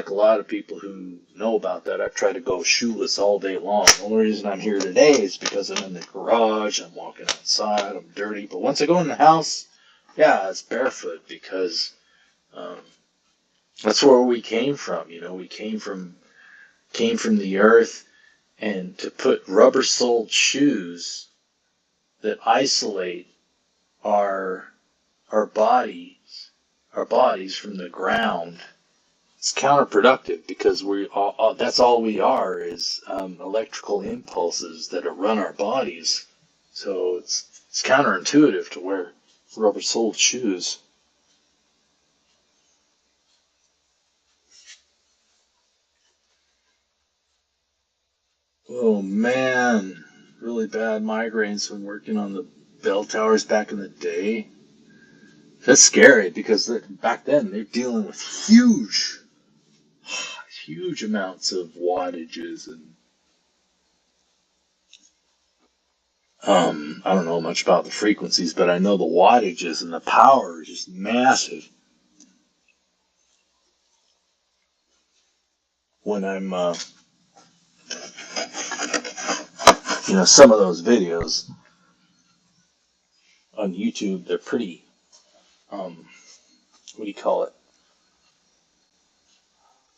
a lot of people who know about that, I've tried to go shoeless all day long. The only reason I'm here today is because I'm in the garage, I'm walking outside, I'm dirty. But once I go in the house, yeah, it's barefoot because um, that's where we came from. We came from the earth, and to put rubber-soled shoes that isolate our our bodies our bodies from the ground, it's counterproductive because that's all we are is electrical impulses that run our bodies. So it's counterintuitive to wear rubber-soled shoes. Oh man, really bad migraines when working on the bell towers back in the day. That's scary because back then they're dealing with huge amounts of wattages, and I don't know much about the frequencies, but I know the wattages and the power is just massive. When I'm, some of those videos on YouTube, they're pretty, what do you call it?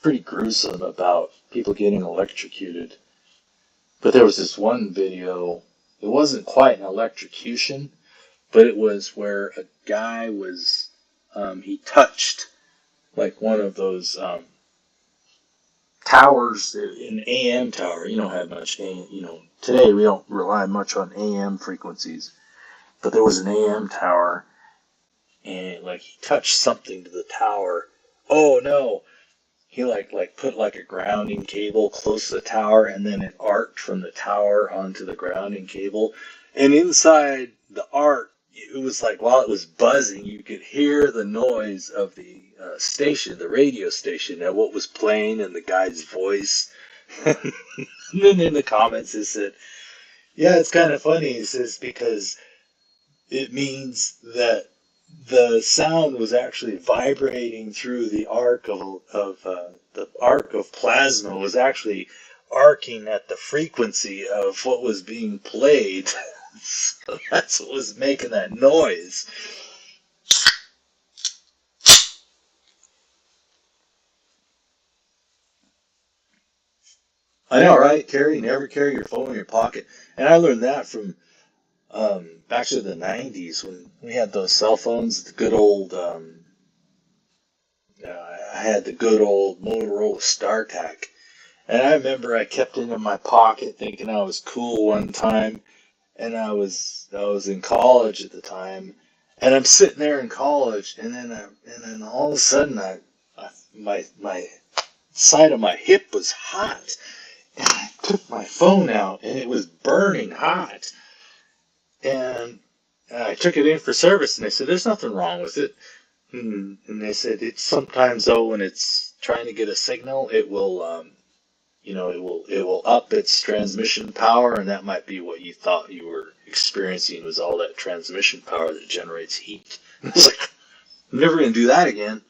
Pretty gruesome about people getting electrocuted. But there was this one video, it wasn't quite an electrocution, but it was where a guy was, he touched like one of those towers, an AM tower. You don't have much today we don't rely much on AM frequencies, but there was an AM tower, and like he touched something to the tower. Oh no, he like put like a grounding cable close to the tower, and then it arced from the tower onto the grounding cable, and inside the arc, it was like while it was buzzing, you could hear the noise of the station, the radio station, and what was playing, and the guy's voice. And then in the comments it said, yeah, it's kind of funny. He says, because it means that the sound was actually vibrating through the arc the arc of plasma was actually arcing at the frequency of what was being played. So that's what was making that noise. I know, right, Carrie? Never carry your phone in your pocket. And I learned that from back to the 90s when we had those cell phones, the good old, I had the good old Motorola StarTAC. And I remember I kept it in my pocket thinking I was cool one time. And I was in college at the time. And I'm sitting there in college, and then all of a sudden my side of my hip was hot. And I took my phone out, and it was burning hot. And I took it in for service, and they said, there's nothing wrong with it. And they said, it's sometimes, though, when it's trying to get a signal, it will, it will up its transmission power, and that might be what you thought you were experiencing was all that transmission power that generates heat. I was like, I'm never going to do that again.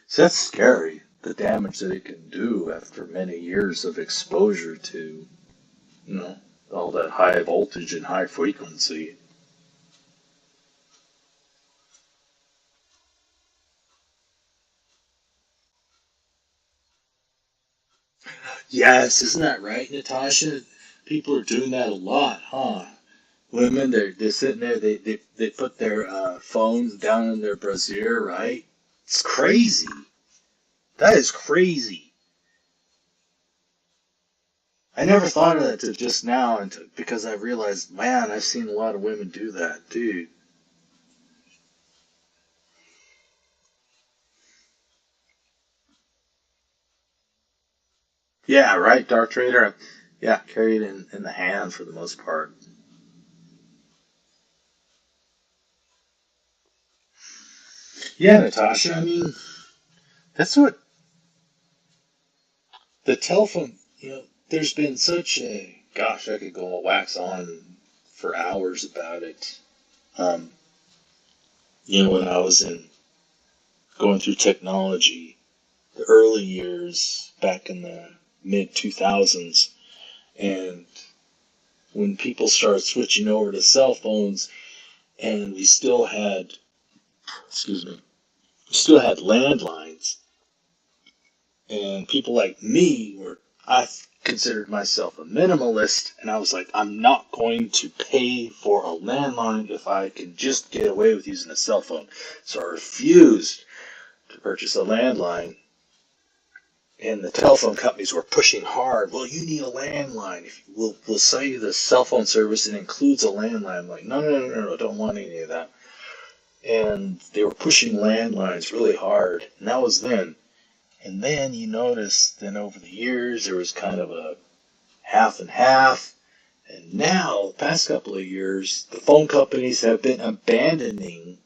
So that's scary, the damage that it can do after many years of exposure to, all that high voltage and high frequency. Yes, isn't that right, Natasha? People are doing that a lot, huh? Women, they're sitting there, they put their phones down in their brassiere, right? It's crazy. That is crazy. I never thought of that till just now, because I realized, man, I've seen a lot of women do that, dude. Yeah, right, Dark Trader. Yeah, carry it in the hand for the most part. Yeah, Natasha, I mean, that's what the telephone, there's been such a, gosh, I could go wax on for hours about it. Um, when I was going through technology, the early years back in the mid 2000s, and when people started switching over to cell phones, and we still had, excuse me, we still had landlines, and people like me I considered myself a minimalist, and I was like, I'm not going to pay for a landline if I can just get away with using a cell phone. So I refused to purchase a landline, and the telephone companies were pushing hard. Well, you need a landline. We'll sell you the cell phone service and includes a landline. I'm like, no, I don't want any of that. And they were pushing landlines really hard, and that was then. And then you notice, then over the years, there was kind of a half and half, And now, the past couple of years, the phone companies have been abandoning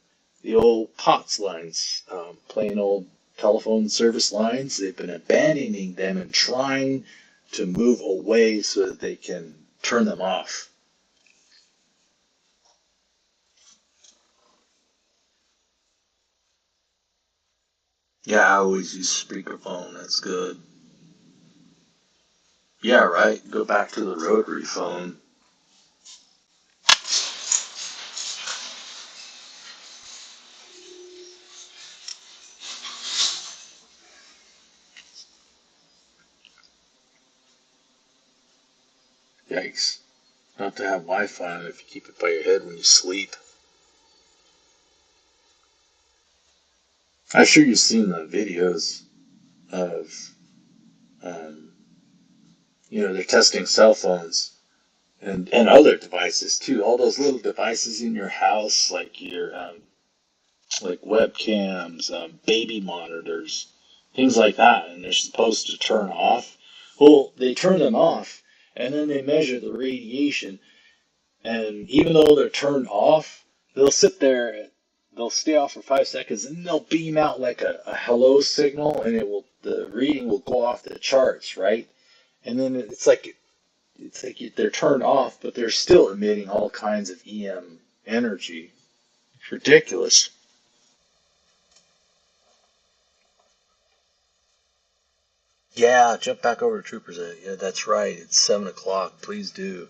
the old POTS lines, plain old telephone service lines. They've been abandoning them and trying to move away so that they can turn them off. Yeah, I always use speakerphone. That's good. Yeah, right. Go back to the rotary phone. Yikes. Not to have Wi-Fi on it if you keep it by your head when you sleep. I'm sure you've seen the videos of, um, they're testing cell phones and other devices too. All those little devices in your house, like your like webcams, baby monitors, things like that, and they're supposed to turn off. Well, they turn them off, and then they measure the radiation, and even though they're turned off, they'll sit there, they'll stay off for 5 seconds, and they'll beam out like a hello signal, and the reading will go off the charts, right? And then it's like they're turned off, but they're still emitting all kinds of EM energy. It's ridiculous. Yeah, jump back over to Troopers. Yeah, that's right. It's 7 o'clock. Please do.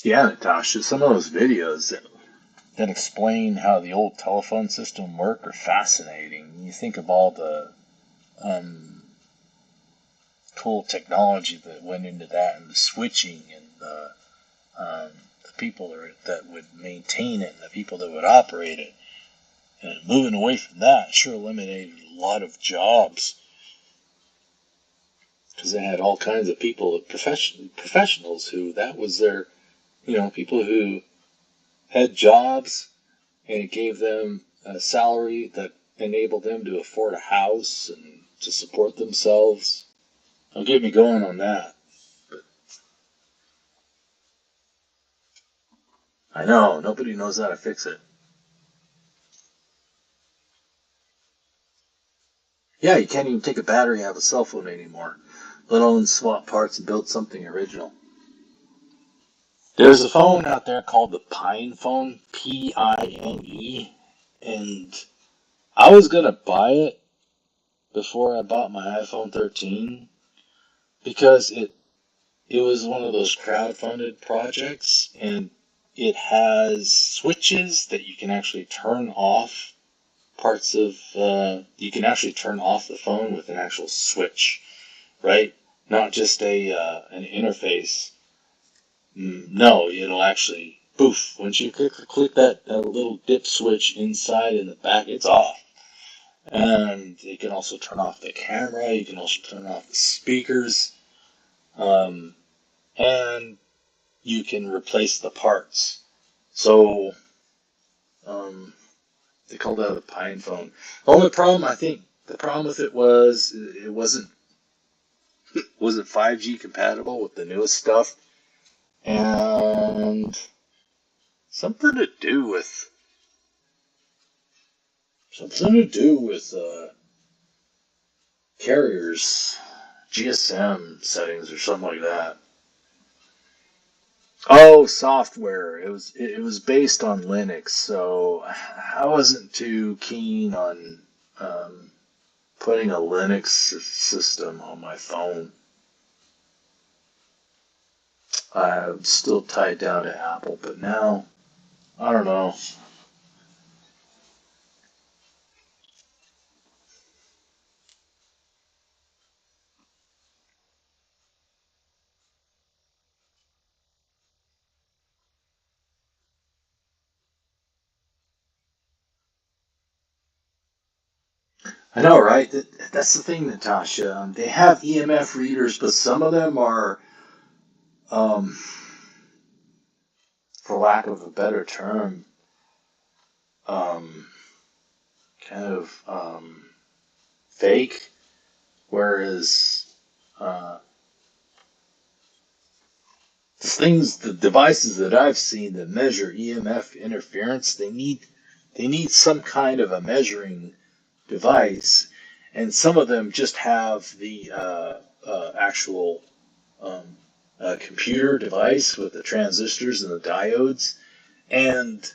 Yeah, Natasha, some of those videos that explain how the old telephone system worked are fascinating. You think of all the um, cool technology that went into that, and the switching, and the people that would maintain it, and the people that would operate it. And moving away from that sure eliminated a lot of jobs because they had all kinds of people, professionals who that was their, people who had jobs, and it gave them a salary that enabled them to afford a house and to support themselves. Don't get me going on that. But I know, nobody knows how to fix it. Yeah, you can't even take a battery out of a cell phone anymore, let alone swap parts and build something original. There's a phone out there called the Pine phone, Pine, and I was gonna buy it before I bought my iPhone 13 because it was one of those crowd-funded projects, and it has switches that you can actually turn off parts of. You can actually turn off the phone with an actual switch, right? Not just an interface. No, it'll actually poof. Once you click that little dip switch inside in the back, it's off. And you can also turn off the camera. You can also turn off the speakers. Um, and you can replace the parts. So they called that a Pine phone. The only problem, I think, the problem with it was it wasn't 5G compatible with the newest stuff, and something to do with carriers, GSM settings or something like that. Oh, software. It was based on Linux, so I wasn't too keen on um, putting a Linux system on my phone. I'm still tied down to Apple, but now I don't know. I know, right? That's the thing, Natasha. They have EMF readers, but some of them are, um, for lack of a better term, um, kind of fake, whereas uh, the devices that I've seen that measure EMF interference, they need some kind of a measuring device, and some of them just have the actual um, computer device with the transistors and the diodes, and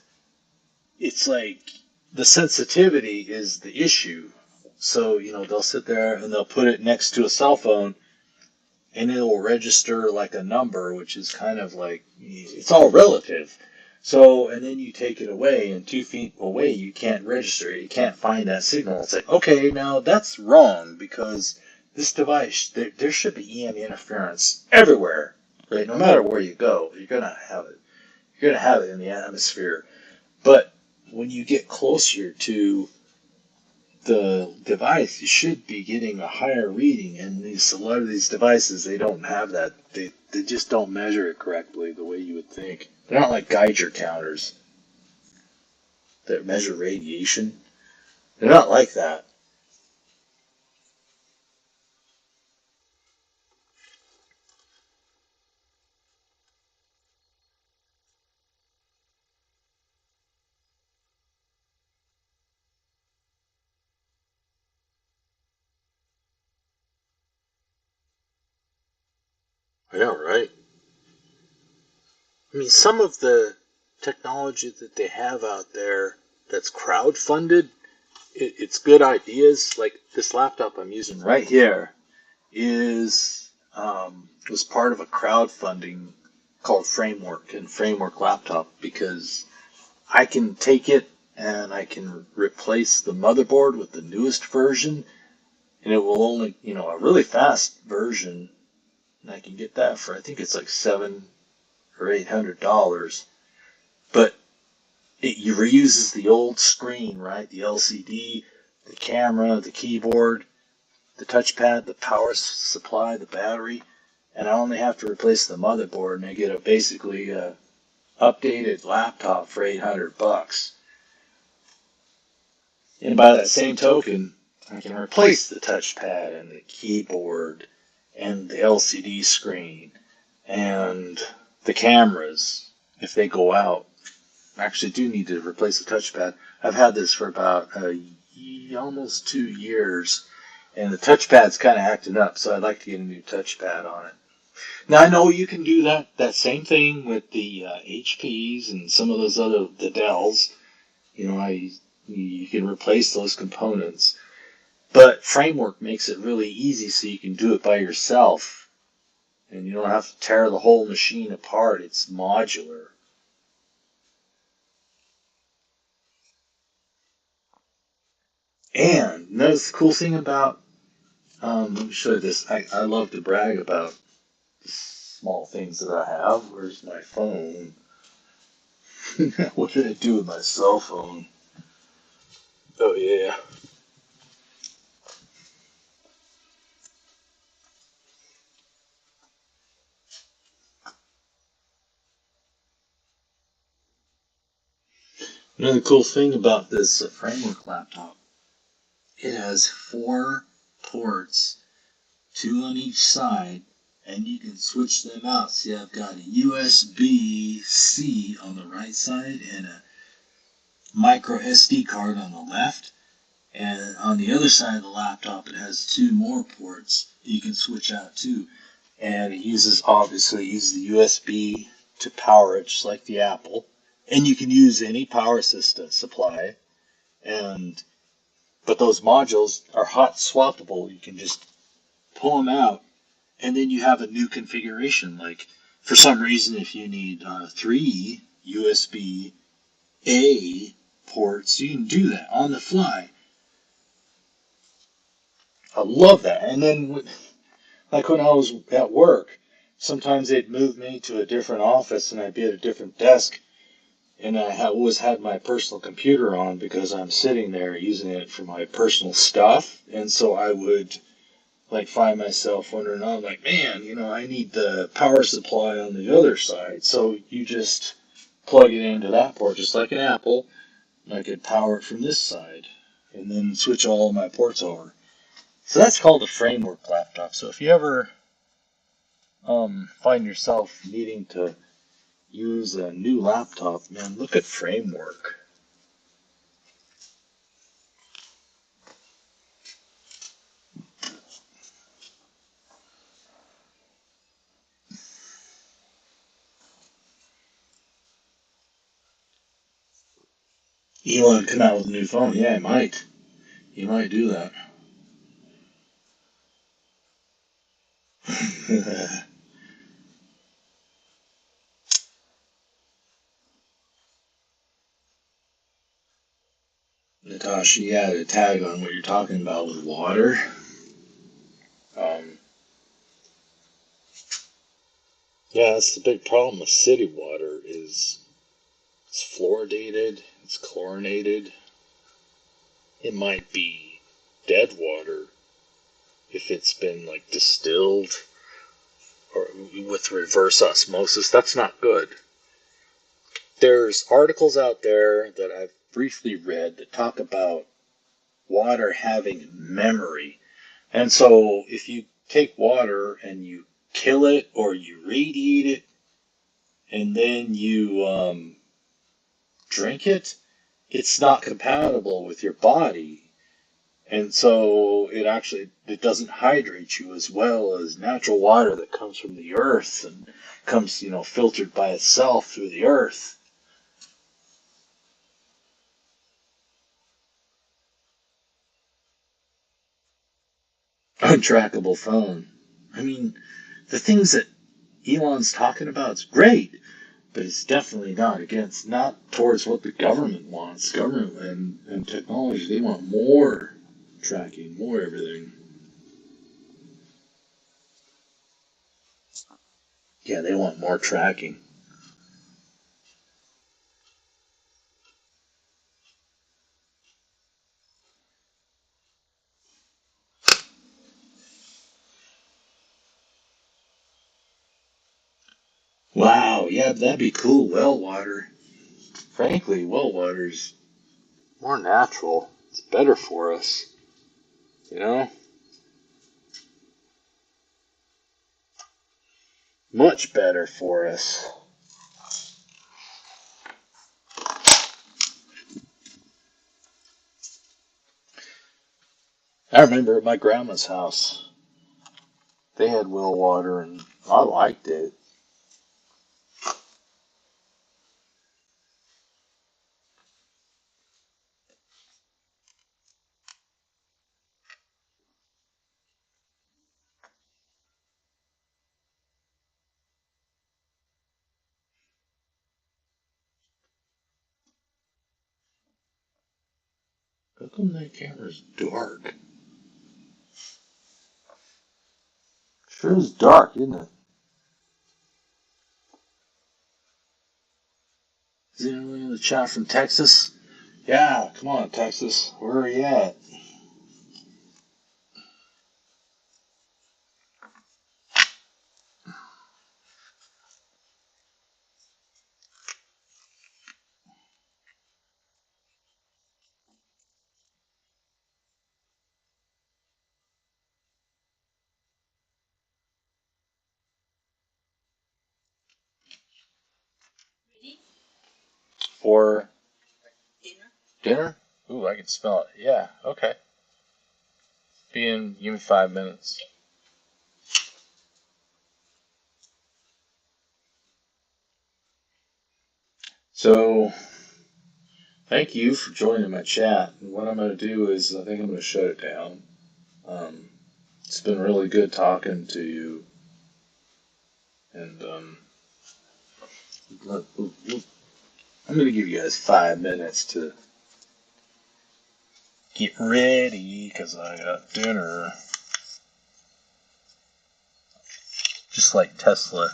it's like the sensitivity is the issue. So, they'll sit there and they'll put it next to a cell phone and it'll register like a number, which is kind of like, it's all relative. So, and then you take it away, and 2 feet away, you can't register it. You can't find that signal. It's like, okay, now that's wrong because this device, there should be EM interference everywhere, right? No matter where you go, you're going to have it. You're going to have it in the atmosphere. But when you get closer to the device, you should be getting a higher reading. And a lot of these devices, they don't have that. They just don't measure it correctly the way you would think. They're not like Geiger counters that measure radiation. They're not like that. Yeah, right. I mean, some of the technology that they have out there that's crowd-funded, it's good ideas. Like this laptop I'm using right here was part of a crowdfunding called Framework Laptop, because I can take it and I can replace the motherboard with the newest version, and it will only, a really fast version, and I can get that for, I think it's like $700 or $800. But it reuses the old screen, right? The LCD, the camera, the keyboard, the touchpad, the power supply, the battery, and I only have to replace the motherboard, and I get basically a updated laptop for $800. And by that same token, I can replace the touchpad and the keyboard and the LCD screen and the cameras if they go out. I actually do need to replace the touchpad. I've had this for about almost 2 years, and the touchpad's kind of acting up, so I'd like to get a new touchpad on it. Now, I know you can do that same thing with the HPs and some of those the Dells. You can replace those components. But Framework makes it really easy so you can do it by yourself. And you don't have to tear the whole machine apart. It's modular. And notice the cool thing about, let me show you this. I love to brag about the small things that I have. Where's my phone? What did I do with my cell phone? Oh, yeah. Another cool thing about this Framework laptop, it has 4 ports, 2 on each side, and you can switch them out. See, I've got a USB-C on the right side and a micro SD card on the left. And on the other side of the laptop, it has 2 more ports you can switch out too. And it obviously uses the USB to power it, just like the Apple. And you can use any power system supply. But those modules are hot swappable. You can just pull them out, and then you have a new configuration. Like, for some reason, if you need 3 USB-A ports, you can do that on the fly. I love that. And then, like when I was at work, sometimes they'd move me to a different office, and I'd be at a different desk, and I always had my personal computer on because I'm sitting there using it for my personal stuff. And so I would find myself wondering, I'm like, man, I need the power supply on the other side. So you just plug it into that port, just like an Apple, I could power it from this side and then switch all my ports over. So that's called a framework laptop. So if you ever find yourself needing to use a new laptop, man, look at framework. Elon come out with a new phone. Yeah, he might. He might do that. Natasha, yeah, to tag on what you're talking about with water. Um, yeah, that's the big problem with city water is it's fluoridated, it's chlorinated. It might be dead water if it's been like distilled or with reverse osmosis. That's not good. There's articles out there that I've briefly read that talk about water having memory. And so if you take water and you kill it or you radiate it and then you drink it, it's not compatible with your body. And so it doesn't hydrate you as well as natural water that comes from the earth and comes, filtered by itself through the earth. Untrackable phone. I mean, the things that Elon's talking about is great, but it's definitely not towards what the government wants. Government and technology, they want more tracking, more everything. Yeah, they want more tracking. Wow, yeah, that'd be cool. Well water. Frankly, well water's more natural. It's better for us, you know? Much better for us. I remember at my grandma's house, they had well water and I liked it. How come that camera's dark? Sure is dark, isn't it? Is anyone in the chat from Texas? Yeah, come on, Texas. Where are you at? Ready? For Dinner? dinner? Ooh, I can smell it. Yeah, okay. Give me 5 minutes. So, thank you for joining my chat. And what I'm going to do is, I think I'm going to shut it down. Um, it's been really good talking to you. And I'm going to give you guys 5 minutes to get ready because I got dinner. Just like Tesla.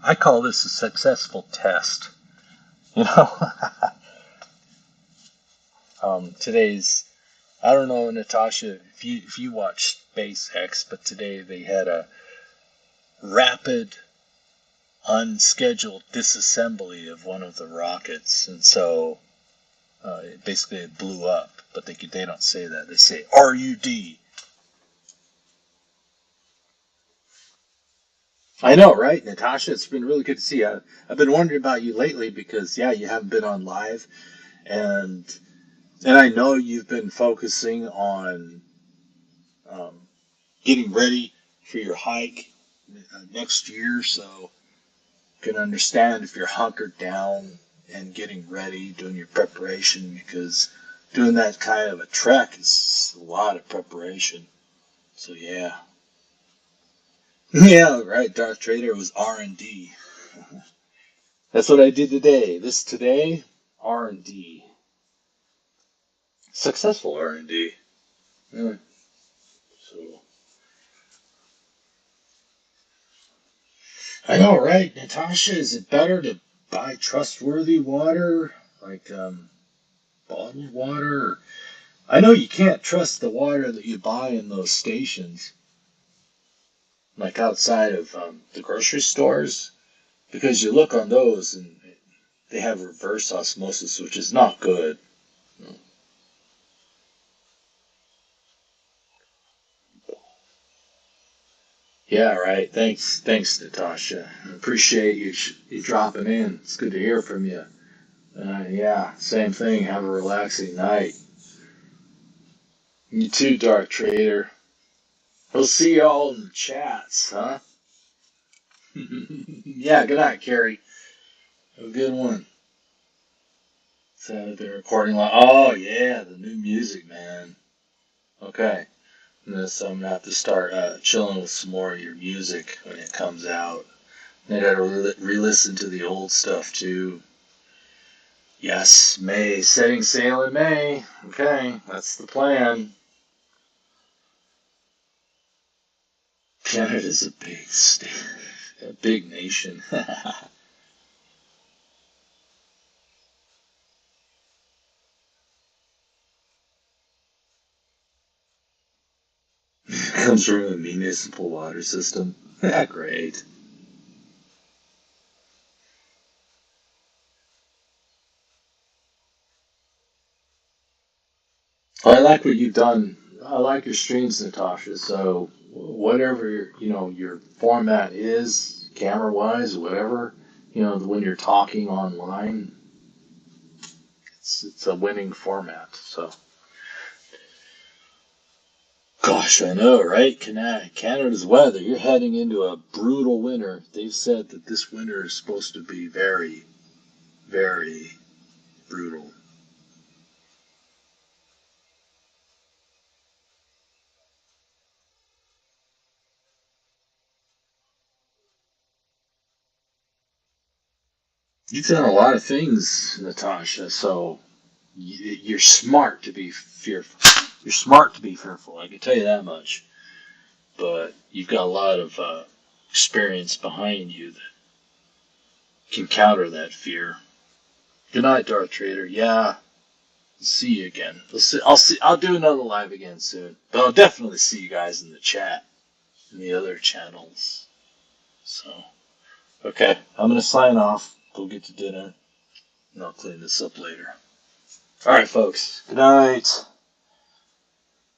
I call this a successful test. You know? Today's, I don't know, Natasha, if you watch SpaceX, but today they had a rapid, unscheduled disassembly of one of the rockets. And so Basically, it blew up, but they don't say that. They say RUD. I know, right, Natasha? It's been really good to see you. I've been wondering about you lately because, yeah, you haven't been on live, and I know you've been focusing on um, getting ready for your hike next year, so can understand if you're hunkered down and getting ready, doing your preparation, because doing that kind of a trek is a lot of preparation. So yeah. Yeah, right, Darth Trader was R&D. That's what I did today. Today, R&D. Successful R&D. Yeah. So I know, right, Natasha? Is it better to buy trustworthy water, like bottled water? I know you can't trust the water that you buy in those stations, like outside of the grocery stores, because you look on those and they have reverse osmosis, which is not good. Yeah, right. Thanks, Natasha. I appreciate you dropping in. It's good to hear from you. Yeah, same thing. Have a relaxing night. You too, Dark Trader. We'll see y'all in the chats, huh? Yeah, good night, Carrie. Have a good one. Saturday recording line. Oh yeah, the new music, man. Okay, so I'm gonna have to start chilling with some more of your music when it comes out. I gotta re-listen to the old stuff too. Yes, May, setting sail in May. Okay, that's the plan. Canada's a big state, a big nation. Comes from a municipal water system. Great. Well, I like what you've done. I like your streams, Natasha. So whatever your format is, camera wise, whatever, when you're talking online, it's a winning format. So, gosh, I know, right? Canada's weather. You're heading into a brutal winter. They've said that this winter is supposed to be very, very brutal. You've done a lot of things, Natasha. So you're smart to be fearful. You're smart to be fearful. I can tell you that much. But you've got a lot of experience behind you that can counter that fear. Good night, Darth Trader. Yeah, see you again. I'll do another live again soon. But I'll definitely see you guys in the chat in the other channels. So okay, I'm gonna sign off. Go get to dinner, and I'll clean this up later. All right, folks. Good night.